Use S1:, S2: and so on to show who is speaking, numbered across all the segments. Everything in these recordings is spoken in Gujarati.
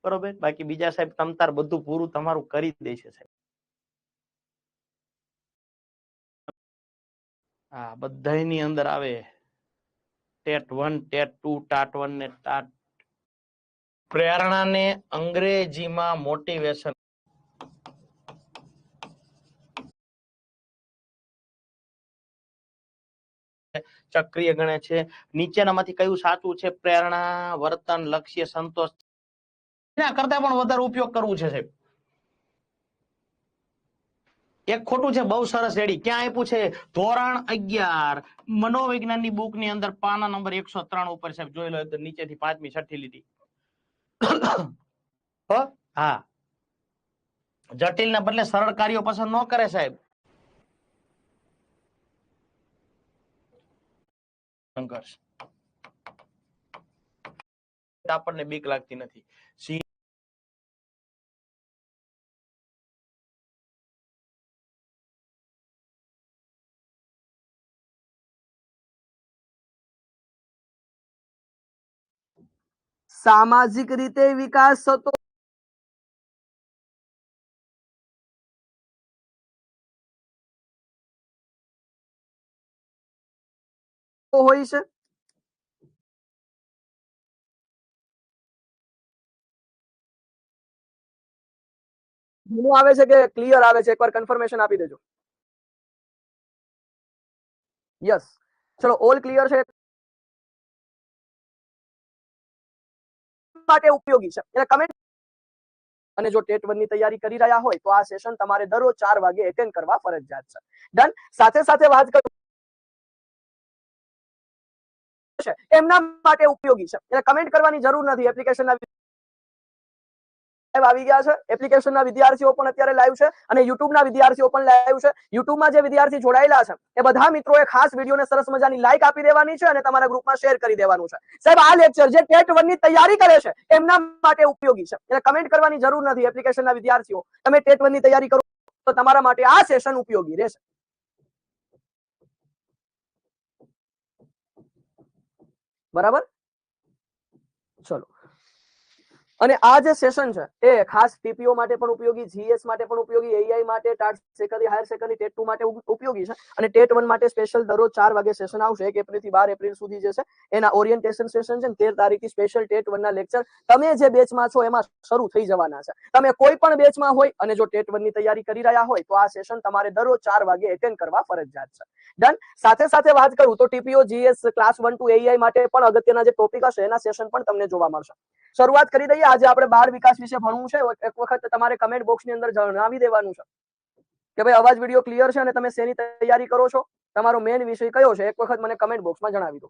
S1: બરોબર, બાકી બીજા સાહેબ તમતાર બધું પૂરું તમારું કરી દે છે સાહેબ. હા, બધાની અંદર આવે ટેટ 1, ટેટ 2, ટાટ 1 ને ટાટ. પ્રેરણાને અંગ્રેજીમાં મોટિવેશન ચક્રીય ગણે છે. નીચેનામાંથી કયું સાચું છે? પ્રેરણા, વર્તન, લક્ષ્ય, સંતોષ. એના કરતા પણ વધારે ઉપયોગ કરવું છે સાહેબ. એક ખોટું છે, બહુ સરસ રેડી. ક્યાં આપ્યું છે? ધોરણ 11 મનોવિજ્ઞાનની બુક ની અંદર પાના નંબર 103 ઉપર સાહેબ જોઈ લો તો નીચેથી 5મી 6ઠી લીટી. હા, જટિલ ના બદલે સરળ કાર્યો પસંદ ન કરે સાહેબ. સંઘર્ષ આપણને બીક લાગતી નથી.
S2: સામાજિક રીતે વિકાસ થતો હોય છે. ધીમું આવે છે કે ક્લિયર આવે છે? એકવાર કન્ફર્મેશન આપી દેજો. યસ, ચલો ઓલ ક્લિયર છે. માટે ઉપયોગી છે એટલે કમેન્ટ. અને જો ટેટ 1 ની તૈયારી કરી રહ્યા હોય તો આ સેશન તમારે દરરોજ 4 વાગે એટેન્ડ કરવા ફરજિયાત છે. ડન. સાથે સાથે વાત કરું એમના માટે ઉપયોગી છે એટલે કમેન્ટ કરવાની જરૂર નથી. એપ્લિકેશનના આવી ગયા છે. એપ્લિકેશનના વિદ્યાર્થીઓ પણ અત્યારે લાઈવ છે અને યુટ્યુબના વિદ્યાર્થીઓ પણ લાઈવ છે. યુટ્યુબમાં જે વિદ્યાર્થી જોડાયેલા છે એ બધા મિત્રોએ ખાસ વિડીયોને સરસ મજાની લાઈક આપી દેવાની છે અને તમારા ગ્રુપમાં શેર કરી દેવાનું છે. સાહેબ, આ લેક્ચર જે ટેટ 1 ની તૈયારી કરે છે એમના માટે ઉપયોગી છે એટલે કમેન્ટ કરવાની જરૂર નથી. એપ્લિકેશનના વિદ્યાર્થીઓ, તમે ટેટ 1 ની તૈયારી કરો તો તમારા માટે આ સેશન ઉપયોગી રહેશે. બરાબર, ચલો. અને આ જે સેશન છે એ ખાસ ટીપીઓ માટે પણ ઉપયોગી, જીએસ માટે પણ ઉપયોગી, એઆઈ માટે, TAT secondary higher secondary TET 2 માટે ઉપયોગી છે અને ટેટ 1 માટે સ્પેશિયલ દરરોજ 4 વાગે સેશન આવશે. 1 એપ્રિલ થી 12 એપ્રિલ સુધી જે છે એના ઓરિએન્ટેશન સેશન છે. 13 તારીખથી સ્પેશિયલ ટેટ 1 ના લેક્ચર તમે જે બેચમાં છો એમાં શરૂ થઈ જવાના છે. તમે કોઈ પણ બેચમાં હોય અને જો ટેટ 1 ની તૈયારી કરી રહ્યા હોય તો આ સેશન તમારે દરરોજ 4 વાગે એટેન્ડ કરવા ફરજિયાત છે. ડન. સાથે સાથે વાત કરું તો TPO, GS, class 1 to AI માટે પણ અગત્યના જે ટોપિક હશે એના સેશન પણ તમને જોવા મળશે. શરૂઆત કરી દઈએ. આજે આપણે બાળ વિકાસ વિશે ભણવું છે. એક વખત તમારે કમેન્ટ બોક્સની અંદર જણાવી દેવાનું છે કે ભાઈ અવાજ વિડીયો ક્લિયર છે અને તમે શેની તૈયારી કરો છો, તમારો મેઇન વિષય કયો છે. એક વખત મને કમેન્ટ બોક્સમાં જણાવી દો.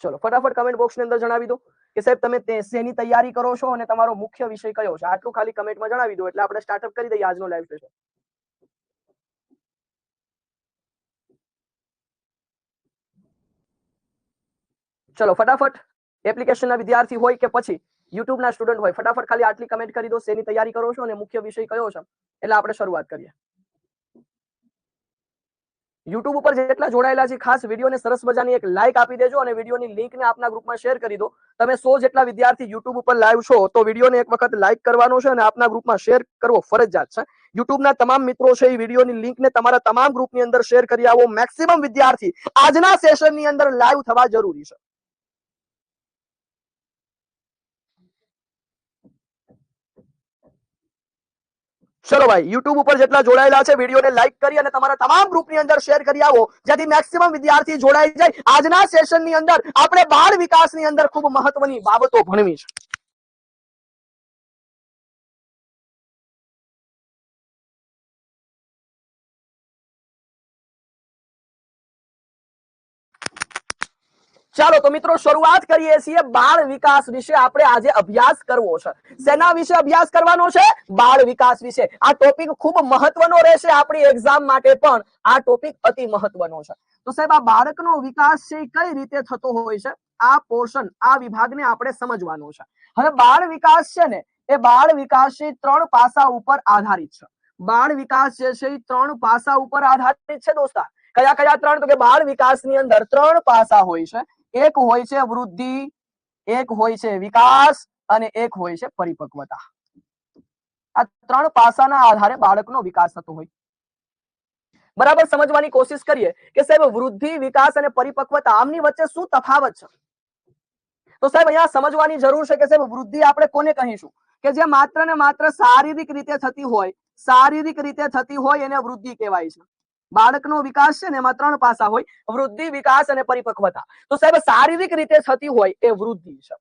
S2: ચલો ફટાફટ કમેન્ટ બોક્સની અંદર જણાવી દો કે સાહેબ તમે શેની તૈયારી કરો છો અને તમારો મુખ્ય વિષય કયો છે. આટલું ખાલી કમેન્ટમાં જણાવી દો એટલે આપણે સ્ટાર્ટઅપ કરી દઈએ આજનો લાઈવ સેશન. ચલો ફટાફટ, એપ્લિકેશનના વિદ્યાર્થી હોય કે પછી યુટ્યુબના સ્ટુડન્ટ હોય, ફટાફટ ખાલી આટલી કમેન્ટ કરી દો શેની તૈયારી કરો છો અને મુખ્ય વિષય કયો છે એટલે આપણે શરૂઆત કરીએ. યુટ્યુબ ઉપર જેટલા જોડાયેલા છે ખાસ વિડીયોને સરસ મજાની એક લાઈક આપી દેજો અને વિડીયોની લિંકને આપના ગ્રુપમાં શેર કરી દો. તમે 100 જેટલા વિદ્યાર્થી યુટ્યુબ ઉપર લાઈવ છો તો વિડીયોને એક વખત લાઈક કરવાનો છે અને આપના ગ્રુપમાં શેર કરવો ફરજિયાત છે. યુટ્યુબના તમામ મિત્રો છે એ વિડીયોની લિંકને તમારા તમામ ગ્રુપની અંદર શેર કરી આવો. મેક્સિમમ વિદ્યાર્થી આજના સેશનની અંદર લાઈવ થવા જરૂરી છે. ચલો ભાઈ, યુટ્યુબ ઉપર જેટલા જોડાયેલા છે વિડીયોને લાઈક કરી અને તમારા તમામ ગ્રુપની અંદર શેર કરી આવો જેથી મેક્સિમમ વિદ્યાર્થી જોડાઈ જાય. આજના સેશનની અંદર આપણે બાળ વિકાસની અંદર ખૂબ મહત્વની બાબતો ભણવી છે. ચાલો તો મિત્રો શરૂઆત કરીએ છીએ. બાળ વિકાસ વિશે આપણે આજે અભ્યાસ કરવો છે. શેના વિશે અભ્યાસ કરવાનો છે? બાળ વિકાસ વિશે. આ ટોપિક ખૂબ મહત્વનો રહેશે આપણી એક્ઝામ માટે પણ આ ટોપિક અતિ મહત્વનો છે. તો સાહેબ આ બાળકનો વિકાસ છે કઈ રીતે થતો હોય છે આ પોર્શન, આ વિભાગને આપણે સમજવાનો છે. હવે બાળ વિકાસ છે ને એ બાળ વિકાસ છે 3 પાસા ઉપર આધારિત છે. બાળ વિકાસ જે છે એ 3 પાસા ઉપર આધારિત છે દોસ્તા. કયા કયા 3? તો કે બાળ વિકાસની અંદર 3 પાસા હોય છે. એક હોય છે વૃદ્ધિ, એક હોય છે વિકાસ અને એક હોય છે પરિપક્વતા. આ ત્રણ પાસાના આધારે બાળકનો વિકાસ થતો હોય. બરાબર સમજવાની કોશિશ કરીએ કે સાહેબ વૃદ્ધિ, વિકાસ અને પરિપક્વતા આમની વચ્ચે શું તફાવત છે. તો સાહેબ અહીંયા સમજવાની જરૂર છે કે સાહેબ વૃદ્ધિ આપણે કોને કહીશું કે જે માત્ર ને માત્ર શારીરિક રીતે થતી હોય, શારીરિક રીતે થતી હોય એને વૃદ્ધિ કહેવાય છે. બાળકનો વિકાસ છે ને એમાં ત્રણ પાસા હોય, વૃદ્ધિ, વિકાસ અને પરિપક્વતા. તો સાહેબ શારીરિક રીતે થતી હોય એ વૃદ્ધિ છે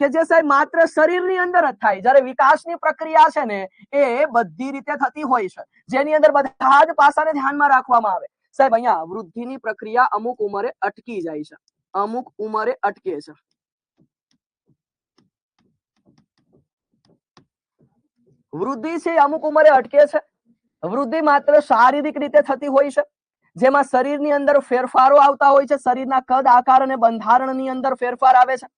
S2: કે જે સાહેબ માત્ર શરીરની અંદર જ થાય. જ્યારે વિકાસની પ્રક્રિયા છે ને એ બધી રીતે થતી હોય છે, જેની અંદર બધા જ પાસાને ધ્યાનમાં રાખવામાં આવે. સાહેબ અહીંયા વૃદ્ધિની પ્રક્રિયા અમુક ઉંમરે અટકી જાય છે, અમુક ઉંમરે અટકે છે. વૃદ્ધિ છે અમુક ઉંમરે અટકે છે. વૃદ્ધિ માત્ર શારીરિક રીતે થતી હોય છે, જેમાં શરીરની અંદર ફેરફારો આવતા હોય છે, શરીરના કદ, આકાર અને બંધારણની અંદર ફેરફાર આવે છે.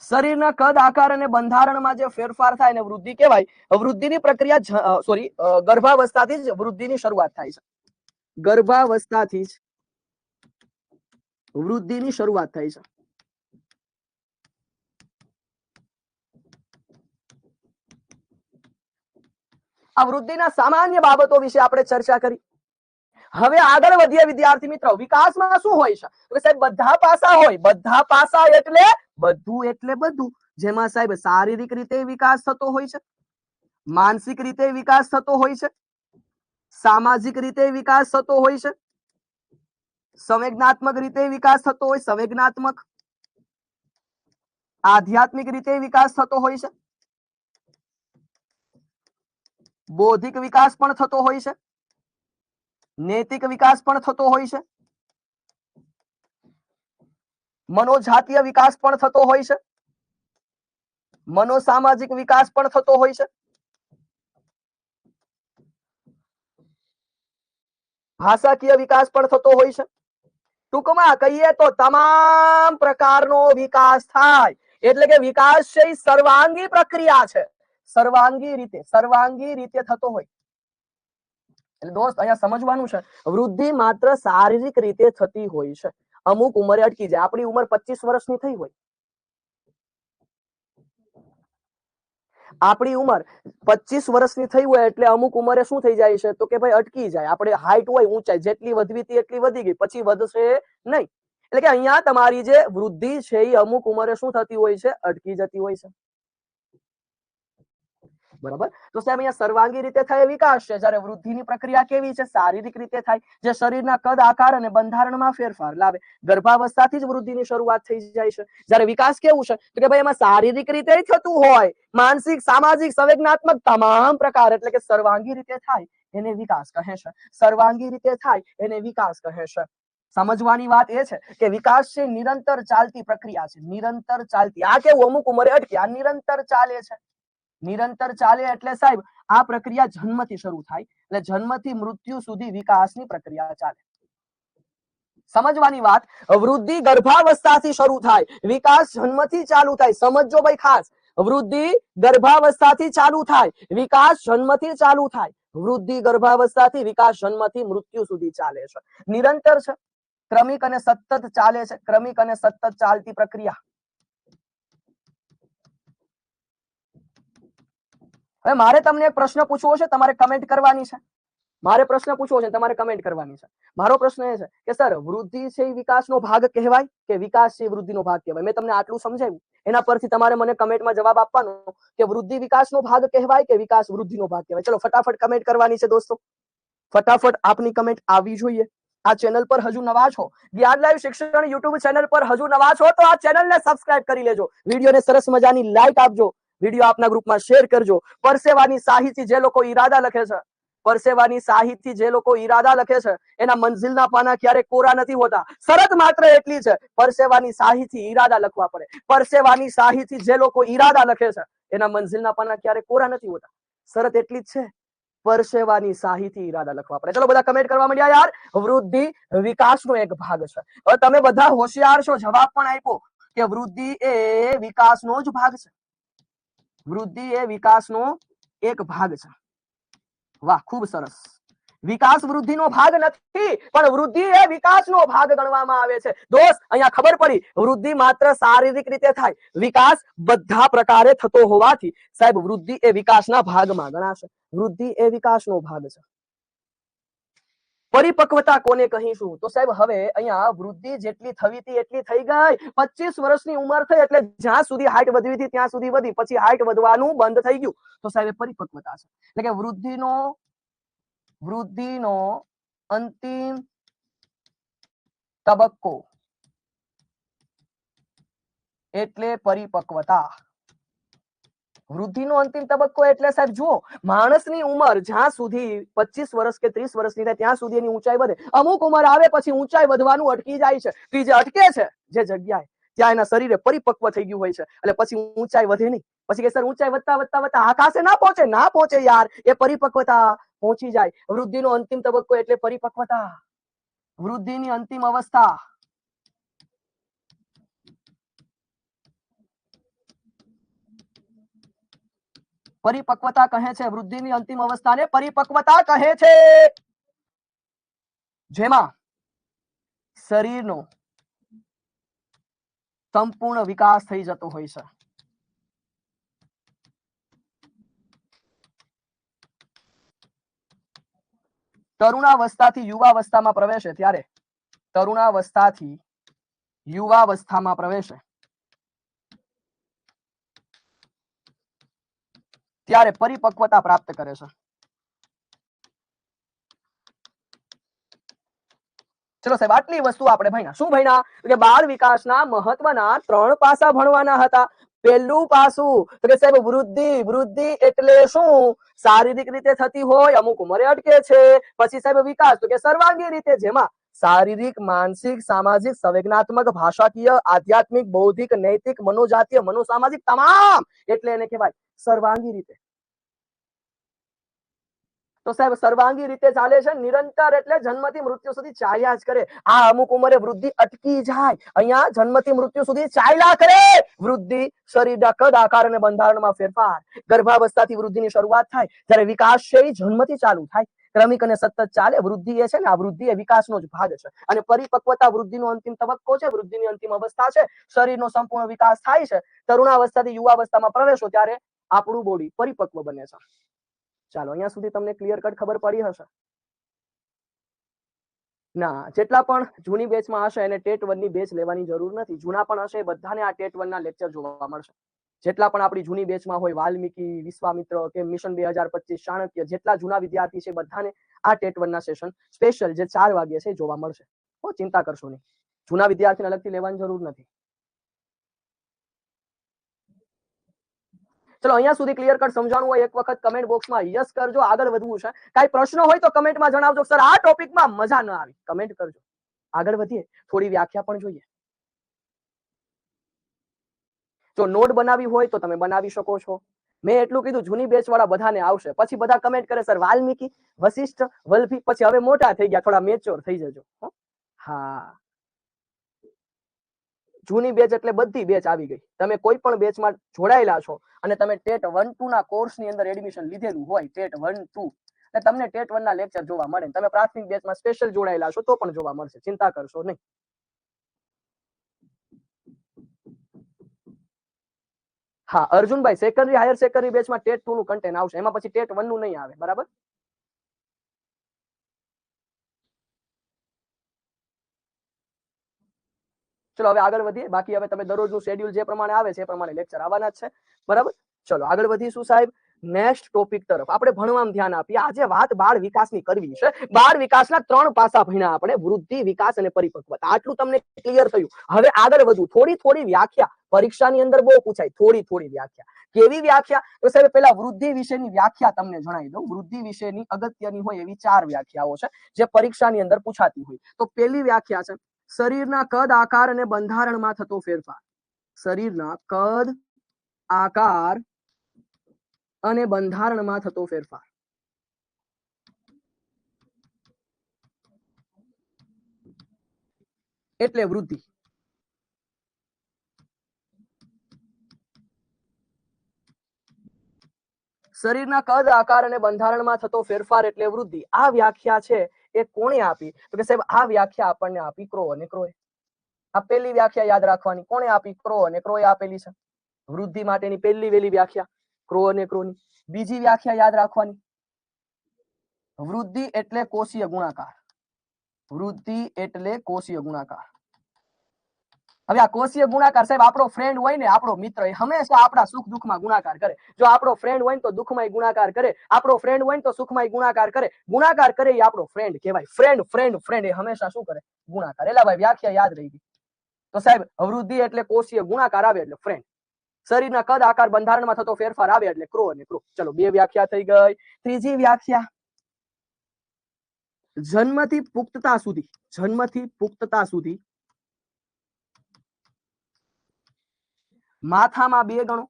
S2: શરીરના કદ, આકાર અને બંધારણમાં જે ફેરફાર થાય એને વૃદ્ધિ કહેવાય. વૃદ્ધિની પ્રક્રિયા ગર્ભાવસ્થાથી જ વૃદ્ધિની શરૂઆત થાય છે. ગર્ભાવસ્થાથી જ વૃદ્ધિની શરૂઆત થાય છે. આ વૃદ્ધિના સામાન્ય બાબતો વિશે આપણે ચર્ચા કરી. હવે આગળ વધીએ વિદ્યાર્થી મિત્રો. વિકાસમાં શું હોય છે તો સાહેબ બધા પાસા હોય. બધા પાસા એટલે બધું એટલે બધું, જેમાં સાહેબ શારીરિક રીતે વિકાસ થતો હોય છે, માનસિક રીતે વિકાસ થતો હોય છે, સામાજિક રીતે વિકાસ થતો હોય છે, સંવેદનાત્મક રીતે વિકાસ થતો હોય, સંવેદનાત્મક, આધ્યાત્મિક રીતે વિકાસ થતો હોય છે, બૌદ્ધિક વિકાસ પણ થતો હોય છે, નૈતિક વિકાસ પણ થતો હોય છે, મનોજાતીય વિકાસ પણ થતો હોય છે, મનોસામાજિક વિકાસ પણ થતો હોય છે, ભાષાકીય વિકાસ પણ થતો હોય છે. ટૂંકમાં કહીએ તો તમામ પ્રકારનો વિકાસ થાય. એટલે કે વિકાસ છે એ સર્વાંગી પ્રક્રિયા છે, સર્વાંગી રીતે થતો હોય. એટલે દોસ્ત અહીંયા સમજવાનું છે, વૃદ્ધિ માત્ર શારીરિક રીતે થતી હોય છે, અમુક ઉંમરે અટકી જાય. આપણી ઉંમર 25 વર્ષની થઈ હોય, આપણી ઉંમર 25 વર્ષની થઈ હોય એટલે અમુક ઉંમરે શું થઈ જાય છે તો કે ભાઈ અટકી જાય. આપણે હાઈટ હોય, ઊંચાઈ જેટલી વધવી હતી એટલી વધી ગઈ, પછી વધશે નહીં. એટલે કે અહીંયા તમારી જે વૃદ્ધિ છે એ અમુક ઉંમરે શું થતી હોય છે, અટકી જતી હોય છે. બરાબર. તો સાહેબ અહીંયા સર્વાંગી રીતે થાય વિકાસ છે, જ્યારે વૃદ્ધિની પ્રક્રિયા કેવી છે, શારીરિક રીતે થાય, જે શરીરના કદ, આકાર અને બંધારણમાં ફેરફાર લાવે. ગર્ભાવસ્થાથી જ વૃદ્ધિની શરૂઆત થઈ જાય છે. જ્યારે વિકાસ કેવું છે તો કે ભાઈ એમાં શારીરિક રીતે થતું હોય, માનસિક, સામાજિક, સંવેદનાત્મક તમામ પ્રકાર, એટલે કે સર્વાંગી રીતે થાય એને વિકાસ કહે છે. સર્વાંગી રીતે થાય એને વિકાસ કહે છે. સમજવાની વાત એ છે કે વિકાસ છે નિરંતર ચાલતી પ્રક્રિયા છે, નિરંતર ચાલતી. આ કેવું અમુક ઉંમરે અટકી, આ નિરંતર ચાલે છે. નિરંતર ચાલે એટલે સાહેબ આ પ્રક્રિયા જન્મથી શરૂ થાય, એટલે જન્મથી મૃત્યુ સુધી વિકાસની પ્રક્રિયા ચાલે. સમજવાની વાત, વૃદ્ધિ ગર્ભાવસ્થાથી શરૂ થાય, વિકાસ જન્મથી ચાલુ થાય. સમજો ભાઈ ખાસ, વૃદ્ધિ ગર્ભાવસ્થાથી ચાલુ થાય, વિકાસ જન્મથી ચાલુ થાય. વૃદ્ધિ ગર્ભાવસ્થાથી, વિકાસ જન્મથી મૃત્યુ સુધી ચાલે છે, નિરંતર છે, ક્રમિક અને સતત ચાલે છે, ક્રમિક અને સતત ચાલતી પ્રક્રિયા. હવે મારે તમને એક પ્રશ્ન પૂછવો છે, તમારે કમેન્ટ કરવાની છે. મારે પ્રશ્ન પૂછવો છે, તમારે કમેન્ટ કરવાની છે. મારો પ્રશ્ન એ છે કે સર વૃદ્ધિ છે એ વિકાસનો ભાગ કહેવાય કે વિકાસ છે વૃદ્ધિનો ભાગ કહેવાય? મેં તમને આટલું સમજાવ્યું, એના પરથી તમારે મને કમેન્ટમાં જવાબ આપવાનો કે વૃદ્ધિ વિકાસનો ભાગ કહેવાય કે વિકાસ વૃદ્ધિનો ભાગ કહેવાય. ચલો ફટાફટ કમેન્ટ કરવાની છે દોસ્તો, ફટાફટ આપની કમેન્ટ આવવી જોઈએ. આ ચેનલ પર હજુ નવા છો, જ્ઞાન લાઈવ શિક્ષણ યુટ્યુબ ચેનલ પર હજુ નવા છો તો આ ચેનલને સબસ્ક્રાઇબ કરી લેજો, વિડીયોને સરસ મજાની લાઈક આપજો, વિડીયો આપના ગ્રુપમાં શેર કરજો. પરસેવાની શાહીથી જે લોકો ઈરાદા લખે છે, પરસેવાની શાહીથી જે લોકો ઈરાદા લખે છે એના મંઝિલના પાના ક્યારે કોરા નથી હોતા. શરત માત્ર એટલી છે, પરસેવાની શાહીથી ઈરાદા લખવા પડે. પરસેવાની શાહીથી જે લોકો ઈરાદા લખે છે એના મંઝિલના પાના ક્યારે કોરા નથી હોતા. શરત એટલી જ છે, પરસેવાની શાહીથી ઈરાદા લખવા પડે. ચલો બધા કમેન્ટ કરવા માંડ્યા યાર. વૃદ્ધિ વિકાસનો એક ભાગ છે. હવે તમે બધા હોશિયાર છો, જવાબ પણ આપ્યો કે વૃદ્ધિ એ વિકાસનો જ ભાગ છે. વૃદ્ધિ એ વિકાસનો એક ભાગ છે. વાહ, ખૂબ સરસ. વિકાસ વૃદ્ધિનો ભાગ નથી, પણ વૃદ્ધિ એ વિકાસનો ભાગ ગણવામાં આવે છે. દોસ્ત, અહીંયા ખબર પડી, વૃદ્ધિ માત્ર શારીરિક રીતે થાય, વિકાસ બધા પ્રકારે થતો હોવાથી સાહેબ વૃદ્ધિ એ વિકાસના ભાગમાં ગણાશે. વૃદ્ધિ એ વિકાસનો ભાગ છે. પરિપક્વતા કોને કહીશું? તો સાહેબ હવે અહીંયા વૃદ્ધિ જેટલી થવી હતી એટલી થઈ ગઈ. 25 વર્ષની ઉંમર થઈ એટલે જ્યાં સુધી હાઈટ વધવી હતી ત્યાં સુધી વધી, પછી હાઈટ વધવાનું બંધ થઈ ગયું. તો સાહેબ પરિપક્વતા છે. એટલે કે વૃદ્ધિનો અંતિમ તબક્કો એટલે પરિપક્વતા. વૃદ્ધિનો અંતિમ તબક્કો એટલે સાહેબ જુઓ, માણસની ઉંમર જ્યાં સુધી 25 વર્ષ કે 30 વર્ષની થાય ત્યાં સુધી એની ઊંચાઈ વધે. અમુક ઉંમર આવે પછી ઊંચાઈ વધવાનું અટકી જાય છે. તો જે અટકે છે જે જગ્યાએ, ત્યાં એના શરીરે પરિપક્વ થઈ ગયું હોય છે, એટલે પછી ઊંચાઈ વધે નહીં. પછી કે સર ઊંચાઈ વધતા વધતા વધતા આકાશે ના પહોંચે યાર, એ પરિપક્વતા પહોંચી જાય. વૃદ્ધિનો અંતિમ તબક્કો એટલે પરિપક્વતા, વૃદ્ધિની અંતિમ અવસ્થા. પરિપક્વતા કહે છે, વૃદ્ધિની અંતિમ અવસ્થાને પરિપક્વતા કહે છે, જેમાં શરીરનો સંપૂર્ણ વિકાસ થઈ જતો હોય છે. તરુણાવસ્થાથી યુવાવસ્થામાં પ્રવેશે ત્યારે, તરુણાવસ્થાથી યુવાવસ્થામાં પ્રવેશે ત્યારે પરિપક્વતા પ્રાપ્ત કરે છે. ચલો સાહેબ, આટલી વસ્તુ આપણે ભણ્યા. શું ભણ્યા? કે બાળ વિકાસના મહત્વના 3 પાસા ભણવાના હતા. પહેલું પાસું તો કે સાહેબ વૃદ્ધિ એટલે શું? શારીરિક રીતે થતી હોય, અમુક ઉંમરે અટકે છે. પછી સાહેબ વિકાસ તો કે સર્વાંગી રીતે, જેમાં શારીરિક, માનસિક, સામાજિક, સંવેદનાત્મક, ભાષાકીય, આધ્યાત્મિક, બૌદ્ધિક, નૈતિક, મનોજાતીય, મનોસામાજિક તમામ, એટલે એને કહેવાય સર્વાંગી રીતે. તો સાહેબ સર્વાંગી રીતે ચાલે છે નિરંતર, એટલે જન્મથી મૃત્યુ સુધી ચાલ્યા જ કરે. આ અમુક ઉંમરે વૃદ્ધિ અટકી જાય, અહીંયા જન્મથી મૃત્યુ સુધી ચાલ્યા કરે. વૃદ્ધિ શરીરના કદ, આકાર અને બંધારણમાં ફેરફાર. ગર્ભાવસ્થાથી વૃદ્ધિની શરૂઆત થાય, જ્યારે વિકાસ છે એ જન્મથી ચાલુ થાય, ક્રમિક અને સતત ચાલે. વૃદ્ધિ એ છે ને, આ વૃદ્ધિ એ વિકાસનો જ ભાગ છે. અને પરિપક્વતા વૃદ્ધિનો અંતિમ તબક્કો છે, વૃદ્ધિની અંતિમ અવસ્થા છે. શરીરનો સંપૂર્ણ વિકાસ થાય છે. તરુણાવસ્થાથી યુવાવસ્થામાં પ્રવેશો ત્યારે આપણું બોડી પરિપક્વ બને છે. ચાલો, અહીંયા સુધી તમને ક્લિયર કટ ખબર પડી હશે ના? જેટલા પણ જૂની બેચમાં હશે એને ટેટ 1 ની બેચ લેવાની જરૂર નથી. જૂના પણ હશે બધાને આ ટેટ 1 ના લેક્ચર જોવા મળશે. જેટલા પણ આપણી જૂની બેચમાં હોય, વાલ્મીકી, વિશ્વામિત્ર કે મિશન 2025, ચાણક્ય, જેટલા જૂના વિદ્યાર્થી છે બધાને આ ટેટ 1 ના સેશન સ્પેશિયલ જે 4 વાગ્યે છે જોવા મળશે. ચિંતા કરશો નહીં, જૂના વિદ્યાર્થીને અલગથી લેવાની જરૂર નથી. ચલો, અહીંયા સુધી ક્લિયર કટ સમજાણું હોય એક વખત કમેન્ટ બોક્સમાં યસ કરજો. આગળ વધવું છે, કાંઈ પ્રશ્ન હોય તો કમેન્ટમાં જણાવજો. સર આ ટોપિકમાં મજા ન આવી, કમેન્ટ કરજો. આગળ વધીએ, થોડી વ્યાખ્યા પણ જોઈએ. જો નોટ બનાવી હોય તો તમે બનાવી શકો છો. મેં એટલું કીધું, જૂની બેચ વાળા બધાને આવશે. પછી બધા કમેન્ટ કરે સર વાલ્મીકી, વશિષ્ઠ, વલ્લભી. પછી હવે મોટા થઈ ગયા, થોડા મેચ્યોર થઈ જજો. હા, જૂની બેચ એટલે બધી બેચ આવી ગઈ. તમે કોઈ પણ બેચમાં જોડાયેલા છો અને તમે ટેટ 1-2 ના કોર્સની અંદર એડમિશન લીધેલું હોય, ટેટ 1-2, એટલે તમને ટેટ 1 ના લેક્ચર જોવા મળે. તમે પ્રાથમિક બેચમાં સ્પેશિયલ જોડાયેલા છો તો પણ જોવા મળશે, ચિંતા કરશો નહીં. હા અર્જુનભાઈ, સેકન્ડરી હાયર સેકન્ડરી બેચમાં ટેટ 2 નું કન્ટેન્ટ આવશે, એમાં પછી ટેટ 1 નું નહીં આવે, બરાબર? ચલો હવે આગળ વધીએ. બાકી હવે તમે દરરોજનું શેડ્યુલ જે પ્રમાણે આવે છે એ પ્રમાણે લેક્ચર આવવાના જ છે, બરાબર? ચલો આગળ વધીશું સાહેબ નેક્સ્ટ ટોપિક તરફ. આપણે ભણવામાં ધ્યાન આપીએ. આજે વાત બાળ વિકાસની કરવી છે. બાળ વિકાસના 3 પાસા ભણ્યા આપણે, વૃદ્ધિ, વિકાસ અને પરિપક્વતા. આટલું તમને ક્લિયર થયું. હવે આગળ વધવું, થોડી વ્યાખ્યા પરીક્ષાની અંદર બહુ પૂછાય. થોડી વ્યાખ્યા. કેવી વ્યાખ્યા? તો સાહેબ પહેલા વૃદ્ધિ વિશેની વ્યાખ્યા તમને જણાવી દઉં. વૃદ્ધિ વિશેની અગત્યની હોય એવી 4 વ્યાખ્યાઓ છે જે પરીક્ષાની અંદર પૂછાતી હોય. તો પહેલી વ્યાખ્યા છે શરીરના કદ, આકાર અને બંધારણમાં થતો ફેરફાર. શરીરના કદ, આકાર અને બંધારણમાં થતો ફેરફાર એટલે વૃદ્ધિ. શરીરના કદ આકાર અને બંધારણમાં થતો ફેરફાર એટલે વૃદ્ધિ. આ વ્યાખ્યા છે એ કોણે આપી? તો કે સાહેબ આ વ્યાખ્યા આપણને આપી ક્રો અને ક્રોએ. આ પહેલી વ્યાખ્યા યાદ રાખવાની. કોણે આપી? ક્રો અને ક્રોએ આપેલી છે. વૃદ્ધિ માટેની પહેલી વેલી વ્યાખ્યા ક્રો અને ક્રોની. બીજી વ્યાખ્યા યાદ રાખવાની, વૃદ્ધિ એટલે કોષીય ગુણાકાર. વૃદ્ધિ એટલે કોષીય ગુણાકાર. હવે આ કોષીય ગુણાકાર સાહેબ આપણો ફ્રેન્ડ હોય ને, આપણો મિત્ર, એ હંમેશા આપણા સુખ દુઃખમાં ગુણાકાર કરે. જો આપણો ફ્રેન્ડ હોય ને તો દુઃખમાં ગુણાકાર કરે, આપણો ફ્રેન્ડ હોય ને તો સુખમાં ગુણાકાર કરે. ગુણાકાર કરે એ આપણો ફ્રેન્ડ કહેવાય. ફ્રેન્ડ ફ્રેન્ડ ફ્રેન્ડ એ હંમેશા શું કરે? ગુણાકાર. એલા ભાઈ વ્યાખ્યા યાદ રહી ગઈ. તો સાહેબ વૃદ્ધિ એટલે કોષીય ગુણાકાર આવે એટલે ફ્રેન્ડ. શરીરના કદ આકાર બંધારણમાં થતો ફેરફાર આવે એટલે ક્રો અને ક્રો. ચલો બે વ્યાખ્યા થઈ ગઈ. ત્રીજી વ્યાખ્યા, જન્મથી પુખ્તતા સુધી, જન્મથી પુખ્તતા સુધી માથામાં 2 ગણો,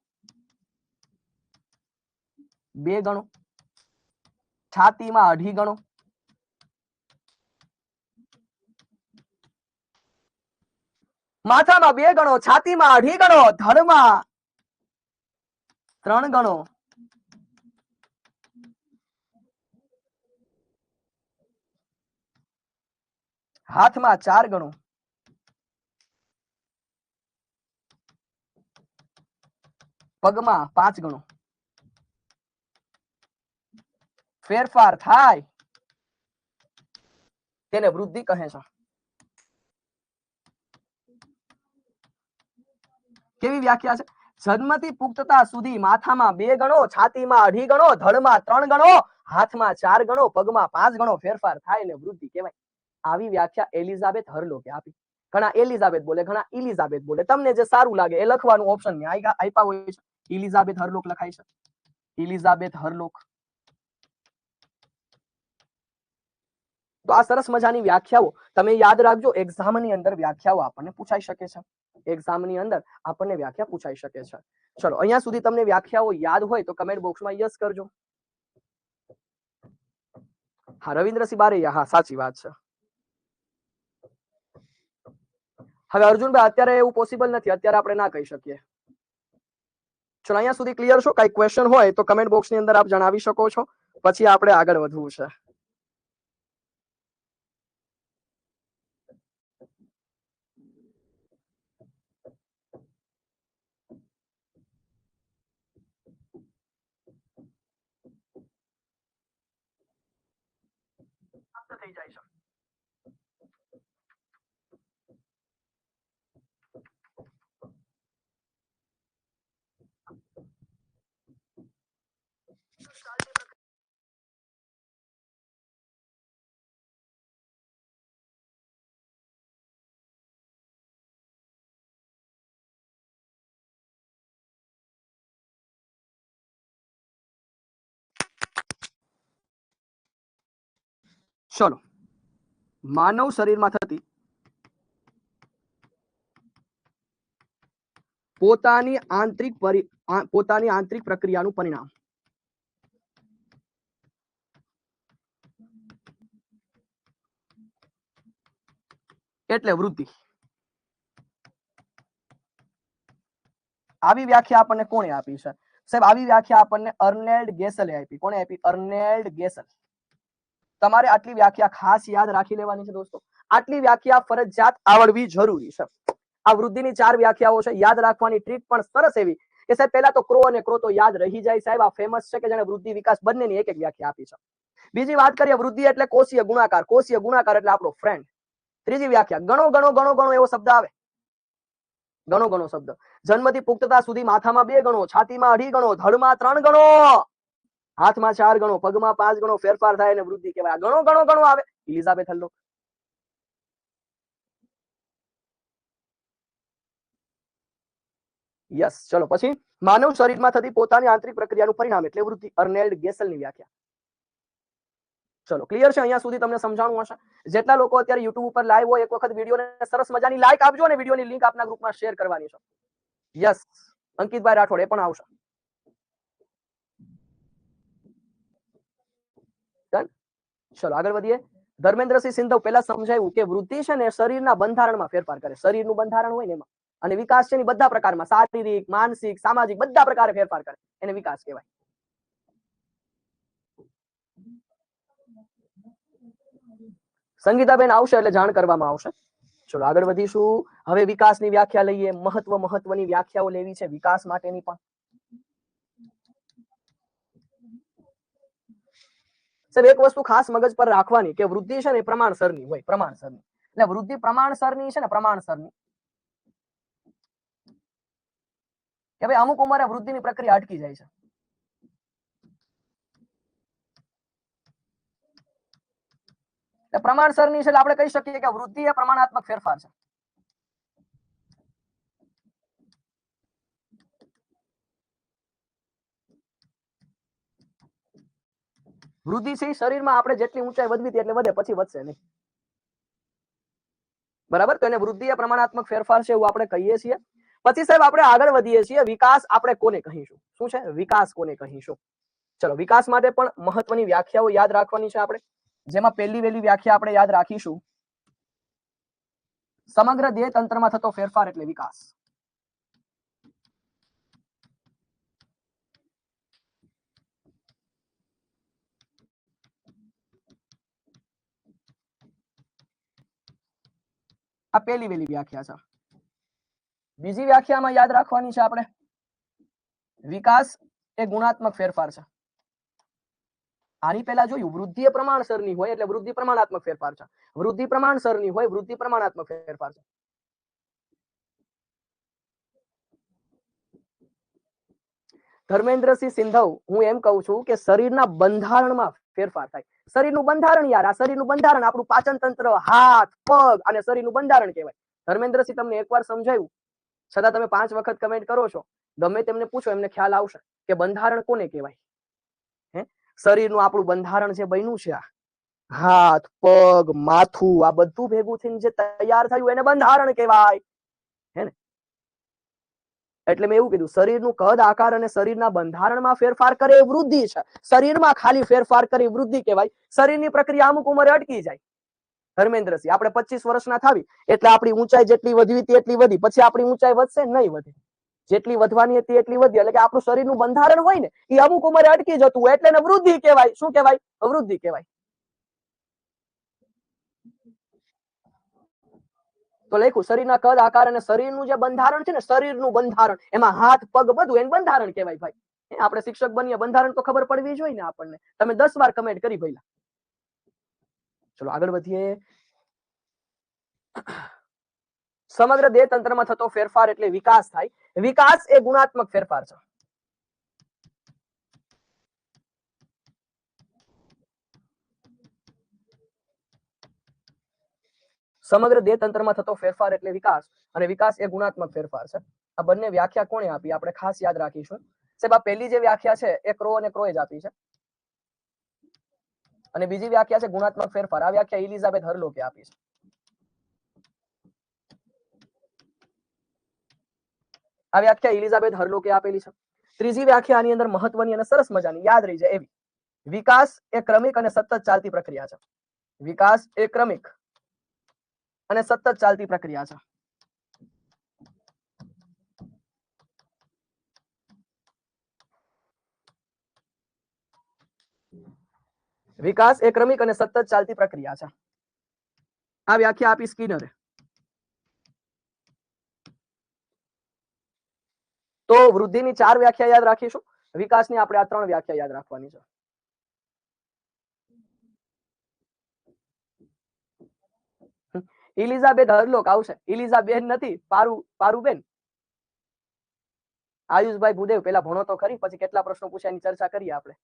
S2: 2 ગણો, છાતીમાં 2.5 ગણો, માથામાં 2 ગણો, છાતીમાં 2.5 ગણો, ધડમાં 3 ગણો, હાથમાં 4 ગણો, પગમાં 5 ગણો ફેરફાર થાય તેને વૃદ્ધિ કહે છે. કેવી વ્યાખ્યા છે? જન્મથી પુખ્તતા સુધી માથામાં 2 ગણો, છાતીમાં 2.5 ગણો, ધડમાં 3 ગણો, હાથમાં 4 ગણો, પગમાં 5 ગણો ફેરફાર થાય ને વૃદ્ધિ કહેવાય. આવી વ્યાખ્યા એલિઝાબેથ હરલોકે આપી. ઘણા એલિઝાબેથ બોલે, ઘણા ઇલિઝાબેથ બોલે. તમને જે સારું લાગે એ લખવાનું ઓપ્શન ને આપ્યા હોય છે. ઇલિઝાબેથ હરલોક લખાય છે. ઇલિઝાબેથ હરલોક. તો આ સરસ મજાની વ્યાખ્યાઓ તમે યાદ રાખજો. એક્ઝામ ની અંદર વ્યાખ્યાઓ આપણને પૂછાઈ શકે છે. એક્ઝામ ની અંદર આપણને વ્યાખ્યા પૂછાઈ શકે છે. ચલો અહીંયા સુધી તમને વ્યાખ્યાઓ યાદ હોય તો કમેન્ટ બોક્સમાં યસ કરજો. હા રવિન્દ્રસિંહ બારૈયા, હા સાચી વાત છે. હવે અર્જુનભાઈ અત્યારે એવું પોસિબલ નથી, અત્યારે આપણે ના કહી શકીએ. ચલો અહીંયા સુધી ક્લિયર છો? કઈ ક્વેશ્ચન હોય તો કમેન્ટ બોક્સ ની અંદર આપ જણાવી શકો છો. પછી આપણે આગળ વધવું છે. થઈ જાય છે. ચલો માનવ શરીરમાં થતી પોતાની આંતરિક પ્રક્રિયાનું પરિણામ એટલે વૃદ્ધિ. આવી વ્યાખ્યા આપણને કોણે આપી છે? સાહેબ આવી વ્યાખ્યા આપણને અર્નેલ્ડ ગેસલે આપી. કોણે આપી? અર્નેલ્ડ ગેસલ. તમારે આટલી વ્યાખ્યા ખાસ યાદ રાખી લેવાની છે દોસ્તો. આટલી વ્યાખ્યા ફરજિયાત આવડવી જરૂરી છે. આ વૃદ્ધિની 4 વ્યાખ્યાઓ છે. યાદ રાખવાની ટ્રીક પણ સરસ એવી કે સાહેબ પહેલા તો ક્રો અને ક્રો તો યાદ રહી જાય. સાહેબ આ ફેમસ છે કે જેને વૃદ્ધિ વિકાસ બંનેની એક વ્યાખ્યા આપી છે. બીજી વાત કરીએ, વૃદ્ધિ એટલે કોષીય ગુણાકાર. કોષીય ગુણાકાર એટલે આપણો ફ્રેન્ડ. ત્રીજી વ્યાખ્યા ગણો ગણો ગણો ગણો એવો શબ્દ આવે. ગણો ગણો શબ્દ. જન્મથી પુખ્તતા સુધી માથામાં 2 ગણો, છાતીમાં 2.5 ગણો, ધડમાં 3 ગણો, હાથમાં 4 ગણો, પગમાં 5 ગણો ફેરફાર થાય અને વૃદ્ધિ કહેવાય. ગણો ગણો ગણો આવે. ઇલિઝાબેથ હરલોક. યસ. ચલો પછી માનવ શરીરમાં થતી પોતાની આંતરિક પ્રક્રિયાનું પરિણામ એટલે વૃદ્ધિ. અર્નેલ્ડ ગેસલની વ્યાખ્યા. ચલો ક્લિયર છે? અહીંયા સુધી તમને સમજાણું હશે. જેટલા લોકો અત્યારે યુટ્યુબ ઉપર લાઈવ હોય એક વખત વિડીયોને સરસ મજાની લાઈક આપજો અને વિડીયોની લિંક આપના ગ્રુપમાં શેર કરવાની છે. યસ અંકિતભાઈ રાઠોડ એ પણ આવશે. ડન. ચલો આગળ વધીએ. ધર્મેન્દ્રસિંહ સિંધવ પહેલા સમજાવ્યું કે વૃદ્ધિ છે ને શરીરના બંધારણમાં ફેરફાર કરે. શરીરનું બંધારણ હોય ને એમાં, અને વિકાસ છે ને બધા પ્રકારમાં, શારીરિક, માનસિક, સામાજિક બધા પ્રકારે ફેરફાર કરે એને વિકાસ કહેવાય. સંગીતાબેન આવશે એટલે જાણ કરવામાં આવશે. ચલો આગળ વધીશું. હવે વિકાસની વ્યાખ્યા લઈએ. મહત્વની વ્યાખ્યાઓ લેવી છે વિકાસ માટેની પણ. સાહેબ એક વસ્તુ ખાસ મગજ પર રાખવાની કે વૃદ્ધિ છે ને એ પ્રમાણસરની હોય, પ્રમાણસરની. એટલે વૃદ્ધિ પ્રમાણસરની છે ને, પ્રમાણસરની. કે ભાઈ અમુક ઉંમરે વૃદ્ધિની પ્રક્રિયા અટકી જાય છે. પ્રમાણસરની છે એટલે આપણે કહી શકીએ કે વૃદ્ધિ એ પ્રમાણાત્મક ફેરફાર છે. વૃદ્ધિ છે શરીરમાં આપણે જેટલી ઊંચાઈ વધવી હતી એટલે વધે, પછી વધશે નહીં. બરાબર, તો એને વૃદ્ધિ એ પ્રમાણાત્મક ફેરફાર છે એવું આપણે કહીએ છીએ. પછી સાહેબ આપણે આગળ વધીએ છીએ. વિકાસ આપણે કોને કહીશું? શું છે વિકાસ? કોને કહીશું? ચલો વિકાસ માટે પણ મહત્વની વ્યાખ્યાઓ યાદ રાખવાની છે આપણે. જેમાં પહેલી વહેલી વ્યાખ્યા આપણે યાદ રાખીશું, સમગ્ર દેહ તંત્રમાં થતો ફેરફાર એટલે વિકાસ. આ પહેલી વહેલી વ્યાખ્યા છે. બીજી વ્યાખ્યામાં યાદ રાખવાની છે આપણે, વિકાસ એ ગુણાત્મક ફેરફાર છે. આની પહેલા જોયું વૃદ્ધિ એ પ્રમાણસરની હોય એટલે વૃદ્ધિ પ્રમાણાત્મક ફેરફાર છે. વૃદ્ધિ પ્રમાણસરની હોય, વૃદ્ધિ પ્રમાણાત્મક ફેરફાર છે. ધર્મેન્દ્રસિંહ સિંધવ, હું એમ કહું છું કે શરીરના બંધારણમાં ફેરફાર થાય. શરીરનું બંધારણ યાર, આ શરીરનું બંધારણ આપણું પાચન તંત્ર, હાથ, પગ અને શરીરનું બંધારણ કહેવાય. ધર્મેન્દ્રસિંહ તમને એકવાર સમજાવ્યું, છતાં તમે 5 વખત કમેન્ટ કરો છો. ગમે તેમને પૂછો એમને ખ્યાલ આવશે કે બંધારણ કોને કહેવાય. શરીરનું આપણું બંધારણ જે બન્યું છે, આ હાથ, પગ, માથું, આ બધું ભેગું થઈને જે તૈયાર થયું એને બંધારણ કહેવાય. હે ને? એટલે મેં એવું કીધું, શરીરનું કદ, આકાર અને શરીરના બંધારણમાં ફેરફાર કરે એ વૃદ્ધિ છે. શરીરમાં ખાલી ફેરફાર કરી વૃદ્ધિ કહેવાય. શરીરની પ્રક્રિયા અમુક ઉંમરે અટકી જાય. ધર્મેન્દ્રસિંહ, આપણે 25 વર્ષના થાવી એટલે આપણી ઊંચાઈ જેટલી વધવી હતી એટલી વધી, પછી આપણી ઊંચાઈ વધશે નહીં વધે. જેટલી વધવાની હતી એટલી વધી. એટલે કે આપણું શરીરનું બંધારણ હોય ને એ અમુક ઉંમરે અટકી જતું હોય એટલે એને વૃદ્ધિ કહેવાય. શું કહેવાય? વૃદ્ધિ કહેવાય. તો લખ્યું શરીરના કદ, આકાર અને શરીરનું જે બંધારણ છે ને, શરીરનું બંધારણ, એમાં હાથ, પગ બધું એને બંધારણ કહેવાય ભાઈ. આપણે શિક્ષક બનીએ, બંધારણ તો ખબર પડવી જોઈએ ને આપણને. તમે 10 વાર કમેન્ટ કરી પહેલા. ચલો આગળ વધીએ. સમગ્ર દેહ તંત્રમાં થતો ફેરફાર એટલે વિકાસ થાય. વિકાસ એ ગુણાત્મક ફેરફાર છે. સમગ્ર દેહ તંત્રમાં થતો ફેરફાર એટલે વિકાસ, અને વિકાસ એ ગુણાત્મક ફેરફાર છે. આ બંને વ્યાખ્યા કોણે આપી આપણે ખાસ યાદ રાખીશું. સાહેબ આ પહેલી જે વ્યાખ્યા છે એ ક્રો અને ક્રોએ જ આપી છે, અને બીજી વ્યાખ્યા છે ગુણાત્મક ફેરફાર. આ વ્યાખ્યા એલિઝાબેથ હરલોકે આપી છે. આ વ્યાખ્યા એલિઝાબેથ હરલોકે આપેલી છે. ત્રીજી વ્યાખ્યા આની અંદર મહત્વની અને સરસ મજાની યાદ રહી જાય એવી, વિકાસ એ ક્રમિક અને સતત ચાલતી પ્રક્રિયા છે. વિકાસ એ ક્રમિક અને સતત ચાલતી પ્રક્રિયા છે. વિકાસ એ ક્રમિક અને સતત ચાલતી પ્રક્રિયા છે. આ વ્યાખ્યા આપી સ્કિનરે. તો વૃદ્ધિની 4 વ્યાખ્યા યાદ રાખીશું. વિકાસની આપણે આ 3 વ્યાખ્યા યાદ રાખવાની છે. એલિઝાબેથ હરલોક આવશે. એલિઝાબેન નથી, પારુબેન. આયુષભાઈ ભૂદેવ પેલા ભણો તો ખરી, પછી કેટલા પ્રશ્નો પૂછ્યા એની ચર્ચા કરીએ આપણે.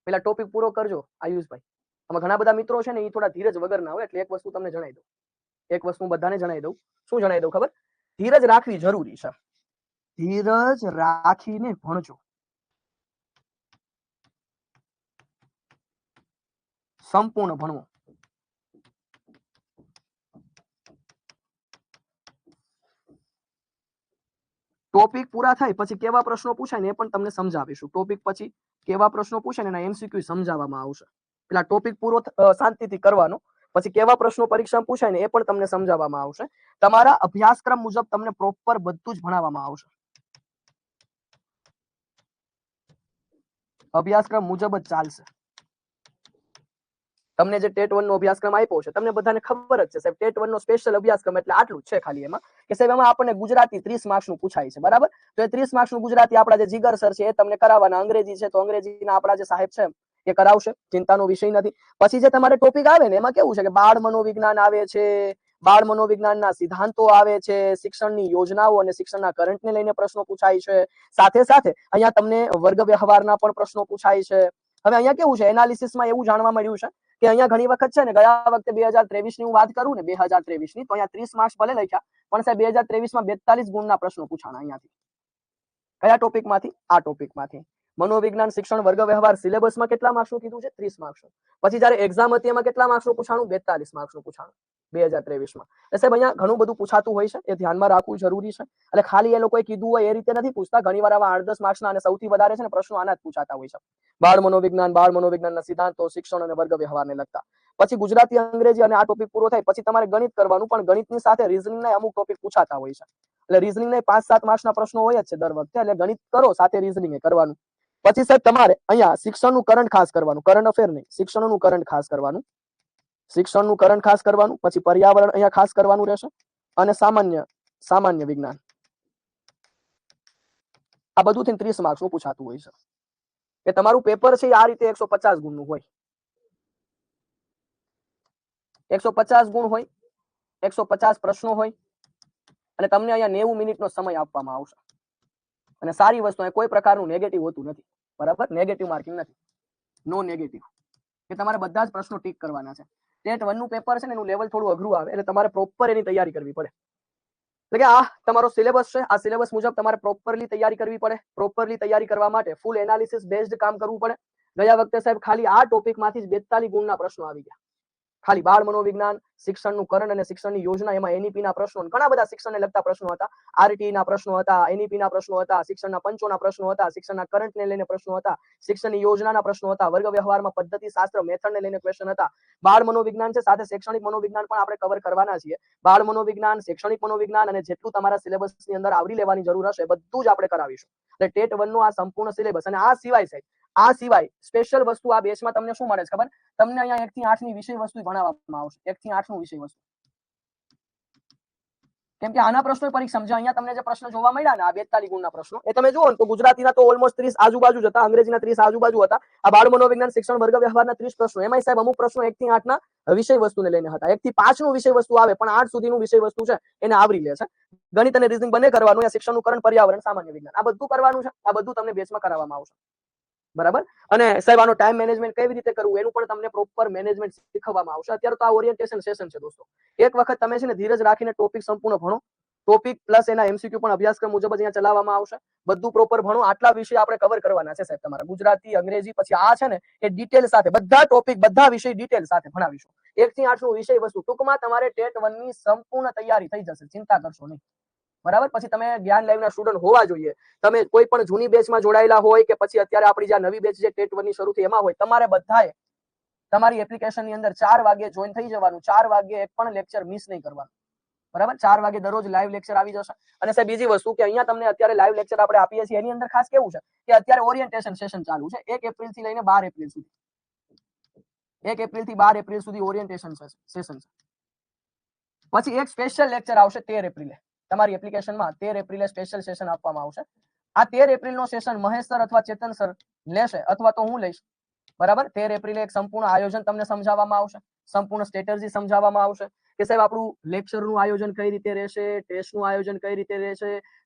S2: પેલા ટોપિક પૂરો કરજો આયુષભાઈ. આમાં ઘણા બધા મિત્રો છે ને એ થોડા ધીરજ વગરના હોય, એટલે એક વસ્તુ તમને જણાવી દઉં. એક વસ્તુ બધાને જણાવી દઉં. શું જણાવી દઉં ખબર? ધીરજ રાખવી જરૂરી છે. ધીરજ રાખીને ભણજો. સંપૂર્ણ ભણવું. ટોપિક પૂરા થાય પછી કેવા પ્રશ્નો પૂછાય ને એ પણ તમને સમજાવીશું. ટોપિક પછી કેવા પ્રશ્નો પૂછાય ને એના એમસીક્યુ સમજાવવામાં આવશે. પેલા ટોપિક પૂરો શાંતિથી કરવાનો, પછી કેવા પ્રશ્નો પરીક્ષામાં પૂછાય ને એ પણ તમને સમજાવવામાં આવશે. તમારા અભ્યાસક્રમ મુજબ તમને પ્રોપર બધું જ ભણાવવામાં આવશે. અભ્યાસક્રમ મુજબ જ ચાલશે. તમને જે ટેટ 1 નો અભ્યાસક્રમ આપ્યો છે તમને બધાને ખબર જ છે સાહેબ, ટેટ 1 નો સ્પેશિયલ અભ્યાસક્રમ એટલે આટલું જ છે ખાલી એમાં કે સાહેબ એમાં આપણને ગુજરાતી 30 માર્ક્સ નું પૂછાય છે, બરાબર. તો એ 30 માર્ક્સ નું ગુજરાતી આપણા જે જીગર સર છે એ તમને કરાવવાના, અંગ્રેજી છે તો અંગ્રેજીના આપણા જે સાહેબ છે એ કરાવશે, ચિંતાનો વિષય નથી. પછી જે તમારે ટોપિક આવે ને એમાં કેવું છે કે બાળ મનોવિજ્ઞાન આવે છે, બાળ મનોવિજ્ઞાનના સિદ્ધાંતો આવે છે, શિક્ષણની યોજનાઓ અને શિક્ષણના કરંટને લઈને પ્રશ્નો પૂછાય છે. સાથે સાથે અહીંયા તમને વર્ગ વ્યવહારના પણ પ્રશ્નો પૂછાય છે. હવે અહીંયા કેવું છે, એનાલિસિસમાં એવું જાણવા મળ્યું છે કે અહીંયા ઘણી વખત છે ને, ગયા વખતે 2023 ની હું વાત કરું ને, 2023 ની, તો અહીંયા 30 માર્ક્સ ભલે લખ્યા પણ સાહેબ 2023 માં 42 ગુણના પ્રશ્નો પૂછાણા અહીંયાથી. કયા ટોપિકમાંથી? આ ટોપિકમાંથી. મનોવિજ્ઞાન શિક્ષણ વર્ગ વ્યવહાર સિલેબસમાં કેટલા માર્ક્સનું કીધું છે? 30 માર્ક્સનું. પછી જ્યારે એક્ઝામ હતી એમાં કેટલા માર્ક્સનું પૂછાણું? 42 માર્ક્સનું પૂછાણું 2023 માં. સાહેબ અહીંયા ઘણું બધું પૂછાતું હોય છે, એ ધ્યાનમાં રાખવું જરૂરી છે. એટલે ખાલી એ લોકોએ કીધું હોય એ રીતે નથી પૂછતા, ઘણીવાર આવા 8-10 માર્ક્સના અને સૌથી વધારે છે ને પ્રશ્નો આના જ પૂછાતા હોય છે. બાળ મનોવિજ્ઞાનના સિદ્ધાંતો, શિક્ષણ અને વર્ગ વ્યવહારને લગતા. પછી ગુજરાતી, અંગ્રેજી અને આ ટોપિક પૂરો થાય પછી તમારે ગણિત કરવાનું, પણ ગણિતની સાથે રીઝનિંગના અમુક ટોપિક પૂછાતા હોય છે. એટલે રીઝનિંગના 5-7 માર્ક્સના પ્રશ્નો હોય જ છે દર વખતે, એટલે ગણિત કરો સાથે રીઝનિંગ કરવાનું. પછી સાહેબ તમારે અહીંયા શિક્ષણનું કરંટ ખાસ કરવાનું, કરંટ અફેર નહીં, શિક્ષણનું કરંટ ખાસ કરવાનું, શિક્ષણનું કરંટ ખાસ કરવાનું. પછી પર્યાવરણ અહીંયા ખાસ કરવાનું રહેશે, અને સામાન્ય વિજ્ઞાન. આ બધું થઈને 30 માર્ક્સનું પૂછાતું હોય છે. કે તમારું પેપર છે આ રીતે 150 ગુણનું હોય, 150 ગુણ હોય, 150 પ્રશ્નો હોય, અને તમને અહીંયા 90 મિનિટનો સમય આપવામાં આવશે. અને સારી વસ્તુ, કોઈ પ્રકારનું નેગેટિવ હોતું નથી, બરાબર. નેગેટિવ માર્કિંગ નથી, નો નેગેટિવ. કે તમારે બધા જ પ્રશ્નો ટીક કરવાના છે. ટેટ 1 નું પેપર છે ને એનું લેવલ થોડું અઘરું આવે, એટલે તમારે પ્રોપર એની તૈયારી કરવી પડે. એટલે કે આ તમારો સિલેબસ છે, આ સિલેબસ મુજબ તમારે પ્રોપરલી તૈયારી કરવી પડે. પ્રોપરલી તૈયારી કરવા માટે ફૂલ એનાલિસિસ બેઝડ કામ કરવું પડે. ગયા વખતે સાહેબ ખાલી આ ટોપિકમાંથી જ 42 ગુણના પ્રશ્નો આવી ગયા. ખાલી બાળ મનોવિજ્ઞાન, શિક્ષણનું કરણ અને શિક્ષણની યોજના, એમાં એનઈપી ના પ્રશ્નો, ઘણા બધા શિક્ષણને લગતા પ્રશ્નો હતા. આરટી ના પ્રશ્નો હતા, એનઈપી ના પ્રશ્નો હતા, શિક્ષણના પંચોના પ્રશ્નો હતા, શિક્ષણના કરંટને લઈને પ્રશ્નો હતા, શિક્ષણની યોજનાના પ્રશ્નો હતા, વર્ગ વ્યવહારમાં પદ્ધતિ શાસ્ત્ર મેથડને લઈને ક્વેશ્ચન હતા. બાળ મનોવિજ્ઞાન છે, સાથે શૈક્ષણિક મનોવિજ્ઞાન પણ આપણે કવર કરવાના છીએ. બાળ મનોવિજ્ઞાન, શૈક્ષણિક મનોવિજ્ઞાન અને જેટલું તમારા સિલેબસની અંદર આવરી લેવાની જરૂર હશે બધું જ આપણે કરાવીશું. એટલે ટેટ 1 નો આ સંપૂર્ણ સિલેબસ. અને આ સિવાય સાહેબ, આ સિવાય સ્પેશિયલ વસ્તુ આ બેચમાં તમને શું મળે છે ખબર? તમને અહીંયા 1 થી 8 ની વિષય વસ્તુ ભણાવવામાં આવશે. 1 થી 8 નું વિષય વસ્તુ. કેમ કે આના પ્રશ્નો પરીક્ષામાં છે, અહીંયા તમને જે પ્રશ્નો જોવા મળ્યા ને, આ 42 ગુણના પ્રશ્નો, એ તમે જુઓ ને તો ગુજરાતીના તો ઓલમોસ્ટ 30 આજુબાજુ જ હતા, અંગ્રેજીના 30 આજુબાજુ હતા. આ બાળ મનોવિજ્ઞાન શિક્ષણ વર્ગ વ્યવહારના 30 પ્રશ્નો, એમાંય સાહેબ અમુક પ્રશ્નો 1 થી 8 ના વિષય વસ્તુને લઈને હતા. 1 થી 5 નું વિષય વસ્તુ આવે, પણ 8 સુધીનું વિષય વસ્તુ છે એને આવરી લે છે. ગણિત અને રીઝનિંગ બંને કરવાનું, શિક્ષણનું કરણ, પર્યાવરણ, સામાન્ય વિજ્ઞાન, આ બધું કરવાનું છે. આ બધું તમને બેચમાં કરાવવામાં આવશે, બરાબર. અને સાહેબ આનો ટાઈમ મેનેજમેન્ટ કેવી રીતે કરવું એનું પણ તમને પ્રોપર મેનેજમેન્ટ શીખવવામાં આવશે. અત્યારે તો આ ઓરિએન્ટેશન સેશન છે દોસ્તો. એક વખત તમે છે ને ધીરજ રાખીને ટોપિક સંપૂર્ણ ભણો. ટોપિક પ્લસ એના એમસીક્યુ પણ અભ્યાસક્રમ મુજબ જ અહીંયા ચલાવવામાં આવશે. બધું પ્રોપર ભણો. આટલા વિષય આપણે કવર કરવાના છે સાહેબ તમારા, ગુજરાતી, અંગ્રેજી, પછી આ છે ને એ ડિટેલ સાથે બધા ટોપિક, બધા વિષય ડિટેલ સાથે ભણાવીશું. 1 થી 8 નું વિષય વસ્તુ. ટૂંકમાં તમારે ટેટ 1 ની સંપૂર્ણ તૈયારી થઈ જશે, ચિંતા કરશો નહીં, બરાબર. પછી તમે જ્ઞાન લાઈવના સ્ટુડન્ટ હોવા જોઈએ. તમે કોઈ પણ જૂની બેચમાં જોડાયેલા હોય કે પછી અત્યારે આપણી જે નવી બેચ જે ટેટ 1 ની શરૂ થઈ એમાં હોય, તમારે બધાએ તમારી એપ્લિકેશનની અંદર 4 વાગે જોઈન થઈ જવાનું. 4 વાગે એક પણ લેક્ચર મિસ નહીં કરવાનું, બરાબર. 4 વાગે દરરોજ લાઈવ લેક્ચર આવી જશે. અને સાહેબ બીજી વસ્તુ કે અહીંયા તમને અત્યારે લાઈવ લેક્ચર આપણે આપીએ છીએ, એની અંદર ખાસ કેવું છે કે અત્યારે ઓરિએન્ટેશન સેશન ચાલુ છે 1 એપ્રિલ થી લઈને 12 એપ્રિલ સુધી. 1 એપ્રિલ થી 12 એપ્રિલ સુધી ઓરિએન્ટેશન સેશન છે. પછી એક સ્પેશિયલ લેક્ચર આવશે 13 એપ્રિલે. તમારી એપ્લિકેશનમાં 13 એપ્રિલે સ્પેશિયલ સેશન આપવામાં આવશે. આ 13 એપ્રિલનો સેશન મહેશ સર અથવા ચેતન સર લેશે, અથવા તો હું લઈશ, બરાબર. 13 એપ્રિલે એક સંપૂર્ણ આયોજન તમને સમજાવવામાં આવશે, સંપૂર્ણ સ્ટ્રેટેજી સમજાવવામાં આવશે કે સાહેબ આપણું લેક્ચરનું આયોજન કઈ રીતે રહેશે, ટેસ્ટનું આયોજન કઈ રીતે રહેશે,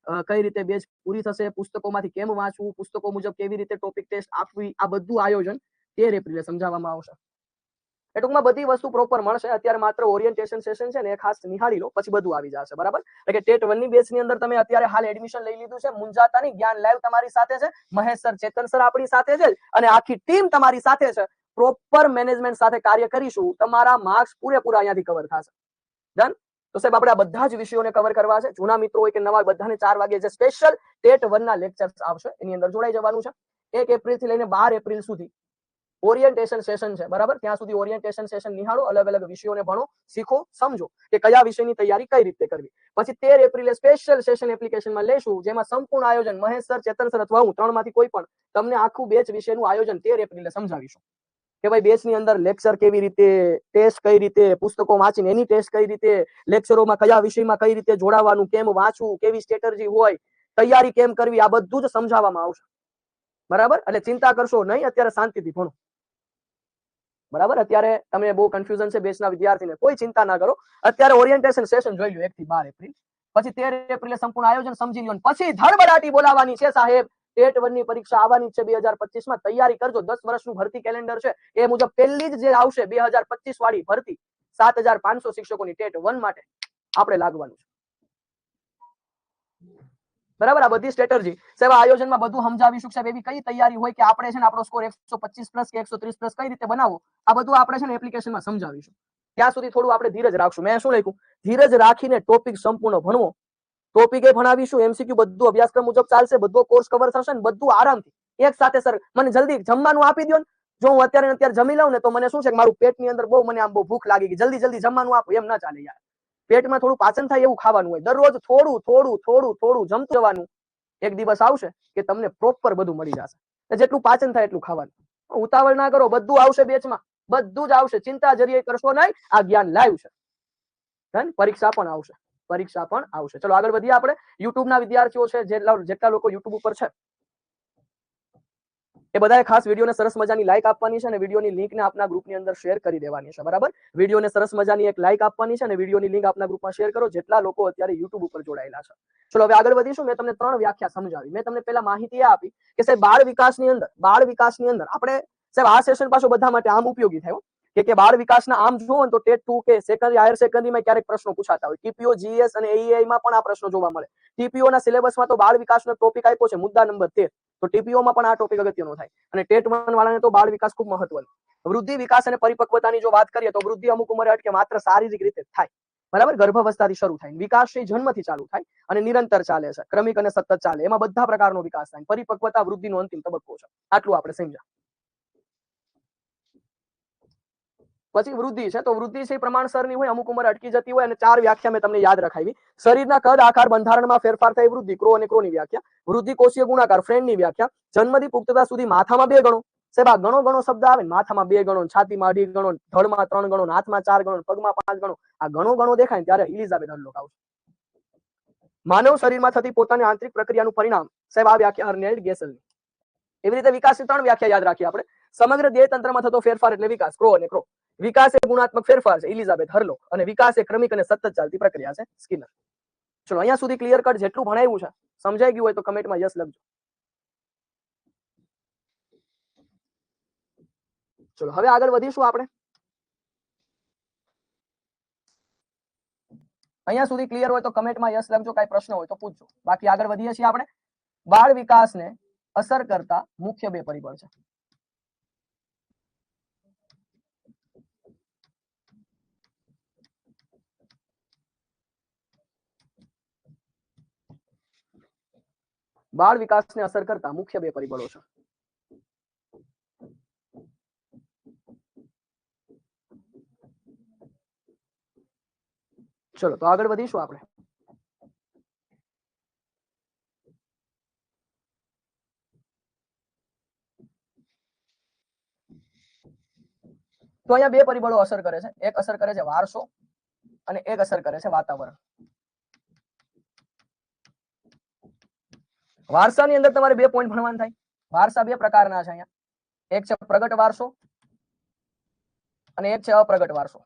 S2: કઈ રીતે બેચ પૂરી થશે, પુસ્તકોમાંથી કેમ વાંચવું, પુસ્તકો મુજબ કેવી રીતે ટોપિક ટેસ્ટ આપવી, આ બધું આયોજન 13 એપ્રિલે સમજાવવામાં આવશે. એ ટૂંકમાં બધી વસ્તુ પ્રોપર મળશે. અત્યારે માત્ર ઓરિએન્ટેશન સેશન છે ને એ ખાસ નિહાળી લો, પછી બધું આવી જશે, બરાબર. એટલે કે ટેટ 1 ની બેચ ની અંદર તમે અત્યારે હાલ એડમિશન લઈ લીધું છે, મુંજાતા નહીં. જ્ઞાન લાઈવ તમારી સાથે છે, મહેશ સર, ચેતન સર આપણી સાથે છે, અને આખી ટીમ તમારી સાથે છે. પ્રોપર મેનેજમેન્ટ સાથે કાર્ય કરીશું, તમારા માર્ક્સ પૂરેપૂરા અહીંયાથી કવર થશે. ડન. તો સાહેબ આપણે આ બધા જ વિષયોને કવર કરવા છે. જૂના મિત્રો હોય કે નવા, બધાને 4 વાગે જે સ્પેશિયલ ટેટ 1 ના લેક્ચર્સ આવશે એની અંદર જોડાઈ જવાનું છે. 1 એપ્રિલ થી લઈને 12 એપ્રિલ સુધી ઓરિએન્ટેશન સેશન છે, બરાબર. ત્યાં સુધી ઓરિએન્ટેશન સેશન નિહાળો, અલગ અલગ વિષયોને ભણો, શીખો, સમજો કે કયા વિષયની તૈયારી કઈ રીતે કરવી. પછી 13 એપ્રિલે સ્પેશિયલ સેશન એપ્લિકેશનમાં લેશું, જેમાં સંપૂર્ણ આયોજન મહેશ સર, ચેતન સર અથવા હું 3 માંથી કોઈ પણ તમને આખું બેચ વિશેનું આયોજન 13 એપ્રિલે સમજાવીશું. કે ભાઈ બેચ ની અંદર લેક્ચર કેવી રીતે, ટેસ્ટ કઈ રીતે, પુસ્તકો વાંચીને એની ટેસ્ટ કઈ રીતે, લેક્ચરોમાં કયા વિષયમાં કઈ રીતે જોડાવાનું, કેમ વાંચવું, કેવી સ્ટ્રેટેજી હોય, તૈયારી કેમ કરવી, આ બધું જ સમજાવવામાં આવશે. બરાબર, એટલે ચિંતા કરશો નહીં, અત્યારે શાંતિથી ભણો. બરાબર, અત્યારે તમને બહુ કન્ફ્યુઝન છે બેચના વિદ્યાર્થીને, કોઈ ચિંતા ના કરો. અત્યારે ઓરિએન્ટેશન સેશન જોઈ લો 1 થી 12 એપ્રિલ, પછી 13 એપ્રિલે સંપૂર્ણ આયોજન સમજી લો, પછી ધડબડાટી બોલાવવાની છે સાહેબ. ટેટ 1 ની પરીક્ષા આવવાની છે 2025 માં, તૈયારી કરજો. 10 વર્ષનું ભરતી કેલેન્ડર છે એ મુજબ પહેલી જ જે આવશે 2025 વાળી ભરતી 7500 શિક્ષકોની ટેટ 1 માટે આપણે લાગવાનું છે. બરાબર, આ બધી સ્ટ્રેટેજી સેવા આયોજનમાં બધું સમજાવીશું સાહેબ. એવી કઈ તૈયારી હોય કે આપણે છે ને આપણો સ્કોર 125 પ્લસ કે 130 પ્લસ કઈ રીતે બનાવવો, આ બધું આપણે છે ને એપ્લિકેશનમાં સમજાવીશું. ત્યાં સુધી થોડું આપણે ધીરજ રાખશું. મેં શું લખ્યું, ધીરજ રાખીને ટોપિક સંપૂર્ણ ભણવો. ટોપિકે ભણાવીશું, એમસીક્યુ બધું અભ્યાસક્રમ મુજબ ચાલશે, બધો કોર્સ કવર થશે ને બધું આરામથી એક સાથે. સર મને જલ્દી જમવાનું આપી દો ને, જો હું અત્યારે જમી લઉં ને તો મને શું છે કે મારું પેટની અંદર બહુ મને આમ બહુ ભૂખ લાગી ગઈ, જલ્દી જમવાનું આપો, એમ ના ચાલે યાર. પેટમાં થોડું પાચન થાય એવું ખાવાનું હોય. દરરોજ થોડું થોડું થોડું થોડું જમતું જવાનું. એક દિવસ આવશે કે તમને પ્રોપર બધું મળી જશે. જેટલું પાચન થાય એટલું ખાવાનું. ઉતાવળ ના કરો, બધું આવશે બેચમાં, બધું જ આવશે. ચિંતા જરીએ કરશો નહીં. આ જ્ઞાન લાઈવ છે. પરીક્ષા પણ આવશે, પરીક્ષા પણ આવશે. ચલો આગળ વધીએ આપણે. યુટ્યુબ ના વિદ્યાર્થીઓ છે, જેટલા લોકો યુટ્યુબ ઉપર છે એ બધાએ ખાસ વિડીયોને સરસ મજાની લાઈક આપવાની છે અને વિડીયોની લિંકને આપના ગ્રુપની અંદર શેર કરી દેવાની છે. બરાબર, વિડીયોને સરસ મજાની એક લાઈક આપવાની છે અને વિડીયોની લિંક આપના ગ્રુપમાં શેર કરો, જેટલા લોકો અત્યારે યુટ્યુબ ઉપર જોડાયેલા છે. ચલો હવે આગળ વધીશું. મેં તમને 3 વ્યાખ્યા સમજાવી. મેં તમને પહેલા માહિતી આપી કે સાહેબ બાળ વિકાસની અંદર આપણે સાહેબ આ સેશન પાછો બધા માટે આમ ઉપયોગી થયો કે બાળ વિકાસના આમ જુઓ ને તો ટેટ 2 કે સેકન્ડરી હાયર સેકન્ડરીમાં ક્યારેક પ્રશ્નો પૂછાતા હોય. ટીપીઓ, જીએસ અને એઈઆઈ માં પણ આ પ્રશ્નો જોવા મળે. ટીપીઓ ના સિલેબસમાં તો બાળ વિકાસનો ટોપિક આપ્યો છે, મુદ્દા નંબર 13. તો ટીપીઓ માં પણ આ ટોપિક અગત્યનો થાય અને ટેટ 1 વાળાને તો બાળ વિકાસ ખૂબ મહત્વનો. વૃદ્ધિ, વિકાસ અને પરિપક્વતાની જો વાત કરીએ તો વૃદ્ધિ અમુક ઉંમરે અટકે, માત્ર શારીરિક રીતે થાય. બરાબર, ગર્ભાવસ્થાથી શરૂ થાય. વિકાસ જન્મથી ચાલુ થાય અને નિરંતર ચાલે છે, ક્રમિક અને સતત ચાલે. એમાં બધા પ્રકારનો વિકાસ થાય. પરિપક્વતા વૃદ્ધિનો અંતિમ તબક્કો છે. આટલું આપણે સમજ્યા. પછી વૃદ્ધિ છે તો વૃદ્ધિ છે પ્રમાણસરની હોય, અમુક ઉંમરે અટકી જતી હોય. અને 4 વ્યાખ્યા મેં તમને યાદ રખાવી. શરીરના કદ, આકાર, બંધારણમાં ફેરફાર થાય વૃદ્ધિ, ક્રો અને ક્રોની વ્યાખ્યા. વૃદ્ધિ કોષીય ગુણાકાર, ફ્રેન્ડની વ્યાખ્યા. જન્મથી પુખ્તતા સુધી માથામાં 2 ગણો. સાહેબ આ ગણો શબ્દ આવે ને, માથામાં 2 ગણો, છાતીમાં 2.5 ગણો, ધડમાં 3 ગણો, હાથમાં 4 ગણો, પગમાં 5 ગણો. આ ગણો દેખાય ને ત્યારે એલિઝાબેથ હડલોક આવશે. માનવ શરીરમાં થતી પોતાની આંતરિક પ્રક્રિયાનું પરિણામ, સાહેબ આ વ્યાખ્યા અર્નેલ્ડ ગેસલની. એવી રીતે વિકાસની 3 વ્યાખ્યા યાદ રાખી આપણે. સમગ્ર દેહ તંત્રમાં થતો ફેરફાર એટલે વિકાસ, ક્રો અને ક્રો. વિકાસ એ ગુણાત્મક ફેરફાર છે, એલિઝાબેથ હડલોક. અને વિકાસ એ ક્રમિક અને સતત ચાલતી પ્રક્રિયા છે, સ્કિનર. ચલો અહીંયા સુધી ક્લિયર કટ. જેટલું ભણાવ્યું છે સમજાઈ ગયું હોય તો કમેન્ટમાં યસ લખજો. ચલો હવે આગળ વધીશું આપણે. અહીંયા સુધી ક્લિયર હોય તો કમેન્ટમાં યસ લખજો. કાંઈ પ્રશ્ન હોય તો પૂછજો. બાકી આગળ વધીએ છીએ આપણે. બાળ વિકાસને અસર કરતા મુખ્ય 2 પરિબળ છે. બાળ વિકાસને અસર કરતા મુખ્ય 2 પરિબળો છે. ચલો તો આગળ વધીશું આપણે. તો અહીંયા 2 પરિબળો અસર કરે છે. એક અસર કરે છે વારસો અને એક અસર કરે છે વાતાવરણ. વારસાની અંદર તમારે 2 પોઈન્ટ ભણવાના થાય. વારસા 2 પ્રકારના છે અહીંયા. એક છે પ્રગટ વારસો અને એક છે અપ્રગટ વારસો.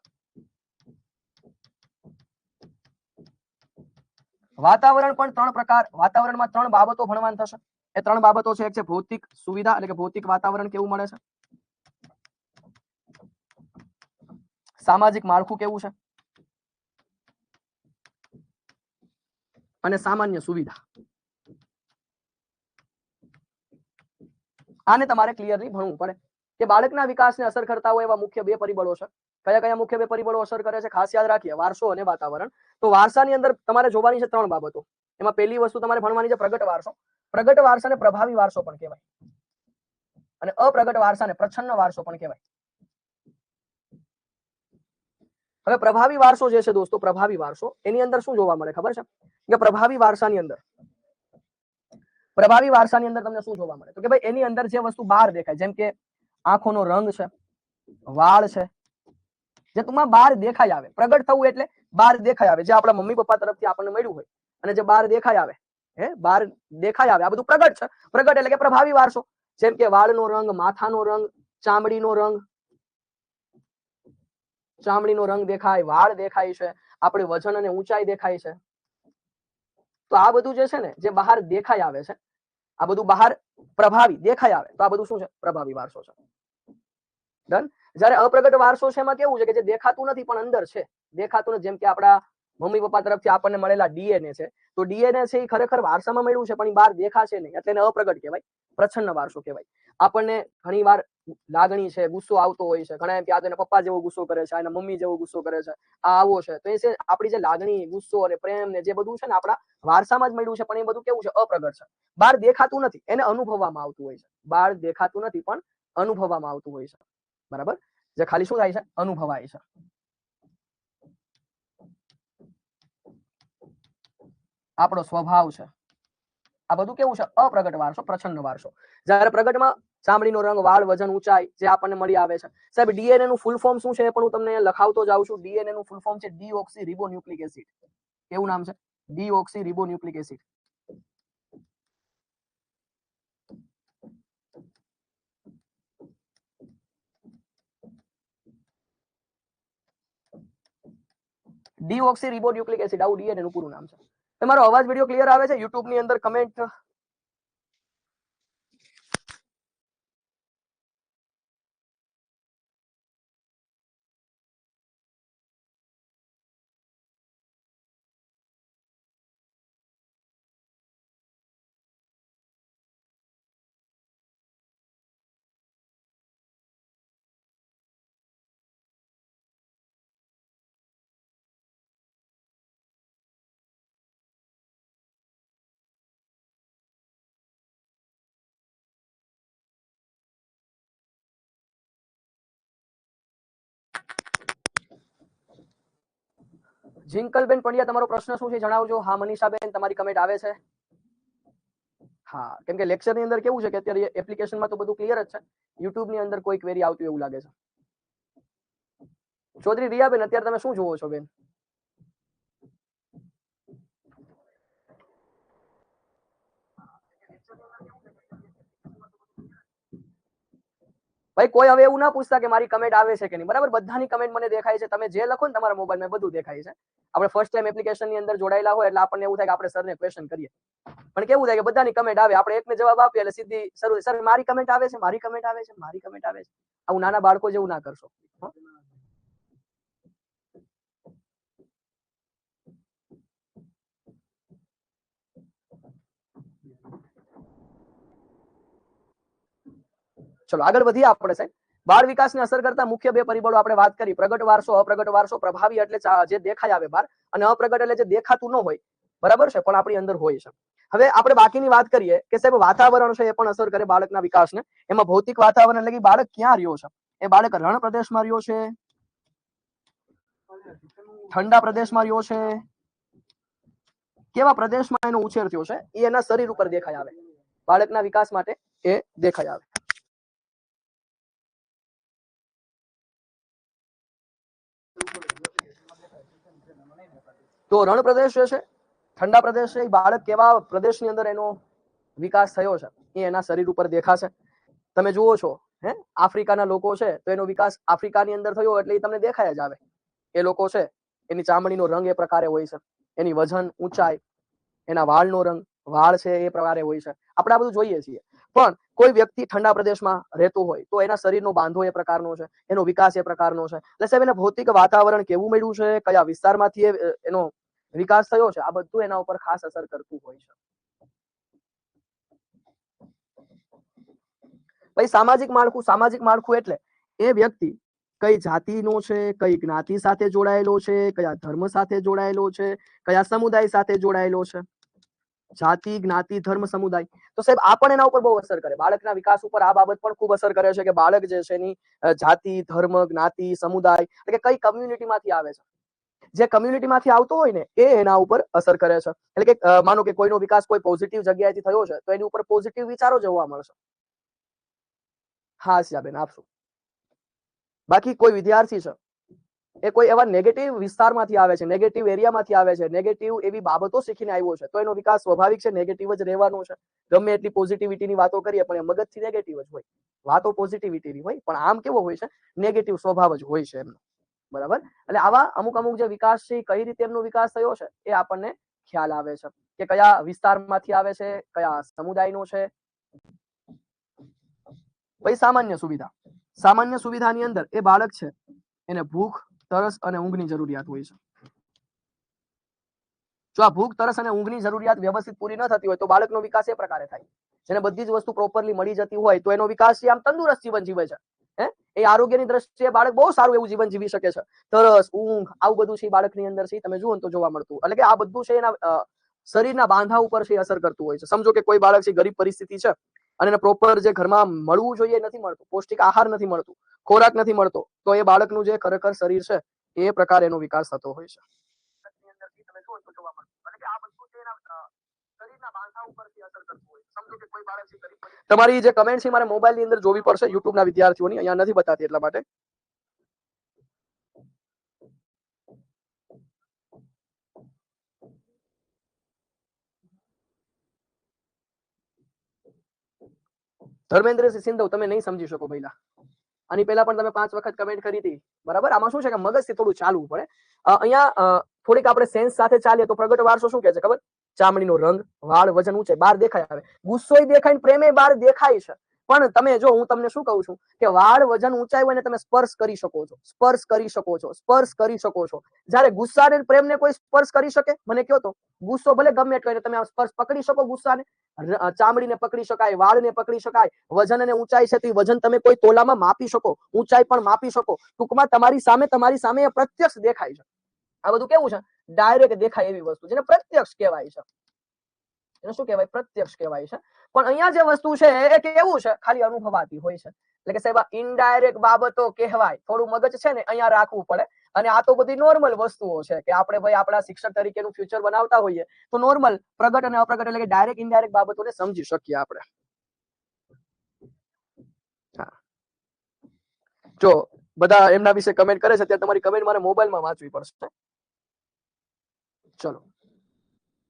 S2: વાતાવરણ પણ 3 પ્રકાર. વાતાવરણમાં 3 બાબતો ભણવાના થશે. એ 3 બાબતો છે. એક છે ભૌતિક સુવિધા, એટલે કે ભૌતિક વાતાવરણ કેવું મળે છે. સામાજિક માળખું કેવું છે અને સામાન્ય સુવિધા. આને તમારે ક્લિયરલી ભણવું પડે કે બાળકના વિકાસને અસર કરતા હોય એવા મુખ્ય 2 પરિબળો છે. કયા મુખ્ય 2 પરિબળો અસર કરે છે ખાસ યાદ રાખીએ, વારસો અને વાતાવરણ. તો વારસાની અંદર તમારે જોવાની છે 3 બાબતો. એમાં પહેલી વસ્તુ તમારે ભણવાની છે પ્રગટ વારસો. પ્રગટ વારસાને પ્રભાવી વારસો પણ કહેવાય અને અપ્રગટ વારસાને પ્રચ્છન્ન વારસો પણ કહેવાય. હવે પ્રભાવી વારસો જે છે દોસ્તો, પ્રભાવી વારસો એની અંદર શું જોવા મળે ખબર છે કે પ્રભાવી વારસાની અંદર તમને શું જોવા મળે તો કે ભાઈ એની અંદર જે વસ્તુ બહાર દેખાય, જેમ કે આંખોનો રંગ છે, વાળ છે, જે ટૂંકમાં બહાર દેખાઈ આવે. પ્રગટ થવું એટલે બહાર દેખાઈ આવે, જે આપણા મમ્મી પપ્પા તરફથી આપણને મળ્યું હોય અને જે બહાર દેખાઈ આવે, બહાર દેખાઈ આવે, આ બધું પ્રગટ છે. પ્રગટ એટલે કે પ્રભાવી વારસો. જેમ કે વાળનો રંગ, માથાનો રંગ, ચામડીનો રંગ, ચામડીનો રંગ દેખાય, વાળ દેખાય છે, આપણે વજન અને ઊંચાઈ દેખાય છે. તો આ બધું જે છે ને, જે બહાર દેખાઈ આવે છે, આ બધું બહાર પ્રભાવી દેખાઈ આવે, તો આ બધું શું છે? પ્રભાવી વારસો છે. ડન. જ્યારે અપ્રગટ વારસો છે એમાં કેવું છે કે જે દેખાતું નથી પણ અંદર છે. દેખાતું નથી, જેમ કે આપણા મમ્મી પપ્પા તરફથી આપણને મળેલા ડીએનએ છે, તો ડીએનએ છે એ ખરેખર વારસામાં મળ્યું છે પણ એ બહાર દેખાશે નહીં, એટલે એને અપ્રગટ કહેવાય, પ્રચ્છન્ન વારસો કહેવાય. આપણને ઘણી વાર લાગણી છે, ગુસ્સો આવતો હોય છે, ઘણા એમ કે આ તો એના પપ્પા જેવો ગુસ્સો કરે છે, એના મમ્મી જેવો ગુસ્સો કરે છે, આ આવો છે, તો એ છે આપણી જે લાગણી, ગુસ્સો અને પ્રેમ ને જે બધું છે ને આપણા વારસામાં જ મળ્યું છે, પણ એ બધું કેવું છે? અપ્રગટ છે, બહાર દેખાતું નથી, એને અનુભવવામાં આવતું હોય છે. બહાર દેખાતું નથી પણ અનુભવવામાં આવતું હોય છે. બરાબર? જે ખાલી શું થાય છે? અનુભવાય છે. આપણો સ્વભાવ છે, આ બધું કેવું છે? અપ્રગટ વારસો, પ્રચ્છન્ન વારસો. જ્યારે પ્રગટમાં ચામડીનો રંગ, વાળ, વજન, ઊંચાઈ જે આપણને મળી આવે છે. સાહેબ ડીએનએ નું ફૂલ ફોર્મ શું છે એ પણ હું તમને લખાવતો જાઉં છું. ડીએનએ નું ફૂલ ફોર્મ છે ડીઓક્સી રિબોન્યુક્લિક એસિડ. કેવું નામ છે? Deoxy ribonucleic acid. Deoxy ribonucleic acid, આવું ડીએનએ નું પૂરું નામ છે. તમારો અવાજ વિડિયો ક્લિયર આવે છે? યુટ્યુબ ની અંદર કમેન્ટ જિંકલબેન પંડ્યા, તમારો પ્રશ્ન શું છે જણાવજો. હા મનીષાબેન, તમારી કમેન્ટ આવે છે. હા, કેમ કે લેક્ચર ની અંદર કેવું છે કે અત્યારે એપ્લિકેશનમાં તો બધું ક્લિયર જ છે, યુટ્યુબ ની અંદર કોઈ ક્વેરી આવતી એવું લાગે છે. ચૌધરી રિયાબેન, અત્યારે તમે શું જોવો છો બેન? ભાઈ કોઈ હવે એવું ના પૂછતા કે મારી કમેન્ટ આવે છે કે નહીં, બરાબર? બધાની કમેન્ટ મને દેખાય છે. તમે જે લખો ને તમારા મોબાઈલમાં બધું દેખાય છે. આપણે ફર્સ્ટ ટાઈમ એપ્લિકેશન ની અંદર જોડાયેલા હોય એટલે આપણને એવું થાય કે આપણે સરને ક્વેશ્ચન કરીએ, પણ કેવું થાય કે બધાની કમેન્ટ આવે, આપણે એકને જવાબ આપીએ એટલે સીધી શરૂ, સર મારી કમેન્ટ આવે છે, મારી કમેન્ટ આવે છે, મારી કમેન્ટ આવે છે. આવું નાના બાળકો જેવું ના કરશો. ચલો આગળ વધીએ આપણે સાહેબ. બાળ વિકાસને અસર કરતા મુખ્ય બે પરિબળો આપણે વાત કરી. પ્રગટ વારસો, અપ્રગટ વારસો. પ્રભાવી એટલે જે દેખાય આવે બહાર, અને અપ્રગટ એટલે જે દેખાતું ન હોય, બરાબર છે, પણ આપણી અંદર હોય છે. હવે આપણે બાકીની વાત કરીએ કે સાહેબ વાતાવરણ છે એ પણ અસર કરે બાળકના વિકાસને. એમાં ભૌતિક વાતાવરણ એટલે કે બાળક ક્યાં રહ્યો છે? એ બાળક રણ પ્રદેશમાં રહ્યો છે, ઠંડા પ્રદેશમાં રહ્યો છે, કેવા પ્રદેશમાં એનો ઉછેર થયો છે, એ એના શરીર ઉપર દેખાય આવે. બાળકના વિકાસ માટે એ દેખાય આવે. તો રણ પ્રદેશ જે છે, ઠંડા પ્રદેશ છે, એ બાળક કેવા પ્રદેશની અંદર એનો વિકાસ થયો છે એ એના શરીર ઉપર દેખાશે. તમે જુઓ છો આફ્રિકાના લોકો છે તો એનો વિકાસ આફ્રિકાની અંદર થયો એટલે એ તમને દેખાય જ આવે. એ લોકો છે એની ચામડીનો રંગ એ પ્રકારે હોય છે, એની વજન, ઊંચાઈ, એના વાળનો રંગ, વાળ છે એ પ્રકારે હોય છે. આપણે આ બધું જોઈએ છીએ. પણ કોઈ વ્યક્તિ ઠંડા પ્રદેશમાં રહેતો હોય તો એના શરીરનો બાંધો એ પ્રકારનો છે, એનો વિકાસ એ પ્રકારનો છે. એટલે સાહેબ એને ભૌતિક વાતાવરણ કેવું મળ્યું છે, કયા વિસ્તારમાંથી એનો વિકાસ થયો છે, આ બધું એના ઉપર ખાસ અસર કરતું હોય છે. ભાઈ સામાજિક માળખું, સામાજિક માળખું એટલે એ વ્યક્તિ કઈ જાતિનો છે, કઈ જ્ઞાતિ સાથે જોડાયેલો છે, કયા ધર્મ સાથે જોડાયેલો છે, કયા સમુદાય સાથે જોડાયેલો છે. જાતિ, જ્ઞાતિ, ધર્મ, સમુદાય. તો સાહેબ આ પણ એના ઉપર બહુ અસર કરે. બાળકના વિકાસ ઉપર આ બાબત પણ ખૂબ અસર કરે છે કે બાળક જે છે એની જાતિ, ધર્મ, જ્ઞાતિ, સમુદાય એટલે કે કઈ કમ્યુનિટીમાંથી આવે છે. જે કમ્યુનિટીમાંથી આવતો હોય ને એ એના ઉપર અસર કરે છે. એટલે કે માનો કે કોઈનો વિકાસ કોઈ પોઝિટિવ જગ્યાએથી થયો છે તો એની ઉપર પોઝિટિવ વિચારો જોવા મળશે. હા સિયાબેન, આપશું. બાકી કોઈ વિદ્યાર્થી છે એ કોઈ એવા નેગેટિવ વિસ્તારમાંથી આવે છે, નેગેટિવ એરિયામાંથી આવે છે, નેગેટિવ એવી બાબતો શીખીને આવ્યો છે, તો એનો વિકાસ સ્વાભાવિક છે, નેગેટિવ જ રહેવાનો છે. ગમે એટલી પોઝિટિવિટીની વાતો કરીએ પણ એ મગજથી નેગેટિવ જ હોય. વાતો પોઝિટિવિટીની હોય પણ આમ કેવો હોય છે, નેગેટિવ સ્વભાવ જ હોય છે એમનો. બરાબર. એટલે આવા અમુક અમુક જે વિકાસ છે, કઈ રીતે એમનો વિકાસ થયો છે એ આપણને ખ્યાલ આવે છે કે કયા વિસ્તારમાંથી આવે છે, કયા સમુદાયનો છે. પછી સામાન્ય સુવિધા. સામાન્ય સુવિધાની અંદર એ બાળક છે એને ભૂખ, તરસ અને ઊંઘની જરૂરિયાત હોય છે. જો આ ભૂખ, તરસ અને ઊંઘની જરૂરિયાત વ્યવસ્થિત પૂરી ન થતી હોય તો બાળકનો વિકાસ એ પ્રકારે થાય. જેને બધી જ વસ્તુ પ્રોપરલી મળી જતી હોય તો એનો વિકાસ આમ તંદુરસ્ત જીવન જીવે છે. એ આરોગ્યની દ્રષ્ટિએ બાળક બહુ સારું એવું જીવન જીવી શકે છે. તરસ, ઊંઘ આવું બધું છે બાળકની અંદર છે, તમે જુઓ તો જોવા મળતું. એટલે કે આ બધું છે એના શરીરના બાંધા ઉપર છે અસર કરતું હોય છે. સમજો કે કોઈ બાળક છે ગરીબ પરિસ્થિતિ છે અને એને પ્રોપર જે ઘરમાં મળવું જોઈએ નથી મળતું, પૌષ્ટિક આહાર નથી મળતું, ખોરાક નથી મળતો, તો એ બાળકનું જે ખરેખર શરીર છે એ પ્રકારે એનો વિકાસ થતો હોય છે. તમારી જે કમેન્ટ છે મારે મોબાઈલ ની અંદર જોવી પડશે, યુટ્યુબ ના વિદ્યાર્થીઓની, અહીંયા નથી બતાતી એટલા માટે. ધર્મેન્દ્રસિંહ સિંધવ, તમે નહીં સમજી શકો પહેલા. આની પહેલા પણ તમે 5 વખત કમેન્ટ કરી હતી. બરાબર. આમાં શું છે કે મગજથી થોડું ચાલવું પડે. અહીંયા થોડીક આપણે સેન્સ સાથે ચાલીએ તો પ્રગટ વારસો શું કહે છે ખબર? ચામડીનો રંગ, વાળ, વજન, ઊંચાઈ બહાર દેખાય આવે. ગુસ્સોય દેખાય ને પ્રેમે બહાર દેખાય છે. પણ તમે જો હું તમને શું કહું છું કે વાળ, વજન, ઊંચાઈ હોય ને તમે સ્પર્શ કરી શકો છો, સ્પર્શ કરી શકો છો, સ્પર્શ કરી શકો છો. જ્યારે ગુસ્સા અને પ્રેમને કોઈ સ્પર્શ કરી શકે? મને કહો તો. ગુસ્સો ભલે ગમે એટલો હોય તમે આ સ્પર્શ પકડી શકો ગુસ્સાને? ચામડીને પકડી શકાય, વાળને પકડી શકાય, વજન અને ઊંચાઈ છે તે વજન તમે કોઈ તોલામાં માપી શકો, ઊંચાઈ પણ માપી શકો. ટૂંકમાં તમારી સામે એ પ્રત્યક્ષ દેખાય છે. આ બધું કેવું છે? ડાયરેક્ટ દેખાય એવી વસ્તુ જેને પ્રત્યક્ષ કહેવાય છે. એને શું કહેવાય? પ્રત્યક્ષ કહેવાય છે. પણ અહીંયા જે વસ્તુ છે એ કેવું છે? ખાલી અનુભવાતી હોય છે. એટલે કે સાહેબ ઇનડાયરેક્ટ બાબતો કહેવાય. થોડું મગજ છે ને અહીંયા રાખવું પડે. અને આ તો બધી નોર્મલ વસ્તુઓ છે કે આપણે ભાઈ આપણા શિક્ષક તરીકેનું ફ્યુચર બનાવતા હોઈએ તો નોર્મલ પ્રગટ અને અપ્રગટ એટલે કે ડાયરેક્ટ ઇનડાયરેક્ટ બાબતોને સમજી શકીએ આપણે. જો બધા એમના વિશે કમેન્ટ કરે છે ત્યારે તમારી કમેન્ટ મારે મોબાઈલમાં વાંચવી પડશે. ચલો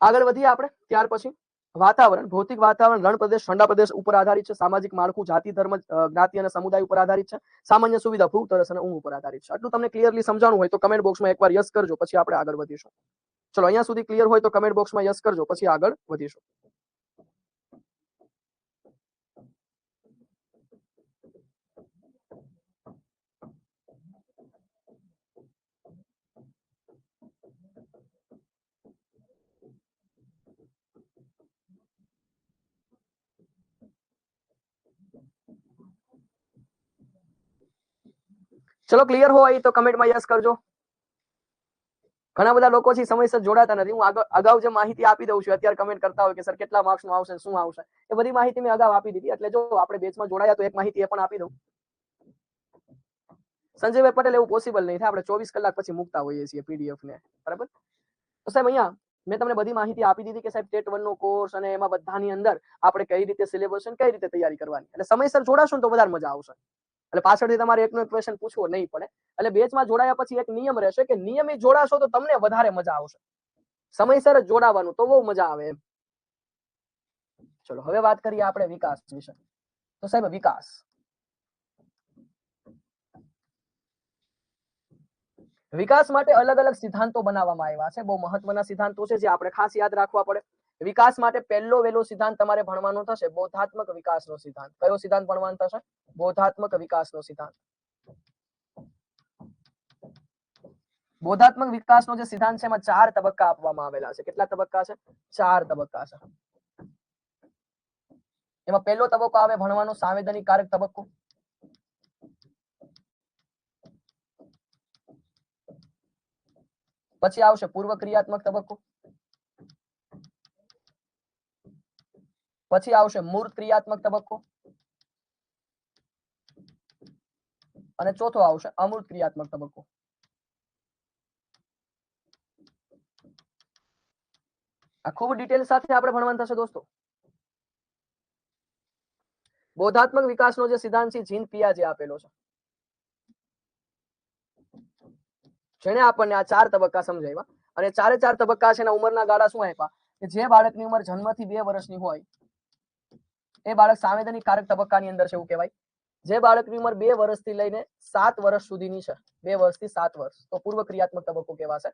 S2: આગળ વધીએ આપણે. ત્યાર પછી વાતાવરણ, ભૌતિક વાતાવરણ રણ પ્રદેશ, ઠંડા પ્રદેશ ઉપર આધારિત છે. સામાજિક માળખું જાતિ, ધર્મ, જ્ઞાતિ અને સમુદાય ઉપર આધારિત છે. સામાન્ય સુવિધા ભૂખ, તરસ અને ઊંઘ ઉપર આધારિત છે. આટલું તમને ક્લિયરલી સમજાણું હોય તો કમેન્ટ બોક્સમાં એકવાર યસ કરજો, પછી આપણે આગળ વધીશું. ચલો અહીંયા સુધી ક્લિયર હોય તો કમેન્ટ બોક્સમાં યસ કરજો, પછી આગળ વધીશું. ચલો ક્લિયર હોય તો કમેન્ટમાં યસ કરજો. ઘણા બધા લોકો છે સમયસર જોડાતા નથી. હું અગાઉ જે માહિતી આપી દઉં છું, અત્યારે કમેન્ટ કરતા હોય કે સર કેટલા માર્ક્સ નું આવશે, શું આવશે, એ બધી માહિતી મેં અગાઉ આપી દીધી. એટલે જો આપણે બેચમાં જોડાયા તો એક માહિતી એ પણ આપી દઉં. સંજયભાઈ પટેલ, એવું પોસિબલ નહીં થાય, આપણે 24 કલાક પછી મૂકતા હોઈએ છીએ પીડીએફ ને. બરાબર. તો સાહેબ અહીંયા મેં તમને બધી માહિતી આપી દીધી કે સાહેબ ટેટ 1 નો કોર્સ અને એમાં બધાની અંદર આપણે કઈ રીતે સિલેબસ અને કઈ રીતે તૈયારી કરવાની. એટલે સમયસર જોડાશો ને તો વધારે મજા આવશે. એટલે પાછળથી તમારે એકનો એક ક્વેશ્ચન પૂછવો નહીં પડે. એટલે બેચમાં જોડાયા પછી એક નિયમ રહેશે કે નિયમિત જોડાશો તો તમને વધારે મજા આવશે. સમયસર જ જોડાવાનું તો બહુ મજા આવે એમ. ચલો હવે વાત કરીએ આપણે વિકાસ વિશે. તો સાહેબ વિકાસ, વિકાસ માટે અલગ અલગ સિદ્ધાંતો બનાવવામાં આવ્યા છે. બહુ મહત્વના સિદ્ધાંતો છે જે આપણે ખાસ યાદ રાખવા પડે. વિકાસ માટે પહેલો વહેલો સિદ્ધાંત તમારે ભણવાનો થશે બોધાત્મક વિકાસનો સિદ્ધાંત. કયો સિદ્ધાંત ભણવાનો થશે? બોધાત્મક વિકાસનો સિદ્ધાંત. બોધાત્મક વિકાસનો જે સિદ્ધાંત છે એમાં 4 તબક્કા આપવામાં આવેલા છે. કેટલા તબક્કા છે? 4 તબક્કા છે. એમાં પહેલો તબક્કો આવે ભણવાનો સાંવેદનિક કારક તબક્કો. પછી આવશે પૂર્વ ક્રિયાત્મક તબક્કો. પછી આવશે મૂર્ત ક્રિયાત્મક તબક્કો. અને ચોથો આવશે અમૂર્ત ક્રિયાત્મક તબક્કો. આ ખૂબ ડિટેલ સાથે આપણે ભણવાનું થશે દોસ્તો. બોધાત્મક વિકાસનો જે સિદ્ધાંત છે જીન પિયાજે આપેલો છે. જેને આપણને આ 4 તબક્કા સમજાવ્યા અને ચારે 4 તબક્કા છે એના ઉંમરના ગાળા શું આપ્યા કે જે બાળકની ઉંમર જન્મથી 2 વર્ષની હોય એ બાળક સાંવેદનિક કારક તબક્કાની અંદર છે એવું કહેવાય. જે બાળકની ઉંમર 2 વર્ષથી લઈને 7 વર્ષ સુધીની છે, 2 વર્ષથી 7 વર્ષ, તો પૂર્વ ક્રિયાત્મક તબક્કો કહેવાશે.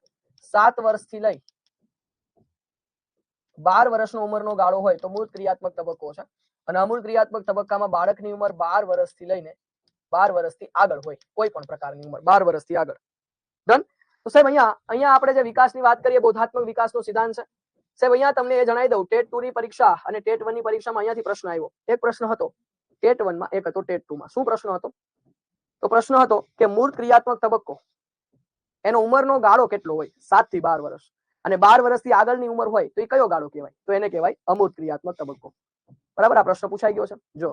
S2: 7 વર્ષથી લઈ 12 વર્ષનો ઉંમરનો ગાળો હોય તો મૂળ ક્રિયાત્મક તબક્કો છે. અને અમૂળ ક્રિયાત્મક તબક્કામાં બાળકની ઉંમર 12 વર્ષથી લઈને 12 વર્ષથી આગળ હોય, કોઈ પણ પ્રકારની ઉંમર 12 વર્ષથી આગળ. ડન. તો સાહેબ અહીંયા આપણે જે વિકાસની વાત કરીએ, બોધાત્મક વિકાસનો સિદ્ધાંત છે. સાહેબ અહીંયા તમને એ જણાવી દઉં, ટેટ 2 ની પરીક્ષા અને ટેટ 1 ની પરીક્ષામાં અહીંયાથી પ્રશ્ન આવ્યો. એક પ્રશ્ન હતો ટેટ 1 માં, એક હતો ટેટ 2 માં. શું પ્રશ્ન હતો? તો પ્રશ્ન હતો કે મૂળ ક્રિયાત્મક તબક્કો એનો ઉંમરનો ગાળો કેટલો હોય? 7 થી 12 વર્ષ. અને 12 વર્ષથી આગળની ઉંમર હોય તો એ કયો ગાળો કહેવાય? તો એને કહેવાય અમૂર્ત ક્રિયાત્મક તબક્કો. બરાબર, આ પ્રશ્ન પૂછાઈ ગયો છે. જો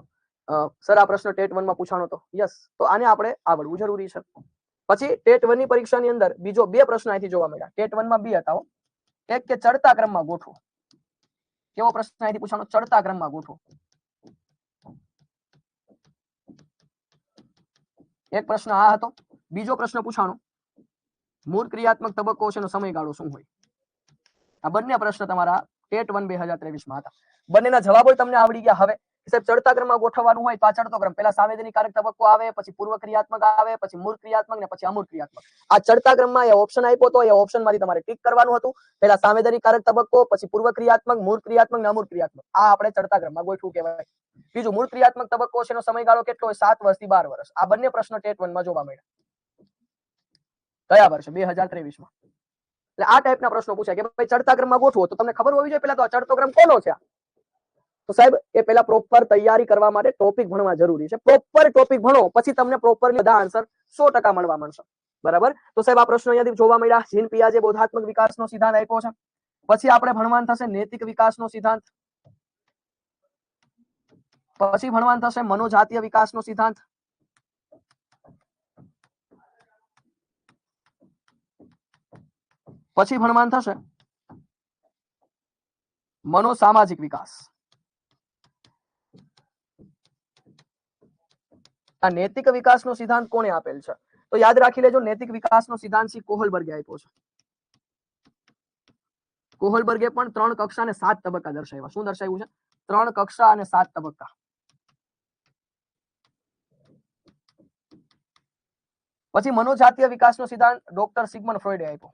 S2: સર આ પ્રશ્ન ટેટ 1 માં પૂછાણો હતો. યસ, તો આને આપણે આવડવું જરૂરી છે. પછી ટેટ 1 ની પરીક્ષાની અંદર બીજો 2 પ્રશ્ન અહીંથી જોવા મળ્યા. ટેટ 1 માં 2 હતા. એક કે ચડતા ક્રમમાં ગોઠવો. કેવો પ્રશ્ન અહીંથી પૂછાણો? ચડતા ક્રમમાં ગોઠવો. એક પ્રશ્ન આ હતો. બીજો પ્રશ્ન પૂછાણો મૂળ ક્રિયાત્મક તબક્કો છે એનો સમયગાળો શું હોય? આ બંને પ્રશ્ન તમારા ટેટ 1 2023 માં હતા. બંનેના જવાબો તમને આવડી ગયા. હવે સાહેબ ચડતા ક્રમમાં ગોઠવવાનું હોય તો આ ચડતો ક્રમ, પહેલા સાંવેદનિક કારક તબક્કો આવે, પછી પૂર્વ ક્રિયાત્મક આવે, પછી મૂળ ક્રિયાત્મક ને પછી અમૂર્ત ક્રિયાત્મક. આ ચડતા ક્રમમાં એ ઓપ્શન આપ્યો તો એ ઓપ્શન માંથી તમારે ટીક કરવાનું હતું. પહેલા સાંવેદનિક કારક તબક્કો, પછી પૂર્વ ક્રિયાત્મક, મૂળ ક્રિયાત્મક ને અમૂર્ત ક્રિયાત્મક. આ આપણે ચડતા ક્રમમાં ગોઠવું કહેવાય. બીજું મૂળ ક્રિયાત્મક તબક્કો છે એનો સમયગાળો કેટલો હોય? 7 વર્ષથી 12 વર્ષ. આ બંને પ્રશ્નો ટેટ 1 માં જોવા મળ્યા. કયા વર્ષે? 2023 માં. એટલે આ ટાઈપના પ્રશ્નો પૂછાય કે ભાઈ ચડતા ક્રમમાં ગોઠવો, તો તમને ખબર હોવી જોઈએ પેલા તો આ ચડતો ક્રમ કોનો છે. તો સાહેબ એ પેલા પ્રોપર તૈયારી કરવા માટે ટોપિક ભણવા જરૂરી છે. પ્રોપર ટોપિક ભણો પછી તમને પ્રોપરલી બધા આન્સર 100% મળવા મળશે. બરાબર. તો સાહેબ આ પ્રશ્નો અહીંયાથી જોવા મળ્યા. જીન પિયાજે બોધાત્મક વિકાસનો સિદ્ધાંત આપ્યો છે. પછી આપણે ભણવાનું થશે નૈતિક વિકાસનો સિદ્ધાંત. પછી ભણવાનું થશે મનોજાતીય વિકાસનો સિદ્ધાંત. પછી ભણવાનું થશે મનોસામાજિક વિકાસ. આ નૈતિક વિકાસનો સિદ્ધાંત કોણે આપેલ છે? તો યાદ રાખી લેજો, નૈતિક વિકાસનો સિદ્ધાંત સી કોહલબર્ગે આપ્યો છે. કોહલબર્ગે પણ 3 કક્ષા અને 7 તબક્કા દર્શાવ્યા. શું દર્શાવ્યું છે? 3 કક્ષા અને 7 તબક્કા. પછી મનોજાતીય વિકાસનો સિદ્ધાંત ડોક્ટર સિગમન્ડ ફ્રોઈડે આપ્યો.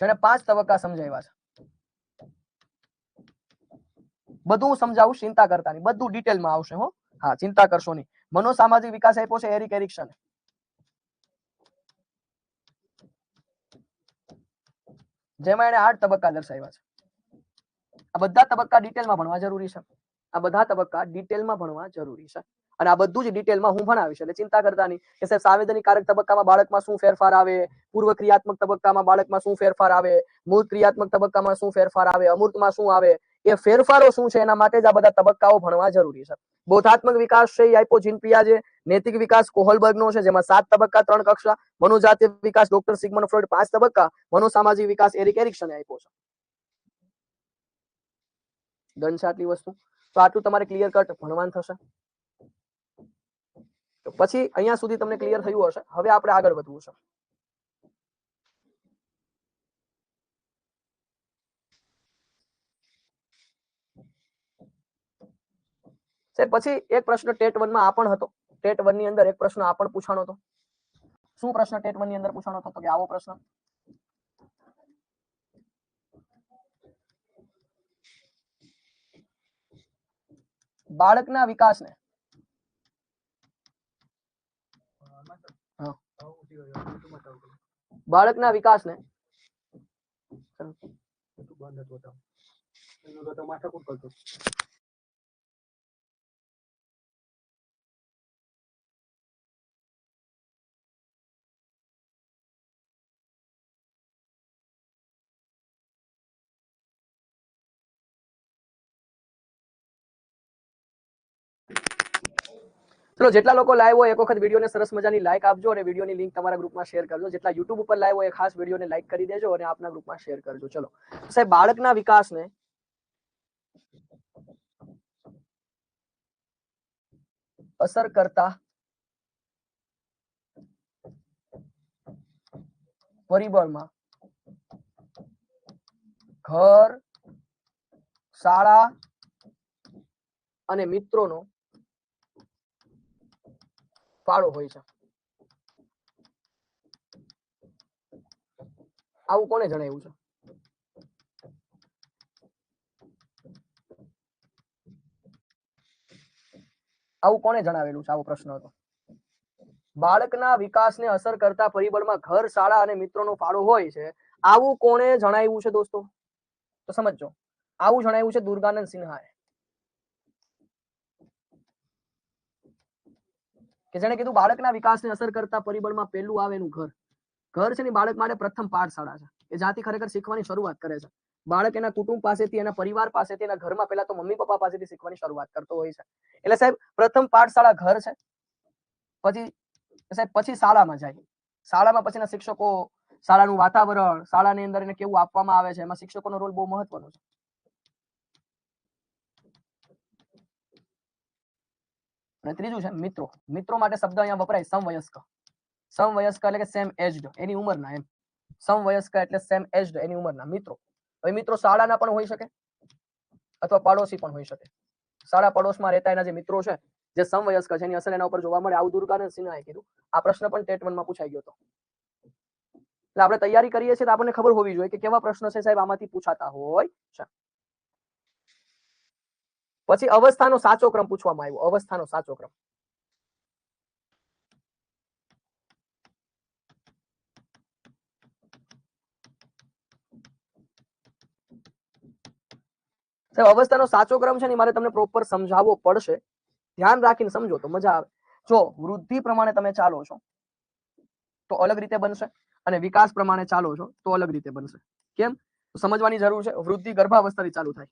S2: જેને 5 તબક્કા સમજાવ્યા છે. બધું સમજાવું, ચિંતા કરતા નહીં, બધું ડિટેલમાં આવશે હો. હા, ચિંતા કરશો નહીં. મનોસામાજિક વિકાસ આપ્યો છે એરિક એરિક્સન. જેમાં એને 8 તબક્કા દર્શાવ્યા છે. આ બધા તબક્કા ડિટેલમાં ભણવા જરૂરી છે. આ બધા તબક્કા ડિટેલમાં ભણવા જરૂરી છે. અને આ બધું જ ડિટેલમાં હું ભણાવીશ, એટલે ચિંતા કરતા નહીં કે સાહેબ સાંવેદનિક કારક તબક્કામાં બાળકમાં શું ફેરફાર આવે, પૂર્વ ક્રિયાત્મક તબક્કામાં બાળકમાં શું ફેરફાર આવે, મૂળ ક્રિયાત્મક તબક્કામાં શું ફેરફાર આવે, અમૂર્તમાં શું આવે, એ ફેરફારો શું છે એના માટે જ આ બધા તબક્કાઓ ભણવા જરૂરી છે. બોધાત્મક વિકાસ છે એ આપ્યો જીન પિયાજે. નૈતિક વિકાસ કોહલબર્ગનો છે જેમાં 7 તબક્કા 3 કક્ષા. મનોજાતીય વિકાસ ડોક્ટર સિગમન્ડ ફ્રોઈડ 5 તબક્કા. મનોસામાજિક વિકાસ એરિક એરિક્સને આપ્યો છે. ડન છે આટલી વસ્તુ. તો આટલું તમારે ક્લિયર કટ ભણવાનું થશે. તો પછી અહીંયા સુધી તમને ક્લિયર થયું હશે. હવે આપણે આગળ વધવું છે. પછી એક પ્રશ્ન ટેટ 1 માં આ પણ હતો. ટેટ 1 ની અંદર એક પ્રશ્ન આ પણ પૂછાણો હતો. શું પ્રશ્ન ટેટ 1 ની અંદર પૂછાણો હતો? તો કે આવો પ્રશ્ન. બાળકના વિકાસને બાળકના વિકાસને ચલો જેટલા લોકો લાઈવ હોય એક વખત વિડીયોને સરસ મજાની લાઈક આપજો અને વિડીયોની લિંક તમારા ગ્રુપમાં શેર કરજો. જેટલા યુટ્યુબ ઉપર લાઈવ હોય ખાસ વિડીયોને લાઈક કરી દેજો અને આપના ગ્રુપમાં શેર કરજો. ચલો સાહેબ, બાળકના વિકાસને અસર કરતા પરિબળમાં ઘર, શાળા અને મિત્રોનો ફાળો હોય છે. આવું કોને જણાવ્યું છે? આવું કોને જણાવેલું છે? આવો પ્રશ્ન હતો. બાળકના વિકાસને અસર કરતા પરિબળમાં ઘર, શાળા અને મિત્રોનો ફાળો હોય છે. આવું કોણે જણાવ્યું છે દોસ્તો? તો સમજો, આવું જણાવ્યું છે દુર્ગાનંદ સિન્હાએ, કે જેણે કીધું બાળકના વિકાસને અસર કરતા પરિબળમાં પહેલું આવે એનું ઘર. ઘર છે ને બાળક માટે પ્રથમ પાઠશાળા છે, કે જ્યાંથી ખરેખર શીખવાની શરૂઆત કરે છે. બાળક એના કુટુંબ પાસેથી, એના પરિવાર પાસેથી, એના ઘરમાં પહેલા તો મમ્મી પપ્પા પાસેથી શીખવાની શરૂઆત કરતો હોય છે. એટલે સાહેબ પ્રથમ પાઠશાળા ઘર છે, પછી શાળામાં જાય. શાળામાં પછીના શિક્ષકો, શાળાનું વાતાવરણ, શાળાની અંદર એને કેવું આપવામાં આવે છે, એમાં શિક્ષકોનો રોલ બહુ મહત્વનો છે. અને ત્રીજું છે મિત્રો. મિત્રો માટે શબ્દ અહીંયા વપરાય સમવયસ્ક. સમવયસ્ક એટલે કે સેમ એજ્ડ, એની ઉંમરના એમ. સમવયસ્ક એટલે સેમ એજ્ડ, એની ઉંમરના મિત્રો. હવે મિત્રો શાળાના પણ હોઈ શકે અથવા પાડોશી પણ હોઈ શકે. શાળા પડોશમાં રહેતા એના જે મિત્રો છે, જે સમવયસ્ક છે, એની અસર એના ઉપર જોવા મળે. આવું દુર્ગાનંદ સિન્હાએ કીધું. આ પ્રશ્ન પણ ટેટ 1 માં પૂછાઈ ગયો હતો. એટલે આપણે તૈયારી કરીએ છીએ તો આપણને ખબર હોવી જોઈએ કે કેવા પ્રશ્નો છે સાહેબ આમાંથી પૂછાતા હોય છે. પછી અવસ્થાનો સાચો ક્રમ પૂછવામાં આવ્યો. અવસ્થાનો સાચો ક્રમ. સાહેબ અવસ્થાનો સાચો ક્રમ છે ને મારે તમને પ્રોપર સમજાવવો પડશે. ધ્યાન રાખીને સમજો તો મજા આવે. જો વૃદ્ધિ પ્રમાણે તમે ચાલો છો તો અલગ રીતે બનશે, અને વિકાસ પ્રમાણે ચાલો છો તો અલગ રીતે બનશે. કેમ? સમજવાની જરૂર છે. વૃદ્ધિ ગર્ભાવસ્થાથી ચાલુ થાય,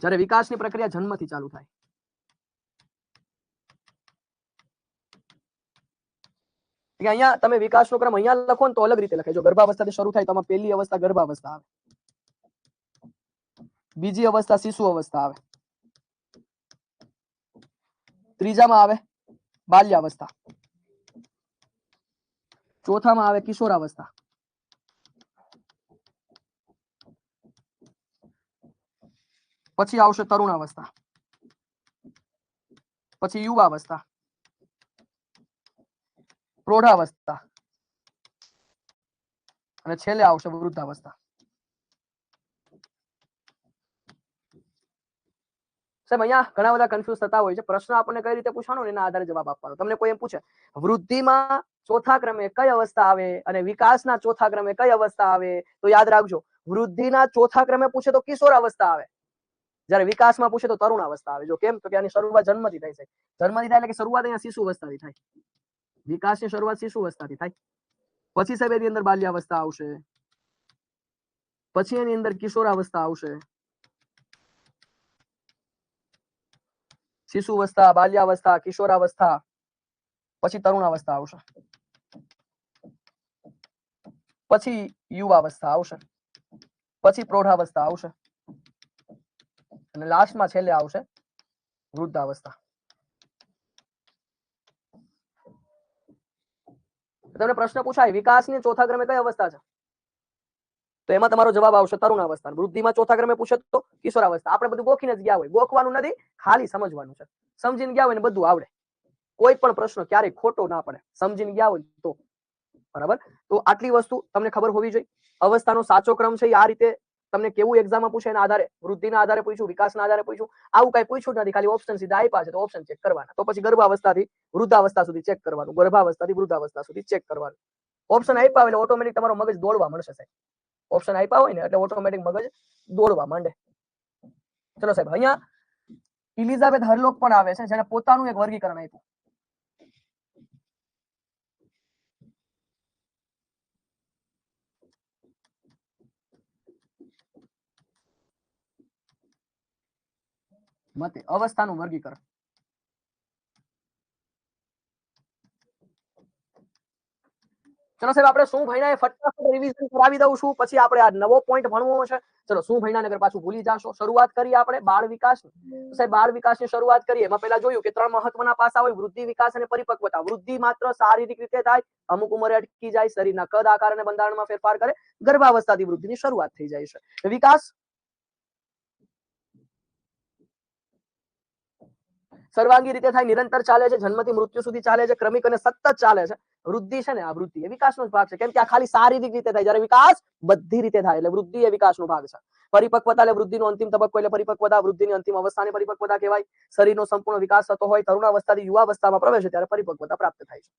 S2: જ્યારે વિકાસની પ્રક્રિયા જન્મથી ચાલુ થાય. અહીંયા તમે વિકાસનો ક્રમ અહીંયા લખો ને તો અલગ રીતે લખાય. જો ગર્ભાવસ્થાથી શરૂ થાય તો આમાં પહેલી અવસ્થા ગર્ભાવસ્થા આવે, બીજી અવસ્થા શિશુ અવસ્થા આવે, ત્રીજામાં આવે બાલ્યાવસ્થા, ચોથામાં આવે કિશોરાવસ્થા, પછી આવશે તરુણાવસ્થા, પછી યુવાવસ્થા, પ્રૌઢાવસ્થા અને છેલ્લે આવશે વૃદ્ધાવસ્થા. સાહેબ અહીંયા ઘણા બધા કન્ફ્યુઝ થતા હોય છે. પ્રશ્ન આપણને કઈ રીતે પૂછવાનો ને એના આધારે જવાબ આપવાનો. તમને કોઈ એમ પૂછે વૃદ્ધિમાં ચોથા ક્રમે કઈ અવસ્થા આવે અને વિકાસના ચોથા ક્રમે કઈ અવસ્થા આવે, તો યાદ રાખજો વૃદ્ધિના ચોથા ક્રમે પૂછે તો કિશોરાવસ્થા આવે, જ્યારે વિકાસમાં પૂછે તો તરુણાવસ્થા આવે. જો કેમ? તો કે આની શરૂઆત જન્મથી થાય છે. જન્મથી થાય એટલે કે શરૂઆત અહીંયા શિશુ અવસ્થાથી થાય. વિકાસની શરૂઆત શિશુ અવસ્થાથી થાય. પછી સાહેબ એની અંદર બાલ્યાવસ્થા આવશે, પછી એની અંદર કિશોરાવસ્થા આવશે, શિશુઅવસ્થા, બાલ્યાવસ્થા, કિશોરાવસ્થા, પછી તરુણાવસ્થા આવશે, પછી યુવાવસ્થા આવશે, પછી પ્રૌઢાવસ્થા આવશે અને લાસ્ટમાં છેલ્લે આવશે વૃદ્ધાવસ્થા. તમને પ્રશ્ન પૂછાય વિકાસની ચોથા ક્રમે કઈ અવસ્થા છે, તો એમાં તમારો જવાબ આવશે તરુણાવસ્થા. વૃદ્ધિમાં ચોથા ક્રમે પૂછે તો કિશોરાવસ્થા. આપણે બધું ગોખીને જ ગયા હોય, ગોખવાનું નથી, ખાલી સમજવાનું છે. સમજીને ગયા હોય ને બધું આવડે. કોઈ પણ પ્રશ્ન ક્યારેય ખોટો ના પડે, સમજીને ગયા હોય તો. બરાબર? તો આટલી વસ્તુ તમને ખબર હોવી જોઈએ. અવસ્થાનો સાચો ક્રમ છે એ આ રીતે તમને કેવું એક્ઝામમાં પૂછે એના આધારે, વૃદ્ધિના આધારે પૂછ્યું, વિકાસના આધારે પૂછ્યું, આવું કઈ પૂછ્યું નથી. ખાલી ઓપ્શન સીધા આપ્યા છે તો ઓપ્શન ચેક કરવાના. તો પછી ગર્ભાવસ્થાથી વૃદ્ધાવસ્થા સુધી ચેક કરવાનું, ગર્ભાવસ્થાથી વૃદ્ધાવસ્થા સુધી ચેક કરવાનું. ઓપ્શન આપ્યા એટલે ઓટોમેટિક તમારો મગજ દોડવા મળશે સાહેબ. ઓપ્શન આપ્યા હોય ને એટલે ઓટોમેટિક મગજ દોડવા માંડે. ચલો સાહેબ, અહીંયા ઇલિઝાબેથ હર્લોક પણ આવે છે, જેને પોતાનું એક વર્ગીકરણ આપ્યું. મતે અવસ્થાનું વર્ગીકરણ. ચલો સાહેબ આપણે શું ભણ્યા એ ફટાફટ રિવિઝન કરાવી દઉં છું, પછી આપણે આ નવો પોઈન્ટ ભણવો છે. ચલો શું ભણ્યા નગર પાછું ભૂલી જાશો. શરૂઆત કરીએ આપણે બાળ વિકાસ. સાહેબ બાળ વિકાસની શરૂઆત કરીએ. એમાં પહેલા જોયું કે 3 મહત્વના પાસા હોય: વૃદ્ધિ, વિકાસ અને પરિપક્વતા. વૃદ્ધિ માત્ર શારીરિક રીતે થાય, અમુક ઉંમરે અટકી જાય, શરીરના કદ, આકાર અને બંધારણમાં ફેરફાર કરે, ગર્ભાવસ્થાથી વૃદ્ધિની શરૂઆત થઈ જાય છે. વિકાસ સર્વાંગી રીતે થાય, નિરંતર ચાલે છે, જન્મથી મૃત્યુ સુધી ચાલે છે, ક્રમિક અને સતત ચાલે છે. વૃદ્ધિ છે ને, આ વૃદ્ધિ એ વિકાસનો જ ભાગ છે, કેમ કે આ ખાલી શારીરિક રીતે થાય, જ્યારે વિકાસ બધી રીતે થાય, એટલે વૃદ્ધિ એ વિકાસનો ભાગ છે. પરિપક્વતા એટલે વૃદ્ધિનો અંતિમ તબક્કો, એટલે પરિપક્વતા. વૃદ્ધિની અંતિમ અવસ્થાને પરિપક્વતા કહેવાય. શરીરનો સંપૂર્ણ વિકાસ થતો હોય, તરુણાવસ્થાથી યુવાવસ્થામાં પ્રવેશે ત્યારે પરિપક્વતા પ્રાપ્ત થાય છે.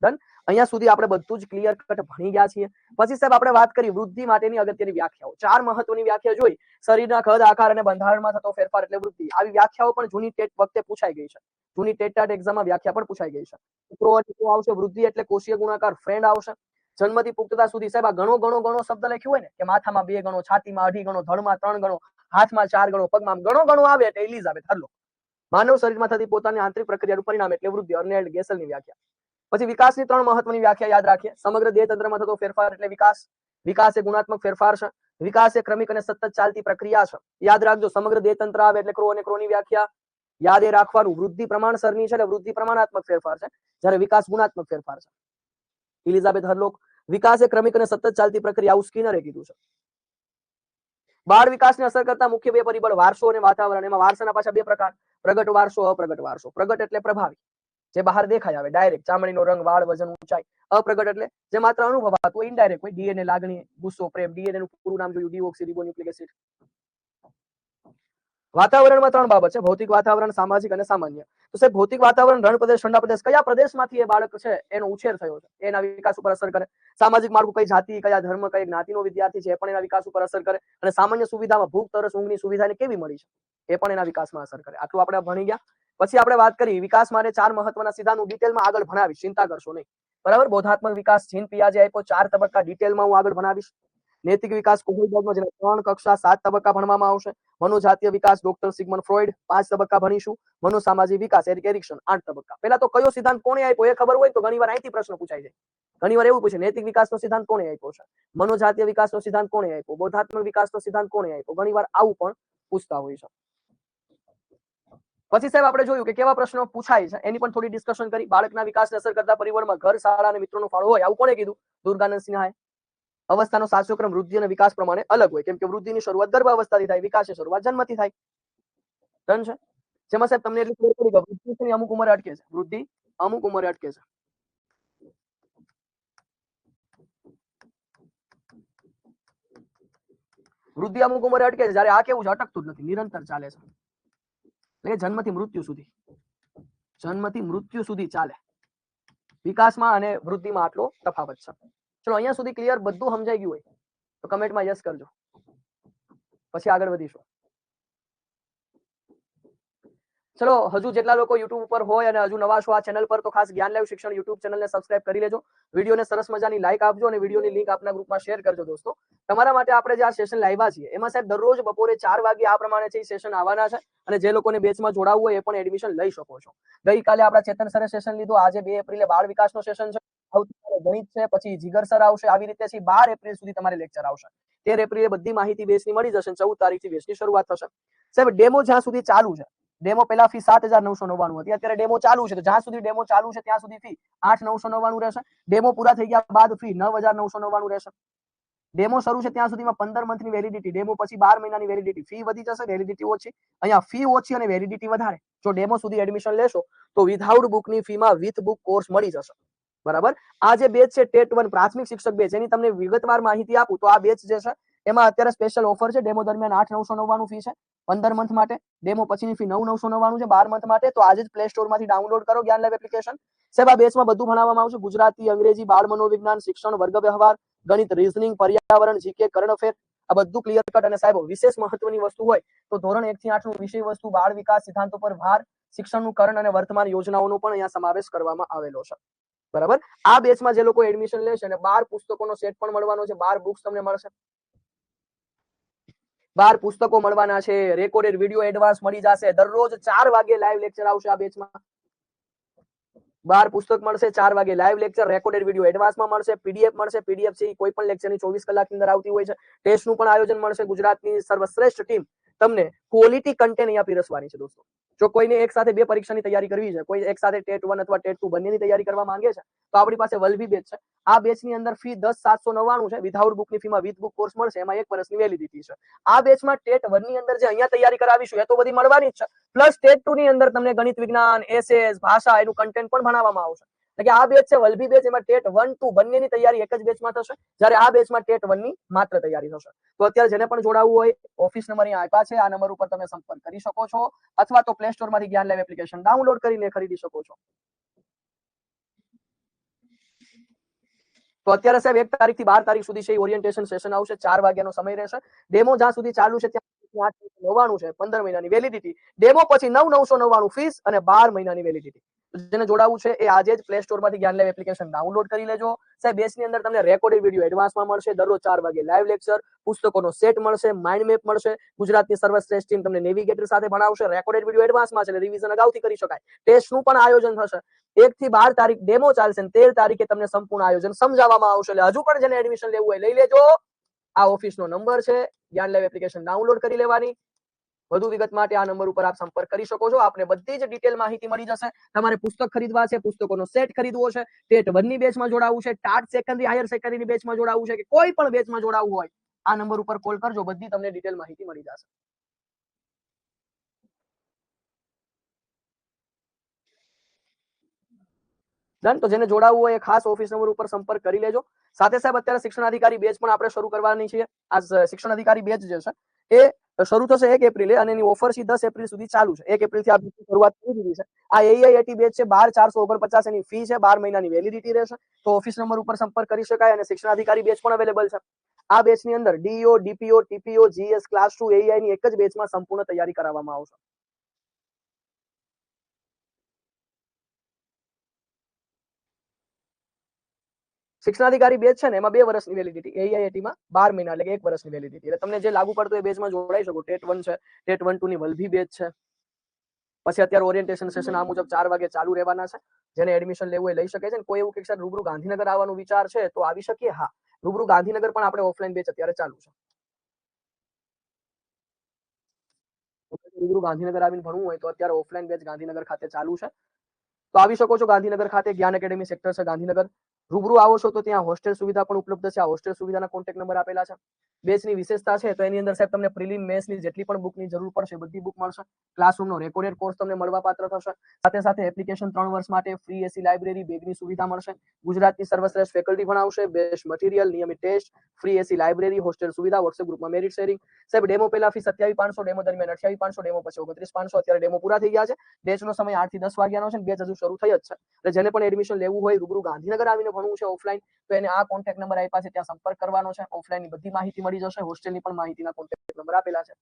S2: ડન. અહીંયા સુધી આપણે બધું જ ક્લિયર કટ ભણી ગયા છીએ. પછી સાહેબ આપણે વાત કરી વૃદ્ધિ માટેની અગત્યની વ્યાખ્યાઓ. 4 મહત્વની વ્યાખ્યા જોઈ. શરીરના કદ, આકાર અને બંધારણમાં થતો ફેરફાર એટલે વૃદ્ધિ. આવી વ્યાખ્યાઓ પણ જૂની ટેટ વખતે પૂછાઈ ગઈ છે. જૂની ટેટ ટાટ એક્ઝામમાં વ્યાખ્યા પણ પૂછાઈ ગઈ છે. મિત્રો આવશે, વૃદ્ધિ એટલે કોષીય ગુણાકાર, ફ્રેન્ડ આવશે. જન્મથી પુખ્તતા સુધી સાહેબ આ ઘણો શબ્દ લખ્યો હોય ને, કે માથામાં 2 ગણો, છાતીમાં 2.5 ગણો, ધડમાં 3 ગણો, હાથમાં 4 ગણો, પગમાં ગણો આવે એટલે એલિઝાબેથ હર્લો. માનવ શરીરમાં થતી પોતાની આંતરિક પ્રક્રિયાનું પરિણામ એટલે વૃદ્ધિ. અર્નેલ્ડ ગેસલની વ્યાખ્યા. પછી વિકાસની 3 મહત્વની વ્યાખ્યા યાદ રાખીએ. સમગ્ર દેહ તંત્રમાં થતો ફેરફાર એટલે વિકાસ. વિકાસ એ ગુણાત્મક ફેરફાર છે. વિકાસ એ ક્રમિક અને સતત ચાલતી પ્રક્રિયા છે. યાદ રાખજો, સમગ્ર દેહ તંત્ર આવે એટલે ક્રો અને ક્રોની વ્યાખ્યા યાદ એ રાખવાનું. વૃદ્ધિ પ્રમાણસરની છે, એટલે વૃદ્ધિ પ્રમાણાત્મક ફેરફાર છે, જ્યારે વિકાસ ગુણાત્મક ફેરફાર છે. એલિઝાબેથ હર્લોક. વિકાસ એ ક્રમિક અને સતત ચાલતી પ્રક્રિયા, આવું સ્કિનરે કીધું છે. બાળ વિકાસને અસર કરતા મુખ્ય 2 પરિબળ: વારસો અને વાતાવરણ. એમાં વારસાના પાછા 2 પ્રકાર: પ્રગટ વારસો, અપ્રગટ વારસો. પ્રગટ એટલે પ્રભાવી, જે બહાર દેખાય આવે, ડાયરેક્ટ, ચામડીનો રંગ, વાળ, વજન, ઊંચાઈ. અપ્રગટ એટલે જે માત્ર અનુભવાતું હોય, ઇનડાયરેક્ટ હોય, ડીએનએ, લાગણી, ગુસ્સો, પ્રેમ. ડીએનએ નું પૂરું નામ જોયું, ડીઓક્સીરિબોન્યુક્લિક એસિડ. વાતાવરણમાં 3 બાબત છે: ભૌતિક વાતાવરણ, સામાજિક અને સામાન્ય. તો સાહેબ ભૌતિક વાતાવરણ, રણ પ્રદેશ, ઠંડા પ્રદેશ, કયા પ્રદેશમાંથી એ બાળક છે એનો ઉછેર થયો છે, એના વિકાસ ઉપર અસર કરે. સામાજિક માળખું, કઈ જાતિ, કયા ધર્મ, કઈ જ્ઞાતિનો વિદ્યાર્થી છે, એ પણ એના વિકાસ ઉપર અસર કરે. અને સામાન્ય સુવિધામાં ભૂખ, તરસ, ઊંઘની સુવિધા એને કેવી મળી છે, એ પણ એના વિકાસમાં અસર કરે. આટલું આપણે ભણી ગયા. પછી આપણે વાત કરી વિકાસ માટે 4 મહત્વના સિદ્ધાંતો. ડિટેલમાં આગળ ભણાવીશ, ચિંતા કરશો નહીં, બરાબર. બોધાત્મક વિકાસ, જીન પિયાજે આપ્યો 4 તબક્કા, ડિટેલમાં હું આગળ ભણાવીશ. નૈતિક વિકાસ કોહલબર્ગનો, જેને 3 કક્ષા 7 તબક્કા ભણવામાં આવશે. મનોજાતીય વિકાસ ડોક્ટર સિગમન્ડ ફ્રોઈડ 5 તબક્કા ભણીશું. મનોસામાજિક વિકાસ એરિક એરિક્સન 8 તબક્કા. પહેલા તો કયો સિદ્ધાંત કોણે આપ્યો એ ખબર હોય તો ઘણીવાર અહીંથી પ્રશ્ન પૂછાય જાય. ઘણીવાર એવું પૂછે, નૈતિક વિકાસનો સિદ્ધાંત કોણે આપ્યો છે, મનોજાતીય વિકાસનો સિદ્ધાંત કોણે આપ્યો, બોધાત્મક વિકાસનો સિદ્ધાંત કોણે આપ્યો. ઘણીવાર આવું પણ પૂછતા હોય છે. પછી સાહેબ આપણે જોયું કે કેવા પ્રશ્નો પૂછાય છે, એની પણ થોડી ડિસ્કશન કરી. બાળકના વિકાસને અસર કરતા પરિબળમાં ઘર, શાળા અને મિત્રોનો ફાળો હોય, આવું કોણે કીધું? દુર્ગાનંદ સિન્હાએ. અવસ્થાનો સાચો ક્રમ વૃદ્ધિ અને વિકાસ પ્રમાણે અલગ હોય, કેમ કે વૃદ્ધિની શરૂઆત ગર્ભાવસ્થાથી થાય, વિકાસની શરૂઆત જન્મથી થાય. ડન છે. જેમાં સાહેબ તમને એટલી ખબર પડી કે વૃદ્ધિ અમુક ઉંમરે અટકે છે. વૃદ્ધિ અમુક ઉંમરે અટકે છે. વૃદ્ધિ અમુક ઉંમરે અટકે છે, જ્યારે આ કેવું છે, અટકતું જ નથી, નિરંતર ચાલે છે. એટલે જન્મથી મૃત્યુ સુધી, જન્મથી મૃત્યુ સુધી ચાલે. વિકાસમાં અને વૃદ્ધિમાં આટલો તફાવત છે. ચલો અહીંયા સુધી ક્લિયર, બધું સમજાઈ ગયું હોય તો કમેન્ટમાં યસ કરજો, પછી આગળ વધીશું. ચલો હજુ જેટલા લોકો યુટ્યુબ ઉપર હોય અને હજુ નવા છો આ ચેનલ પર, તો ખાસ જ્ઞાન લાઈવ શિક્ષણ યુટ્યુબ ચેનલને સબસ્ક્રાઇબ કરી લેજો. વિડીયોને સરસ મજાની લાઈક આપજો અને વિડીયોની લિંક આપના ગ્રુપમાં શેર કરજો. દોસ્તો તમારા માટે આપણે જે આ સેશન લાવ્યા છીએ એમાં સાહેબ દરરોજ બપોરે 4 વાગે આ પ્રમાણે છે સેશન આવવાના છે, અને જે લોકોને બેચમાં જોડાવવું હોય એ પણ એડમિશન લઈ શકો છો. ગઈકાલે આપણા ચેતન સરે સેશન લીધું, આજે 2 એપ્રિલે બાળ વિકાસનો સેશન છે, આવતીકાલે ગણિત છે, પછી જીગર સર આવશે. આવી રીતે 12 એપ્રિલ સુધી તમારે લેક્ચર આવશે. 13 એપ્રિલે બધી માહિતી બેચની મળી જશે. 14 તારીખથી બેચની શરૂઆત થશે. સાહેબ ડેમો જ્યાં સુધી ચાલુ છે, ડેમો પહેલા ફી 7,999 હતી, અત્યારે ડેમો ચાલુ છે, તો જ્યાં સુધી ડેમો ચાલુ છે ત્યાં સુધી ફી 8,999 રહેશે. ડેમો પૂરા થઈ ગયા બાદ ફી 9,999 રહેશે. ડેમો શરૂ છે ત્યાં સુધીમાં 15 મંથની વેલિડિટી, ડેમો પછી 12 મહિનાની વેલિડિટી. ફી વધી જશે, વેલિડિટી ઓછી. અહીંયા ફી ઓછી અને વેલિડિટી વધારે. જો ડેમો સુધી એડમિશન લેશો તો વિધાઉટ બુકની ફીમાં વિથ બુક કોર્સ મળી જશે. બરાબર. આ જે બેચ છે ટેટ 1 પ્રાથમિક શિક્ષક બેચ, એની તમને વિગતવાર માહિતી આપું તો આ બેચ જે છે એમાં અત્યારે સ્પેશિયલ ઓફર છે. ડેમો દરમિયાન 8,999 ફી છે 15 મંથ માટે, ડેમો પછીની ફી 9,999 છે 12 મંથ માટે. તો આજે જ પ્લે સ્ટોર માંથી ડાઉનલોડ કરો જ્ઞાન લેબ એપ્લિકેશન. સાહેબ આ બેચમાં બધું ભણાવવામાં આવશે: ગુજરાતી, અંગ્રેજી, બાળ મનોવિજ્ઞાન, શિક્ષણ, વર્ગ વ્યવહાર, ગણિત, રીઝનિંગ, પર્યાવરણ, જીકે, કરંટ અફેર, આ બધું ક્લિયર કટ. અને સાહેબ વિશેષ મહત્વની વસ્તુ હોય તો ધોરણ 1 થી 8 નું વિષય વસ્તુ બાળ વિકાસ સિદ્ધાંતો પર ભાર, શિક્ષણનું કરણ અને વર્તમાન યોજનાઓનો પણ અહીંયા સમાવેશ કરવામાં આવેલો છે. બરાબર. આ બેચમાં જે લોકો એડમિશન લેશે અને 12 પુસ્તકોનો સેટ પણ મળવાનો છે, 12 બુક્સ તમને મળશે, 12 પુસ્તકો મળવાના છે, રેકોર્ડેડ વિડીયો એડવાન્સ મળી જશે. દરરોજ 4 વાગે લાઈવ લેક્ચર આવશે આ બેચમાં. 12 પુસ્તક મળશે, 4 વાગે લાઈવ લેક્ચર, રેકોર્ડેડ વિડીયો એડવાન્સમાં મળશે, પીડીએફ મળશે. પીડીએફ છે કોઈ પણ લેક્ચરની 24 કલાકની અંદર આવતી હોય છે. ટેસ્ટનું પણ આયોજન મળશે. ગુજરાતની સર્વશ્રેષ્ઠ ટીમ તમને ક્વોલિટી કન્ટેન્ટ અહીંયા પીરસવાની છે દોસ્તો. જો કોઈને એક સાથે બે પરીક્ષાની તૈયારી કરવી છે, કોઈ એક સાથે ટેટ 1 અથવા ટેટ 2 બંનેની તૈયારી કરવા માંગે છે, તો આપણી પાસે વલ્લભી બેચ છે. આ બેચની અંદર ફી 10,799 છે. વિધાઉટ બુકની ફીમાં વિથ બુક કોર્સ મળશે, એમાં 1 વર્ષની વેલિડિટી છે. આ બેચમાં ટેટ 1 ની અંદર જે અહીંયા તૈયારી કરાવીશું એ તો બધી મળવાની જ છે, પ્લસ ટેટ 2 ની અંદર તમને ગણિત, વિજ્ઞાન, એસએસ, ભાષા એનું કન્ટેન્ટ પણ ભણાવવામાં આવશે. એટલે કે આ બેચ છે વલ્લભી બેચ, એમાં ટેટ 1, 2 બંનેની તૈયારી એક જ બેચમાં થશે, જ્યારે આ બેચમાં ટેટ 1 ની માત્ર તૈયારી થશે. તો અત્યારે જેને પણ જોડાવવું હોય, ઓફિસ નંબર અહીંયા આપ્યા છે, આ નંબર ઉપર તમે સંપર્ક કરી શકો છો, અથવા તો પ્લે સ્ટોર માંથી જ્ઞાન લાઈવ એપ્લિકેશન ડાઉનલોડ કરીને ખરીદી શકો છો. તો અત્યારે સાહેબ 1 તારીખ થી 12 તારીખ સુધી છે ઓરિએન્ટેશન સેશન આવશે. 4 વાગ્યાનો સમય રહેશે. ડેમો જ્યાં સુધી ચાલુ છે ત્યાં 899 છે, 15 મહિનાની વેલિડિટી. ડેમો પછી 9,999 ફીસ અને 12 મહિનાની વેલિડિટી. જેને જોડાવવું છે એ આજે જ પ્લે સ્ટોર માંથી જ્ઞાન લાઈવ એપ્લિકેશન ડાઉનલોડ કરી લેજો. સાહેબ બેચની અંદર તમને રેકોર્ડેડ વિડીયો એડવાન્સમાં મળશે, દરરોજ 4 વાગે લાઈવ લેક્ચર, પુસ્તકોનો સેટ મળશે, માઇન્ડ મેપ મળશે. ગુજરાતની સર્વશ્રેષ્ઠ ટીમ તમને નેવિગેટર સાથે ભણાવશે. રેકોર્ડેડ વિડીયો એડવાન્સમાં છે એટલે રિવિઝન અગાઉથી કરી શકાય. ટેસ્ટનું પણ આયોજન થશે. 1 થી 12 તારીખ ડેમો ચાલશે, 13 તારીખે તમને સંપૂર્ણ આયોજન સમજાવવામાં આવશે. એટલે હજુ પણ જેને એડમિશન લેવું હોય લઈ લેજો. આ ઓફિસનો નંબર છે, જ્ઞાન લાઈવ એપ્લિકેશન ડાઉનલોડ કરી લેવાની. વધુ વિગત માટે આ નંબર ઉપર આપ સંપર્ક કરી શકો છો. આપને બધી જ ડિટેલ માહિતી મળી જશે. તમારે પુસ્તક ખરીદવા છે, પુસ્તકોનો સેટ ખરીદવો છે, ટેટ 1 ની બેચમાં જોડાવવું છે, ટાટ સેકન્ડરી હાયર સેકન્ડરીની બેચમાં જોડાવવું છે, કે કોઈ પણ બેચમાં જોડાવવું હોય, આ નંબર ઉપર કોલ કરજો, બધી તમને ડિટેલ માહિતી મળી જશે. ડન. તો જેને જોડાવવું હોય એ ખાસ ઓફિસ નંબર ઉપર સંપર્ક કરી લેજો. સાથે સાહેબ અત્યારે શિક્ષણાધિકારી બેચ પણ આપણે શરૂ કરવાની છે. આ શિક્ષણાધિકારી બેચ જે છે એ શરૂ થશે 1 એપ્રિલે અને એની ઓફર છે 10 એપ્રિલ સુધી ચાલુ છે. 1 એપ્રિલ થી આ બેચની શરૂઆત કરી દીધી છે. આ એઆઈએટી બેચ છે, 12,449 એની ફી છે, 12 મહિનાની વેલિડિટી રહેશે. તો ઓફિસ નંબર ઉપર સંપર્ક કરી શકાય. અને શિક્ષણાધિકારી બેચ પણ અવેલેબલ છે. આ બેચની અંદર DEO, DPO, TPO, GS, class 2, AI ની એક જ બેચમાં સંપૂર્ણ તૈયારી કરાવવામાં આવશે. શિક્ષણાધિકારી બેચ છે ને એમાં 2 વર્ષની વેલિડિટી, એઆઈઆઈટી માં 12 મહિના એટલે કે 1 વર્ષની વેલિડિટી. એટલે તમને જે લાગુ પડતું એ બેચમાં જોડાઈ શકો. ટેટ 1 છે, ટેટ 1 2 ની વલ્લભી બેચ છે. પછી અત્યારે ઓરિએન્ટેશન સેશન આ મુજબ 4 વાગે ચાલુ રહેવાના છે. જેને એડમિશન લેવું હોય લઈ શકે છે. કોઈ એવું કે સર રૂબરૂ ગાંધીનગર આવવાનો વિચાર છે તો આવી શકીએ. હા, રૂબરૂ ગાંધીનગર પણ આપણે ઓફલાઈન બેચ અત્યારે ચાલુ છે. રૂબરૂ ગાંધીનગર આવીને ભણવું હોય તો અત્યારે ઓફલાઈન બેચ ગાંધીનગર ખાતે ચાલુ છે. તો આવી શકો છો ગાંધીનગર ખાતે. જ્ઞાન એકેડેમી સેક્ટર છે ગાંધીનગર. રૂબરૂ આવો છો તો ત્યાં હોસ્ટેલ સુવિધા પણ ઉપલબ્ધ છે. આ હોસ્ટેલ સુવિધાના કોન્ટેક્ટ નંબર આપેલા છે. બેચની વિશેષતા છે તો એની અંદર સાહેબ તમને પ્રિલિમ મેથ્સની જેટલી પણ બુકની જરૂર પડશે બધી બુક મળશે. ક્લાસરૂમનો રેકોર્ડેડ કોર્સ તમને મળવાપાત્ર થશે. સાથે સાથે એપ્લિકેશન 3 વર્ષ માટે ફ્રી એસી લાઇબ્રેરી, બેગની સુવિધા મળશે. ગુજરાતની સર્વશ્રેષ્ઠ ફેકલ્ટી ભણાવશે. બેસ્ટ મટીરિયલ, નિયમિત ટેસ્ટ, ફ્રી એસી લાઇબ્રેરી, હોસ્ટેલ સુવિધા, વોટ્સએપ ગ્રુપમાં મેરિટ શેરિંગ. સાહેબ ડેમો પહેલા ફી 27,500, ડેમો દરમિયાન 28,500, ડેમો પછી 29,500. અત્યારે ડેમો પૂરા થઈ ગયા છે. બેચનો સમય 8 થી 10 વાગ્યાનો છે. બેચ હજુ શરૂ થઈ જ છે. એટલે જેને પણ એડમિશન લેવું હોય, રૂબરૂ ગાંધીનગર આવીને ભણવું છે ઓફલાઈન, તો એને આ કોન્ટેક્ટ નંબર આપ્યા છે ત્યાં સંપર્ક કરવાનો છે. ઓફલાઈનની બધી માહિતી મળી જશે. હોસ્ટેલની પણ માહિતીના કોન્ટેક્ટ નંબર આપેલા છે.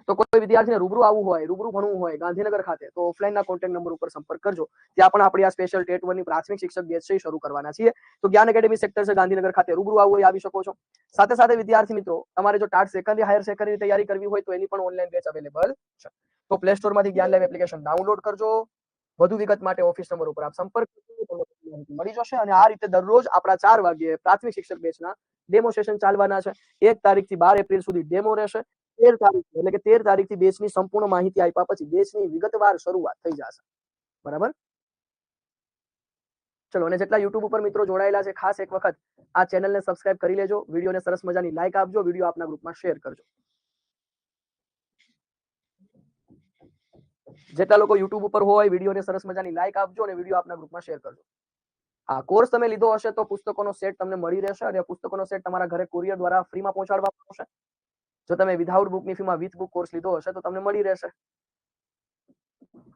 S2: તો કોઈ વિદ્યાર્થીને રૂબરૂ આવવું હોય, રૂબરૂ ભણવું હોય ગાંધીનગર ખાતે, તો ઓફલાઈનના કોન્ટેક્ટ નંબર ઉપર સંપર્ક કરજો. ત્યાં પણ આપણી આ સ્પેશિયલ ટેટ 1 ની પ્રાથમિક શિક્ષક બેચ છે શરૂ કરવાના છીએ. તો જ્ઞાન એકેડેમી સેક્ટર છે ગાંધીનગર ખાતે, રૂબરૂ આવવું હોય આવી શકો છો. સાથે સાથે વિદ્યાર્થી મિત્રો, તમારે જો ટાટ સેકન્ડરી હાયર સેકન્ડરી તૈયારી કરવી હોય તો એની પણ ઓનલાઈન બેચ અવેલેબલ છે. તો પ્લે સ્ટોર માંથી જ્ઞાન લાઈવ એપ્લિકેશન ડાઉનલોડ કરજો. વધુ વિગત માટે ઓફિસ નંબર ઉપર આપ સંપર્ક કરજો, મળી જશે. અને આ રીતે દરરોજ આપણા 4 વાગ્યે પ્રાથમિક શિક્ષક બેચના ડેમો સેશન ચાલવાના છે. 1 તારીખ થી 12 એપ્રિલ સુધી ડેમો રહેશે. 13 તારીખ એટલે કે 13 તારીખથી બેચની સંપૂર્ણ માહિતી આપ્યા પછી બેચની વિગતવાર શરૂઆત થઈ જશે. બરાબર. ચલો, અને જેટલા યુટ્યુબ ઉપર મિત્રો જોડાયેલા છે ખાસ એક વખત આ ચેનલને સબસ્ક્રાઇબ કરી લેજો. વિડીયોને સરસ મજાની લાઈક આપજો. વિડીયો આપના ગ્રુપમાં શેર કરજો. જેટલા લોકો યુટ્યુબ ઉપર હોય વિડીયોને સરસ મજાની લાઈક આપજો અને વિડીયો આપના ગ્રુપમાં શેર કરજો. આ કોર્સ તમે લીધો હશે તો પુસ્તકોનો સેટ તમને મળી રહેશે અને પુસ્તકોનો સેટ તમારા ઘરે કુરિયર દ્વારા ફ્રીમાં પહોંચાડવામાં આવશે. જો તમે વિધાઉટ બુકની ફીમાં વિથ બુક કોર્સ લીધો હશે તો તમને મળી રહેશે.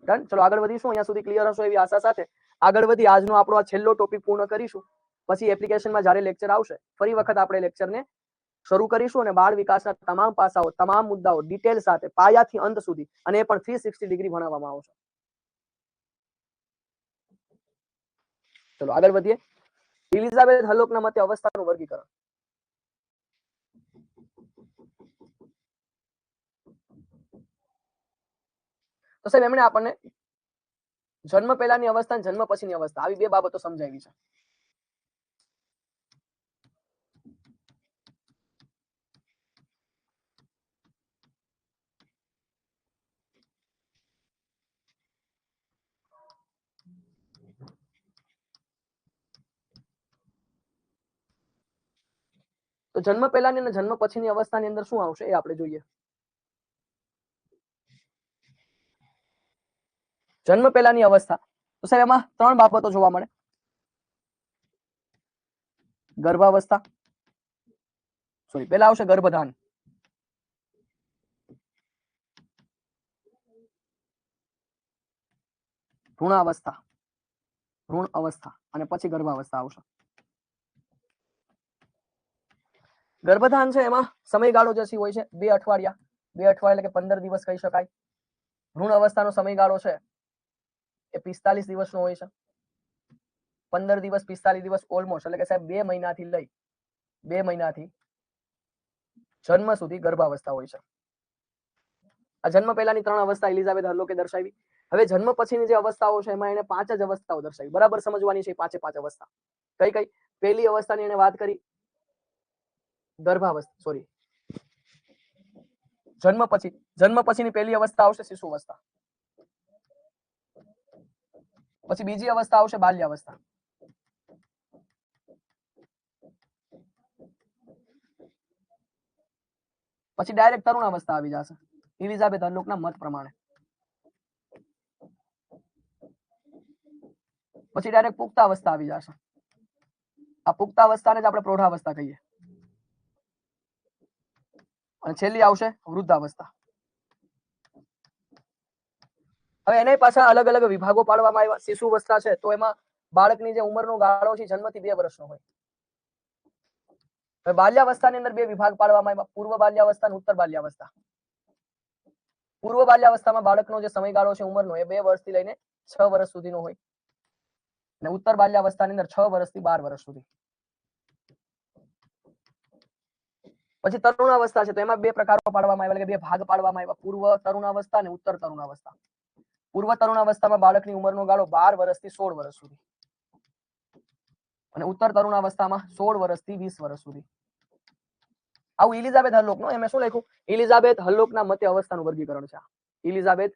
S2: ડન. ચલો આગળ વધીશું. અહીંયા સુધી ક્લિયર હશો એવી આશા સાથે આગળ વધી આજનો આપણો આ છેલ્લો ટોપિક પૂર્ણ કરીશું. પછી એપ્લિકેશનમાં જ્યારે લેક્ચર આવશે ફરી વખત આપણે લેક્ચરને શરૂ કરીશું અને બાળ વિકાસના તમામ પાસાઓ, તમામ મુદ્દાઓ ડિટેલ સાથે પાયાથી અંત સુધી અને એ પણ 360 ડિગ્રી ભણાવવામાં આવશે. ચલો આગળ વધીએ. એલિઝાબેથ હલોકના મતે અવસ્થાનું વર્ગીકરણ. તો સાહેબ એમણે આપણને જન્મ પહેલાની અવસ્થા અને જન્મ પછીની અવસ્થા, આવી બે બાબતો સમજાવી છે. તો જન્મ પહેલાની અને જન્મ પછીની અવસ્થાની અંદર શું આવશે એ આપણે જોઈએ. જન્મ પહેલાની અવસ્થા, તો સાહેબ એમાં ત્રણ બાબતો જોવા મળે. ગર્ભાવસ્થા, સોરી પહેલા આવશે ગર્ભધાન, ભ્રૂણાવસ્થા, ભ્રૂણ અવસ્થા અને પછી ગર્ભાવસ્થા આવશે. ગર્ભધાન છે એમાં સમયગાળો જે હોય છે 2 અઠવાડિયા, 2 અઠવાડિયા એટલે કે 15 દિવસ કહી શકાય. ભ્રૂણ અવસ્થાનો સમયગાળો છે એ 45 દિવસનો હોય છે. 15 દિવસ 45 દિવસ ઓલમોસ્ટ એટલે કે સાહેબ 2 મહિનાથી લઈ 2 મહિનાથી જન્મ સુધી ગર્ભાવસ્થા હોય છે. આ જન્મ પહેલાની 3 અવસ્થા એલિઝાબેથ હર્લોકે દર્શાવી. હવે જન્મ પછીની જે અવસ્થાઓ છે એમાં એને 5 જ અવસ્થાઓ દર્શાવી. બરાબર સમજવાની છે 5 અવસ્થા. કઈ કઈ? પહેલી અવસ્થાની એને વાત કરી ગર્ભાવસ્થા, સોરી જન્મ પછીની પહેલી અવસ્થા આવશે શિશુ અવસ્થા. પછી બીજી અવસ્થા આવશે બાલ્યાવસ્થા. પછી ડાયરેક્ટ તરુણાવસ્થા આવી જશે એલિઝાબેથ હર્લોકના મત પ્રમાણે. પછી ડાયરેક્ટ પુખ્તાવસ્થા આવી જશે. આ પુખ્તાવસ્થાને જ આપણે પ્રૌઢાવસ્થા કહીએ. અને છેલ્લી આવશે વૃદ્ધાવસ્થા. હવે એને પાછા અલગ અલગ વિભાગો પાડવામાં આવ્યા. શિશુ અવસ્થા છે તો એમાં બાળકની જે ઉંમરનો ગાળો છે જન્મથી 2 વર્ષનો હોય. હવે બાલ્યાવસ્થાની અંદર 2 વિભાગ પાડવામાં આવ્યા, પૂર્વ બાલ્યાવસ્થા અને ઉત્તર બાલ્યાવસ્થા. પૂર્વ બાલ્યાવસ્થામાં બાળકનો જે સમયગાળો છે ઉંમરનો એ 2 વર્ષથી લઈને 6 વર્ષ સુધીનો હોય. અને ઉત્તર બાલ્યાવસ્થાની અંદર 6 વર્ષથી 12 વર્ષ સુધી. પછી તરુણાવસ્થા છે તો એમાં 2 પ્રકારો પાડવામાં આવ્યા, એટલે કે 2 ભાગ પાડવામાં આવ્યા, પૂર્વ તરુણાવસ્થા અને ઉત્તર તરુણાવસ્થા. પૂર્વ તરુણાવસ્થામાં બાળકની ઉંમરનો ગાળો 12 વર્ષથી 16 વર્ષ સુધી. અને ઉત્તર તરુણાવસ્થામાં 16 વર્ષથી 20 વર્ષ સુધી. આવું એલિઝાબેથ હર્લોકનો, એમ શું લખ્યું? એલિઝાબેથ હર્લોકના મતે અવસ્થાનું વર્ગીકરણ છે. એલિઝાબેથ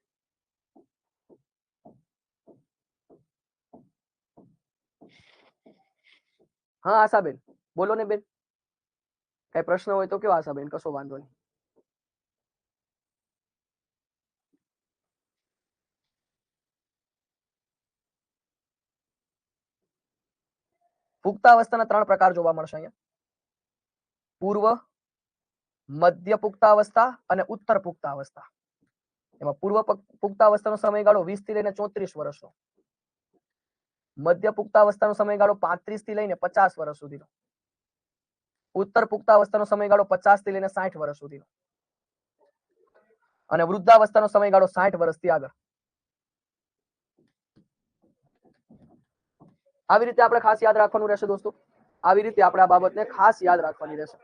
S2: હા આશાબેન બોલો ને બેન, કઈ પ્રશ્ન હોય તો કયો આશાબેન, કશો વાંધો નહીં. પુખ્તાવસ્થાના 3 પ્રકાર જોવા મળશે અહીંયા. પૂર્વ, મધ્ય પુખ્તાવસ્થા અને ઉત્તર પુખ્તાવસ્થા. એમાં પૂર્વ પુખ્તાવસ્થાનો સમયગાળો 20 થી લઈને 34 વર્ષનો. મધ્ય પુખ્તાવસ્થાનો સમયગાળો 35 થી લઈને 50 વર્ષ સુધીનો. ઉત્તર પુખ્તાવસ્થાનો સમયગાળો 50 થી લઈને 60 વર્ષ સુધીનો. અને વૃદ્ધાવસ્થાનો સમયગાળો 60 વર્ષથી આગળ. આવી રીતે આપણે ખાસ યાદ રાખવાનું રહેશે દોસ્તો. આવી રીતે આપણે આ બાબતને ખાસ યાદ રાખવાની રહેશે.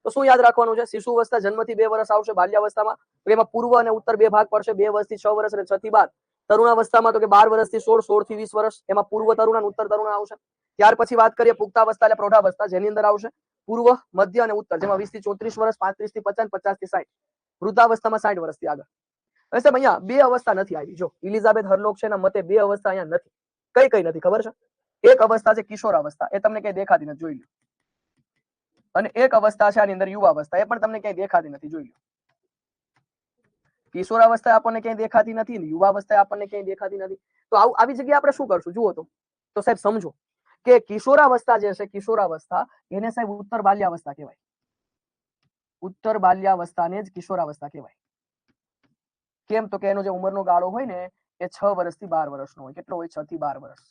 S2: તો શું યાદ રાખવાનું છે? શિશુ અવસ્થા જન્મથી 2 વર્ષ આવશે બાલ્યાવસ્થામાં, તો એમાં પૂર્વ અને ઉત્તર 2 ભાગ પડશે. 2 વર્ષથી 6 વર્ષ અને 6 થી 12. તરુણાવસ્થામાં તો કે 12 વર્ષથી 16, 16 થી 20 વર્ષ. એમાં પૂર્વ તરુણ અને ઉત્તર તરુણ આવશે. ત્યાર પછી વાત કરીએ પુખ્તાવસ્થા એટલે પ્રૌઢાવસ્થા, જેની અંદર આવશે પૂર્વ, મધ્ય અને ઉત્તર, જેમાં 20 થી 34 વર્ષ, 35 થી 50, 50 થી 60. વૃદ્ધાવસ્થામાં 60 વર્ષથી આગળ. હવે સાહેબ અહીંયા 2 અવસ્થા નથી આવી. જો એલિઝાબેથ હર્લોક છે એના મતે 2 અવસ્થા અહીંયા નથી. કઈ નથી ખબર છે? એક અવસ્થા છે કિશોરાવસ્થા, એ તમને કઈ દેખાતી નથી, જોઈ લો. અને એક અવસ્થા છે આની અંદર યુવાવસ્થા, એ પણ તમને ક્યાંય દેખાતી નથી, જોઈ લો. કિશોરાવસ્થા આપણને ક્યાંય દેખાતી નથી ને યુવાવસ્થા આપણને ક્યાંય દેખાતી નથી. તો આવી જગ્યાએ આપણે શું કરશું? જુઓ તો સાહેબ સમજો કે કિશોરાવસ્થા જે છે, કિશોરાવસ્થા એને સાહેબ ઉત્તર બાલ્યાવસ્થા કહેવાય. ઉત્તર બાલ્યાવસ્થાને જ કિશોરાવસ્થા કહેવાય. કેમ? તો કે એનો જે ઉંમરનો ગાળો હોય ને એ 6 વર્ષથી 12 વર્ષનો હોય. કેટલો હોય? 6 થી 12 વર્ષ.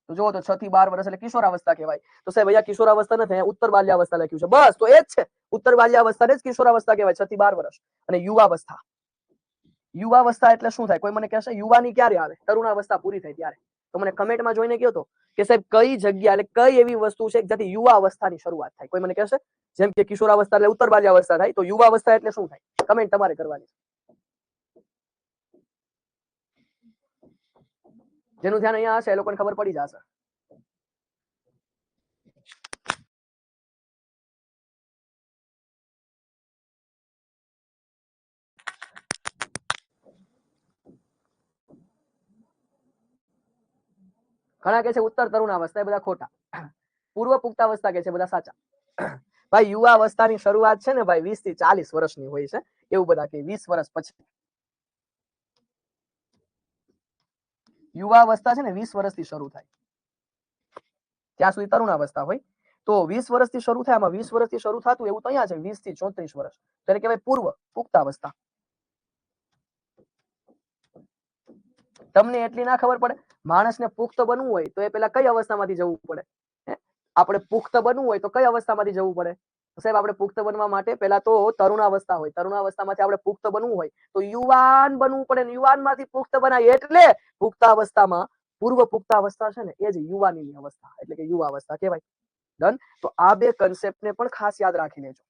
S2: તો જુઓ તો 6 થી 12 વર્ષ એટલે કિશોરાવસ્થા કહેવાય. તો સાહેબ અહીંયા કિશોરાવસ્થા નથી, અહીંયા ઉત્તર બાલ્યાવસ્થા લખ્યું છે. બસ તો એ જ છે, ઉત્તર બાલ્યાવસ્થાને જ કિશોરાવસ્થા કહેવાય, 6 થી 12 વર્ષ. અને યુવાવસ્થા, યુવાવસ્થા એટલે શું થાય? કોઈ મને કહેશે યુવાની ક્યારે આવે? તરુણાવસ્થા પૂરી થાય ત્યારે. તો મને કમેન્ટમાં જોઈને કહો તો કે સાહેબ કઈ જગ્યા એટલે કઈ એવી વસ્તુ છે જેથી યુવા અવસ્થાની શરૂઆત થાય? કોઈ મને કહેશે? જેમ કે કિશોરાવસ્થા એટલે ઉત્તર બાલ્યાવસ્થા થાય, તો યુવાવસ્થા એટલે શું થાય? કમેન્ટ તમારે કરવાની. જેનું ધ્યાન અહીંયા હશે એ લોકોને ખબર પડી જશે. ઘણા કહે છે ઉત્તર તરુણાવસ્થા, એ બધા ખોટા. પૂર્વ પુખ્તાવસ્થા કે છે બધા સાચા. ભાઈ યુવાવસ્થાની શરૂઆત છે ને ભાઈ 20 થી 40 વર્ષની હોય છે, એવું બધા કે 20 વર્ષ પછી. યુવાવસ્થા છે ને 20 વર્ષથી શરૂ થાય, ત્યાં સુધી તરુણાવસ્થા હોય. તો 20 વર્ષથી શરૂ થાય, આમાં 20 વર્ષથી શરૂ થતું એવું તો અહીંયા છે 20 થી 34 વર્ષ, એટલે કહેવાય પૂર્વ પુખ્તાવસ્થા. તમને એટલી ના ખબર પડે, માણસને પુખ્ત બનવું હોય તો એ પેલા કઈ અવસ્થામાંથી જવું પડે? આપણે પુખ્ત બનવું હોય તો કઈ અવસ્થામાંથી જવું પડે? સાહેબ આપણે પુખ્ત બનવા માટે પેલા તો તરુણાવસ્થા હોય, તરુણાવસ્થામાંથી આપણે પુખ્ત બનવું હોય તો યુવાન બનવું પડે, યુવાનમાંથી પુખ્ત બનાય, એટલે પુખ્તાવસ્થામાં પૂર્વ પુખ્તાવસ્થા છે ને એ જ યુવાનીની અવસ્થા, એટલે કે યુવાવસ્થા કહેવાય. ડન. તો આ બે કન્સેપ્ટને પણ ખાસ યાદ રાખી લેજો,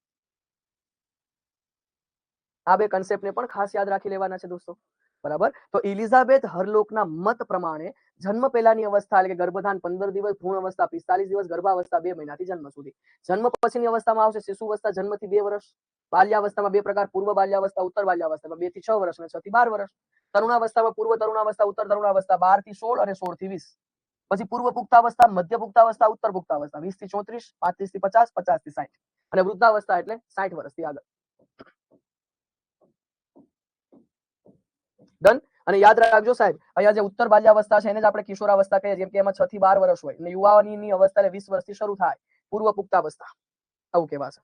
S2: આ બે કન્સેપ્ટને પણ ખાસ યાદ રાખી લેવાના છે દોસ્તો, બરાબર. તો એલિઝાબેથ હરલોકના મત પ્રમાણે જન્મ પહેલાની અવસ્થા એટલે કે ગર્ભધાન 15 દિવસ, ભ્રૂણ અવસ્થા 45 દિવસ, ગર્ભાવસ્થા 2 મહિનાથી જન્મ સુધી. જન્મ પછીની અવસ્થામાં આવશે શિશુવસ્થા, જન્મથી 2 વર્ષ. બાલ્યાવસ્થામાં 2 પ્રકાર, પૂર્વ બાલ્યાવસ્થા, ઉત્તર બાલ્યાવસ્થામાં 2 થી 6 વર્ષ અને 6 થી 12 વર્ષ. તરુણાવસ્થામાં પૂર્વ તરુણાવસ્થા, ઉત્તર તરુણાવસ્થા 12 થી 16 અને 16 થી 20. પછી પૂર્વ પુખ્તાવસ્થા, મધ્ય પુખ્તાવસ્થા, ઉત્તર પુખ્તાવસ્થા 20 થી 34, 35 થી 50, 50 થી 60 અને વૃદ્ધાવસ્થા એટલે 60 વર્ષથી આગળ. ડન. અને યાદ રાખજો સાહેબ, અહીંયા જે ઉત્તર બાલ્યાવસ્થા છે એને જ આપણે કિશોરાવસ્થા કહીએ, જેમ કે એમાં 6 થી 12 વર્ષ હોય, અને યુવાનીની અવસ્થા એટલે 20 વર્ષથી શરૂ થાય, પૂર્વ પુખ્તાવસ્થા આવું કહેવાશે.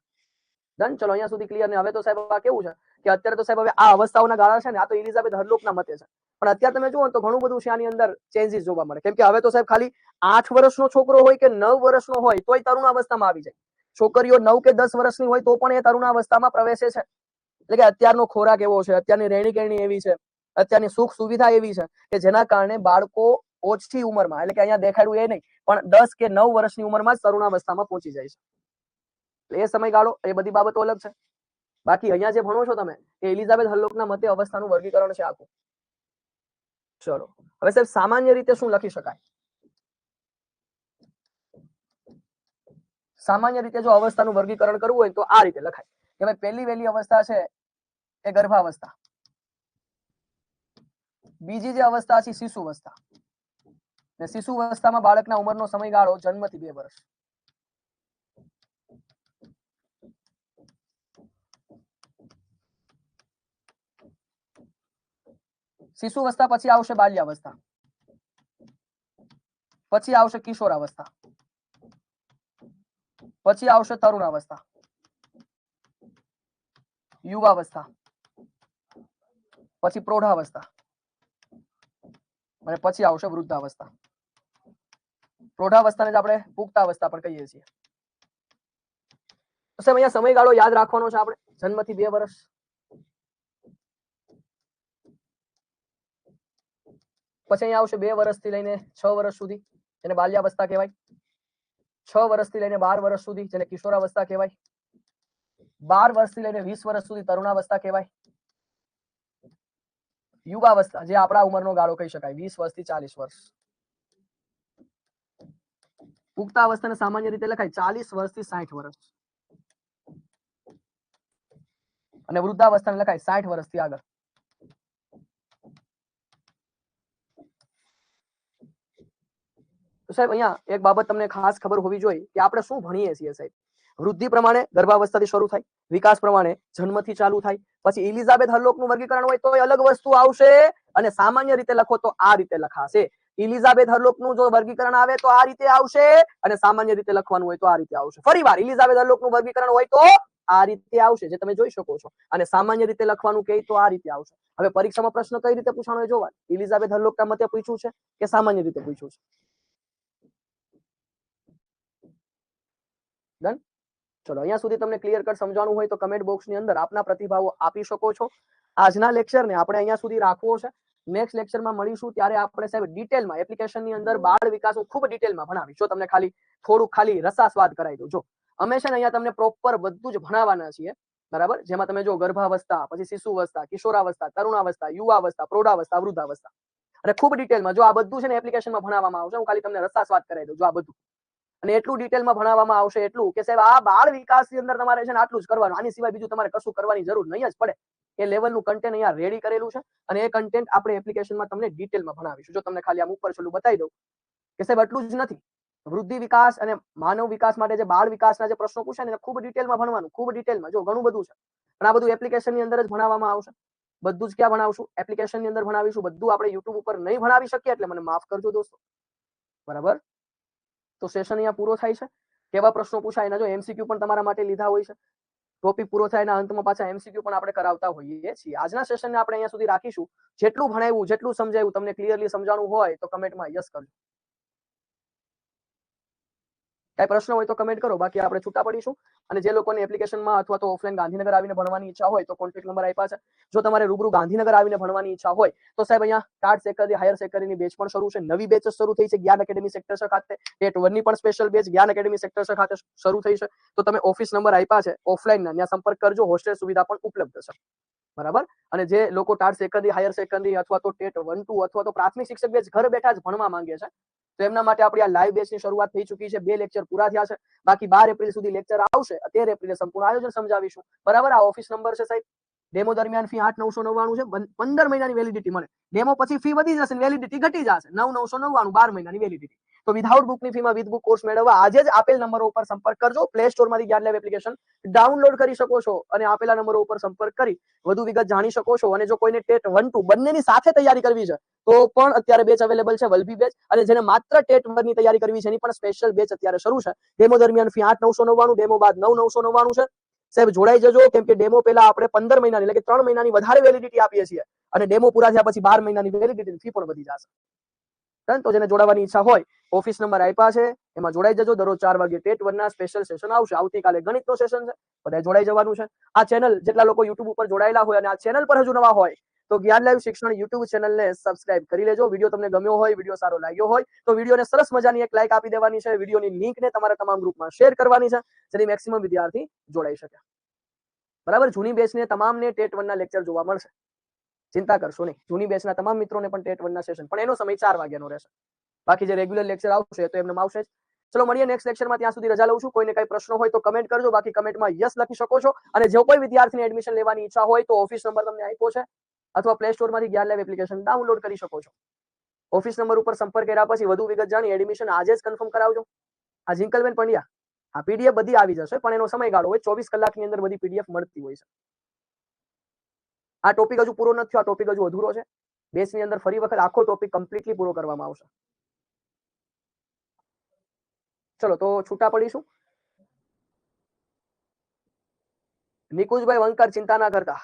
S2: ડન. ચલો અહીંયા સુધી ક્લિયર ને? હવે તો સાહેબ આ કેવું છે કે અત્યારે તો સાહેબ હવે આ અવસ્થાઓના ગાળા છે ને, આ તો એલિઝાબેથ હરલોકના મતે છે, પણ અત્યારે તમે જુઓ તો ઘણું બધું છે આની અંદર ચેન્જીસ જોવા મળે, કેમ કે હવે તો સાહેબ ખાલી 8 વર્ષનો છોકરો હોય કે 9 વર્ષનો હોય તોય તરુણાવસ્થામાં આવી જાય. છોકરીઓ 9 કે 10 વર્ષની હોય તો પણ એ તરુણાવસ્થામાં પ્રવેશે છે. એટલે કે અત્યારનો ખોરાક એવો છે, અત્યારની રહેણી કહેણી એવી છે, અત્યારની સુખ સુવિધા એવી છે કે જેના કારણે બાળકો ઓછી ઉંમરમાં, એટલે કે અહીંયા દેખાડ્યું એ નહીં, પણ 10 કે 9 વર્ષની ઉંમરમાં જ તરુણાવસ્થામાં પહોંચી જાય છે. એ સમયગાળો, એ બધી બાબતો અલગ છે. બાકી અહીંયા જે ભણો છો તમે એ એલિઝાબેથ હરલોકના મતે અવસ્થાનું વર્ગીકરણ છે આખું. ચલો હવે સાહેબ સામાન્ય રીતે શું લખી શકાય? સામાન્ય રીતે જો અવસ્થાનું વર્ગીકરણ કરવું હોય તો આ રીતે લખાય કે ભાઈ પહેલી વહેલી અવસ્થા છે એ ગર્ભાવસ્થા, બીજી જે અવસ્થા છે શિશુવસ્થા, ને શિશુવસ્થામાં બાળકના ઉંમરનો સમયગાળો જન્મથી 2 વર્ષ. શિશુવસ્થા પછી આવશે બાલ્યાવસ્થા, પછી આવશે કિશોરાવસ્થા, પછી આવશે તરુણાવસ્થા, યુવાવસ્થા, પછી પ્રૌઢાવસ્થા અને પછી આવશે વૃદ્ધાવસ્થા. પ્રૌઢાવસ્થાને જ આપણે પુખ્તાવસ્થા પણ કહીએ છીએ. તો સાહેબ અહીંયા સમયગાળો યાદ રાખવાનો છે આપણે, જન્મથી 2 વર્ષ, પછી અહીંયા આવશે 2 વર્ષથી લઈને 6 વર્ષ સુધી, જેને બાલ્યાવસ્થા કહેવાય. 6 વર્ષથી લઈને 12 વર્ષ સુધી, જેને કિશોરાવસ્થા કહેવાય. 12 વર્ષથી લઈને 20 વર્ષ સુધી તરુણાવસ્થા કહેવાય. યુવાવસ્થા જે આપણા ઉંમરનો ગાળો કહી શકાય, 20 વર્ષથી 40 વર્ષ. પુખ્તાવસ્થાને સામાન્ય રીતે લખાય 40 વર્ષથી 60 વર્ષ, અને વૃદ્ધાવસ્થાને લખાય 60 વર્ષથી આગળ. તો સાહેબ અહીંયા એક બાબત તમને ખાસ ખબર હોવી જોઈએ કે આપણે શું ભણીએ છીએ સાહેબ. વૃદ્ધિ પ્રમાણે ગર્ભાવસ્થાથી શરૂ થાય, વિકાસ પ્રમાણે જન્મથી ચાલુ થાય, પછી એલિઝાબેથ હરલોકનું વર્ગીકરણ હોય તો અલગ વસ્તુ આવશે, અને સામાન્ય રીતે લખો તો આ રીતે લખાશે. એલિઝાબેથ હરલોકનું જો વર્ગીકરણ આવે તો આ રીતે આવશે, અને સામાન્ય રીતે લખવાનું હોય તો આ રીતે આવશે. ફરીવાર એલિઝાબેથ હરલોકનું વર્ગીકરણ હોય તો આ રીતે આવશે, જે તમે જોઈ શકો છો, અને સામાન્ય રીતે લખવાનું કહે તો આ રીતે આવશે. હવે પરીક્ષામાં પ્રશ્ન કઈ રીતે પૂછાણો એ જોવા, એલિઝાબેથ હરલોકના મતે પૂછ્યું છે કે સામાન્ય રીતે પૂછ્યું છે. ડન. ચલો અહીંયા સુધી તમને ક્લિયર કટ સમજાવવાનું હોય તો કમેન્ટ બોક્સની અંદર આપના પ્રતિભાવો આપી શકો છો. આજના લેક્ચરને આપણે અહીંયા સુધી રાખવો છે. નેક્સ્ટ લેક્ચરમાં મળીશું ત્યારે આપણે સાહેબ ડિટેલમાં એપ્લિકેશનની અંદર બાળ વિકાસ ખૂબ ડિટેલમાં ભણાવીશ. જો તમને થોડું રસાસ્વાદ કરાવી દઉં. જો અમે છે ને અહીંયા તમને પ્રોપર બધું જ ભણાવવાના છીએ, બરાબર, જેમાં તમે જો ગર્ભાવસ્થા, પછી શિશુવસ્થા, કિશોરાવસ્થા, તરુણાવસ્થા, યુવાવસ્થા, પ્રૌઢાવસ્થા, વૃદ્ધાવસ્થા, અને ખૂબ ડિટેલમાં જો આ બધું છે ને એપ્લિકેશનમાં ભણાવવામાં આવશે. હું ખાલી તમને રસ્તા સ્વાદ કરાવી દઉં. જો આ બધું અને એટલું ડિટેલમાં ભણાવવામાં આવશે એટલું કે સાહેબ આ બાળ વિકાસની અંદર તમારે છે ને આટલું જ કરવાનું, આની સિવાય બીજું તમારે કશું કરવાની જરૂર નહીં જ પડે. એ લેવલનું કન્ટેન્ટ અહીંયા રેડી કરેલું છે અને એ કન્ટેન્ટ આપણે એપ્લિકેશનમાં તમને ડિટેલમાં ભણાવીશું. જો તમને ખાલી આમ ઉપર છેલ્લું બતાવી દઉં કે સાહેબ આટલું જ નથી, વૃદ્ધિ વિકાસ અને માનવ વિકાસ માટે જે બાળ વિકાસના જે પ્રશ્નો પૂછે ને ખૂબ ડિટેલમાં ભણવાનું, ખૂબ ડિટેલમાં. જો ઘણું બધું છે પણ આ બધું એપ્લિકેશનની અંદર જ ભણાવવામાં આવશે. બધું જ ક્યાં ભણાવશું? એપ્લિકેશનની અંદર ભણાવીશું. બધું આપણે યુટ્યુબ ઉપર નહીં ભણાવી શકીએ એટલે મને માફ કરજો દોસ્તો, બરાબર? તો સેશન અહીંયા પૂરો થાય છે. કેવા પ્રશ્નો પૂછાય એના જો એમસીક્યુ પણ તમારા માટે લીધા હોય છે. ટોપિક પૂરો થાય એના અંતમાં પાછા એમસીક્યુ પણ આપણે કરાવતા હોઈએ છીએ. આજના સેશનને આપણે અહીંયા સુધી રાખીશું. જેટલું ભણાવ્યું, જેટલું સમજાવ્યું, તમને ક્લિયરલી સમજાણું હોય તો કમેન્ટમાં યસ કરજો. કઈ પ્રશ્ન હોય તો કમેન્ટ કરો, બાકી આપણે છૂટા પડીશું. અને જે લોકોને એપ્લિકેશનમાં અથવા તો ઓફલાઈન ગાંધીનગર આવીને ભણવાની ઈચ્છા હોય તો કોન્ટેક્ટ નંબર આપ્યા છે. જો તમારે રૂબરૂ ગાંધીનગર આવીને ભણવાની ઈચ્છા હોય તો સાહેબ અહીંયા ટાટ સેકન્ડરી હાયર સેકન્ડરીની બેચ પણ શરૂ છે. નવી બેચ શરૂ થઈ છે જ્ઞાન એકેડેમી સેક્ટર 6 ખાતે. ટેટ 1 ની પણ સ્પેશિયલ બેચ જ્ઞાન એકેડેમી સેક્ટર 6 ખાતે શરૂ થઈ છે. તો તમે ઓફિસ નંબર આપ્યા છે ઓફલાઈનના, ત્યાં સંપર્ક કરજો. હોસ્ટેલ સુવિધા પણ ઉપલબ્ધ છે, બરાબર? અને જે લોકો ટાટ સેકન્ડરી હાયર સેકન્ડરી અથવા તો ટેટ 1 2 અથવા તો પ્રાથમિક શિક્ષક બેચ ઘર બેઠા જ ભણવા માંગે છે તો એમના માટે આપણી આ લાઈવ બેચની શરૂઆત થઈ ચૂકી છે. 2 લેક્ચર પૂરા થયા છે, બાકી 12 એપ્રિલ સુધી લેક્ચર આવશે. 13 એપ્રિલે સંપૂર્ણ આયોજન સમજાવીશું, બરાબર? આ ઓફિસ નંબર છે સાહેબ. ડેમો દરમિયાન ફી 8,999 છે. 15 મહિનાની વેલિડિટી મળે. ડેમો પછી ફી વધી જશે, વેલિડિટી ઘટી જશે. 9,999 12 મહિનાની વેલિડિટી. તો વિધાઉટ બુકની ફીમાં વિથ બુક કોર્સ મેળવવા આજે જ આપેલ નંબરો ઉપર સંપર્ક કરજો. પ્લે સ્ટોરમાંથી જ્ઞાન લેબ એપ્લિકેશન ડાઉનલોડ કરી શકો છો અને આપેલા નંબરો ઉપર સંપર્ક કરી વધુ વિગત જાણી શકો છો. અને જો કોઈને ટેટ 1 2 બંનેની સાથે તૈયારી કરવી છે તો પણ અત્યારે બેચ અવેલેબલ છે, વલભી બેચ. અને જેને માત્ર ટેટ 1 ની તૈયારી કરવી છે એની પણ સ્પેશિયલ બેચ અત્યારે શરૂ છે. ડેમો દરમિયાન ફી 8,999, ડેમો બાદ 9,999 છે. સાહેબ જોડાઈ જજો, કેમ કે ડેમો પહેલા આપણે 15 મહિનાની એટલે કે 3 મહિનાની વધારે વેલિડિટી આપીએ છીએ અને ડેમો પૂરા થયા પછી 12 મહિનાની વેલિડિટી ફી પણ વધી જશે. તો જેને જોડાવાની ઈચ્છા હોય ઓફિસ નંબર આપ્યા છે એમાં જોડાઈ જજો. દરરોજ 4 વાગે ટેટ 1 ના સ્પેશિયલ સેશન આવશે. આવતીકાલે ગણિતનો સેશન છે, બધાએ જોડાઈ જવાનું છે. આ ચેનલ જેટલા લોકો યુટ્યુબ ઉપર જોડાયેલા હોય અને આ ચેનલ પર હજુ નવા હોય તો જ્ઞાન લાઈવ શિક્ષણ યુટ્યુબ ચેનલને સબસ્ક્રાઇબ કરી લેજો. વિડીયો તમને ગમ્યો હોય, વિડીયો સારો લાગ્યો હોય તો વિડીયોને સરસ મજાની એક લાઈક આપી દેવાની છે. વિડીયોની લિંકને તમારા તમામ ગ્રુપમાં શેર કરવાની છે જેથી મેક્સિમમ વિદ્યાર્થી જોડાઈ શકે, બરાબર? જૂની બેચને તમામને ટેટ 1 ના લેક્ચર જોવા મળશે, ચિંતા કરશો નહીં. જૂની બેચના તમામ મિત્રોને પણ ટેટ 1 ના સેશન, પણ એનો સમય 4 વાગ્યાનો રહેશે. બાકી જે રેગ્યુલર લેક્ચર આવશે તો એમને આવશે જ. ચલો મળીએ નેક્સ્ટ લેક્ચરમાં. ત્યાં સુધી રજા લઉં છું. કોઈને કઈ પ્રશ્ન હોય તો કમેન્ટ કરજો, બાકી કમેન્ટમાં યસ લખી શકો છો. અને જો કોઈ વિદ્યાર્થીને એડમિશન લેવાની ઈચ્છા હોય તો ઓફિસ નંબર તમને આપ્યો છે અથવા પ્લે સ્ટોરમાંથી જ્ઞાન લેબ એપ્લિકેશન ડાઉનલોડ કરી શકો છો. ઓફિસ નંબર ઉપર સંપર્ક કર્યા પછી વધુ વિગત જાણી એડમિશન આજે જ કન્ફર્મ કરાવજો. આ જિંકલબેન પંડ્યા, આ પીડીએફ બધી આવી જશે પણ એનો સમયગાળો હોય 24 કલાકની અંદર બધી પીડીએફ મળતી હોય છે. આ ટોપિક હજુ પૂરો નથી થયો, આ ટોપિક હજુ અધૂરો છે. બેચની અંદર ફરી વખત આખો ટોપિક કમ્પ્લીટલી પૂરો કરવામાં આવશે. ચલો તો છૂટા પડીશું. નિકુંજભાઈ વંકર, ચિંતા ના કરતા.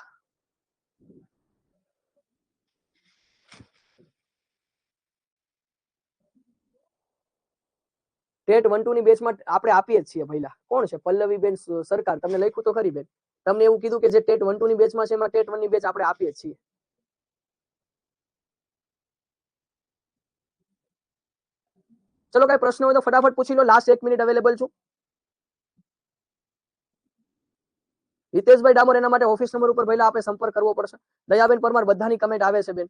S2: ટેટ 1 2 ની બેચમાં આપણે આપીએ જ છીએ પહેલા. કોણ છે? પલ્લવીબેન સરકાર. તમને લખ્યું તો ખરી બેન. તમને એવું કીધું કે જે ટેટ 1 2 ની બેચમાં છે એમાં ટેટ 1 ની બેચ આપણે આપીએ જ છીએ. ચલો કઈ પ્રશ્ન હોય તો ફટાફટ પૂછી લો. લાસ્ટ 1 મિનિટ અવેલેબલ છું. હિતેશભાઈ ડામોર, એના માટે ઓફિસ નંબર ઉપર પહેલા આપણે સંપર્ક કરવો પડશે. દયાબેન પરમાર, બધાની કમેન્ટ આવે છે બેન.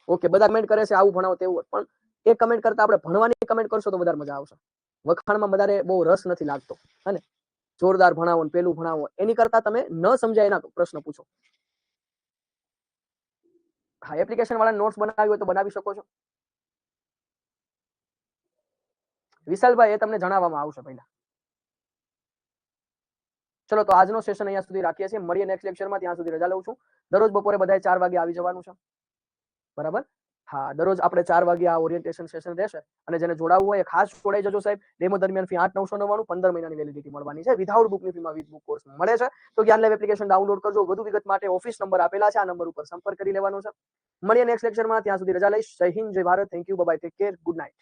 S2: ઓકે, બધા કમેન્ટ કરે છે આવું ભણાવો તેવું, પણ એક કમેન્ટ કરતા આપણે ભણવાની કમેન્ટ કરશો તો વધારે મજા આવશે. વખાણમાં વધારે બહુ રસ નથી લાગતો, હે ને? જોરદાર ભણાવો ને પેલું ભણાવો એની કરતા તમે ન સમજાય એના પ્રશ્ન પૂછો. હા, એપ્લિકેશન વાળા નોટ્સ બનાવી હોય તો બનાવી શકો છો. વિશાલભાઈ, એ તમને જણાવવામાં આવશે પહેલા. ચલો તો આજનો સેશન અહીંયા સુધી રાખીએ છીએ. મળીએ નેક્સ્ટ લેક્ચરમાં. ત્યાં સુધી રજા લઉં છું. દરરોજ બપોરે બધાએ 4 વાગે આવી જવાનું છે, બરાબર? હા, દરરોજ આપણે 4 વાગે આ ઓરિએન્ટેશન સેશન રહેશે અને જેને જોડાવવું હોય એ ખાસ જોડાઈ જજો સાહેબ. ડેમો દરમિયાન ફી 8,999, 15 મહિનાની વેલિડિટી મળવાની છે. વિધાઉટ બુકની ફીમાં વિથ બુક કોર્સ મળે છે. તો જ્ઞાન લેબ એપ્લિકેશન ડાઉનલોડ કરજો. વધુ વિગત માટે ઓફિસ નંબર આપેલા છે, આ નંબર ઉપર સંપર્ક કરી લેવાનો છે. મળીએ નેક્સ્ટ લેક્ચરમાં. ત્યાં સુધી રજા લઈશ. જય હિન્દ, જય Bharat. Thank you, bye bye, take care, good night.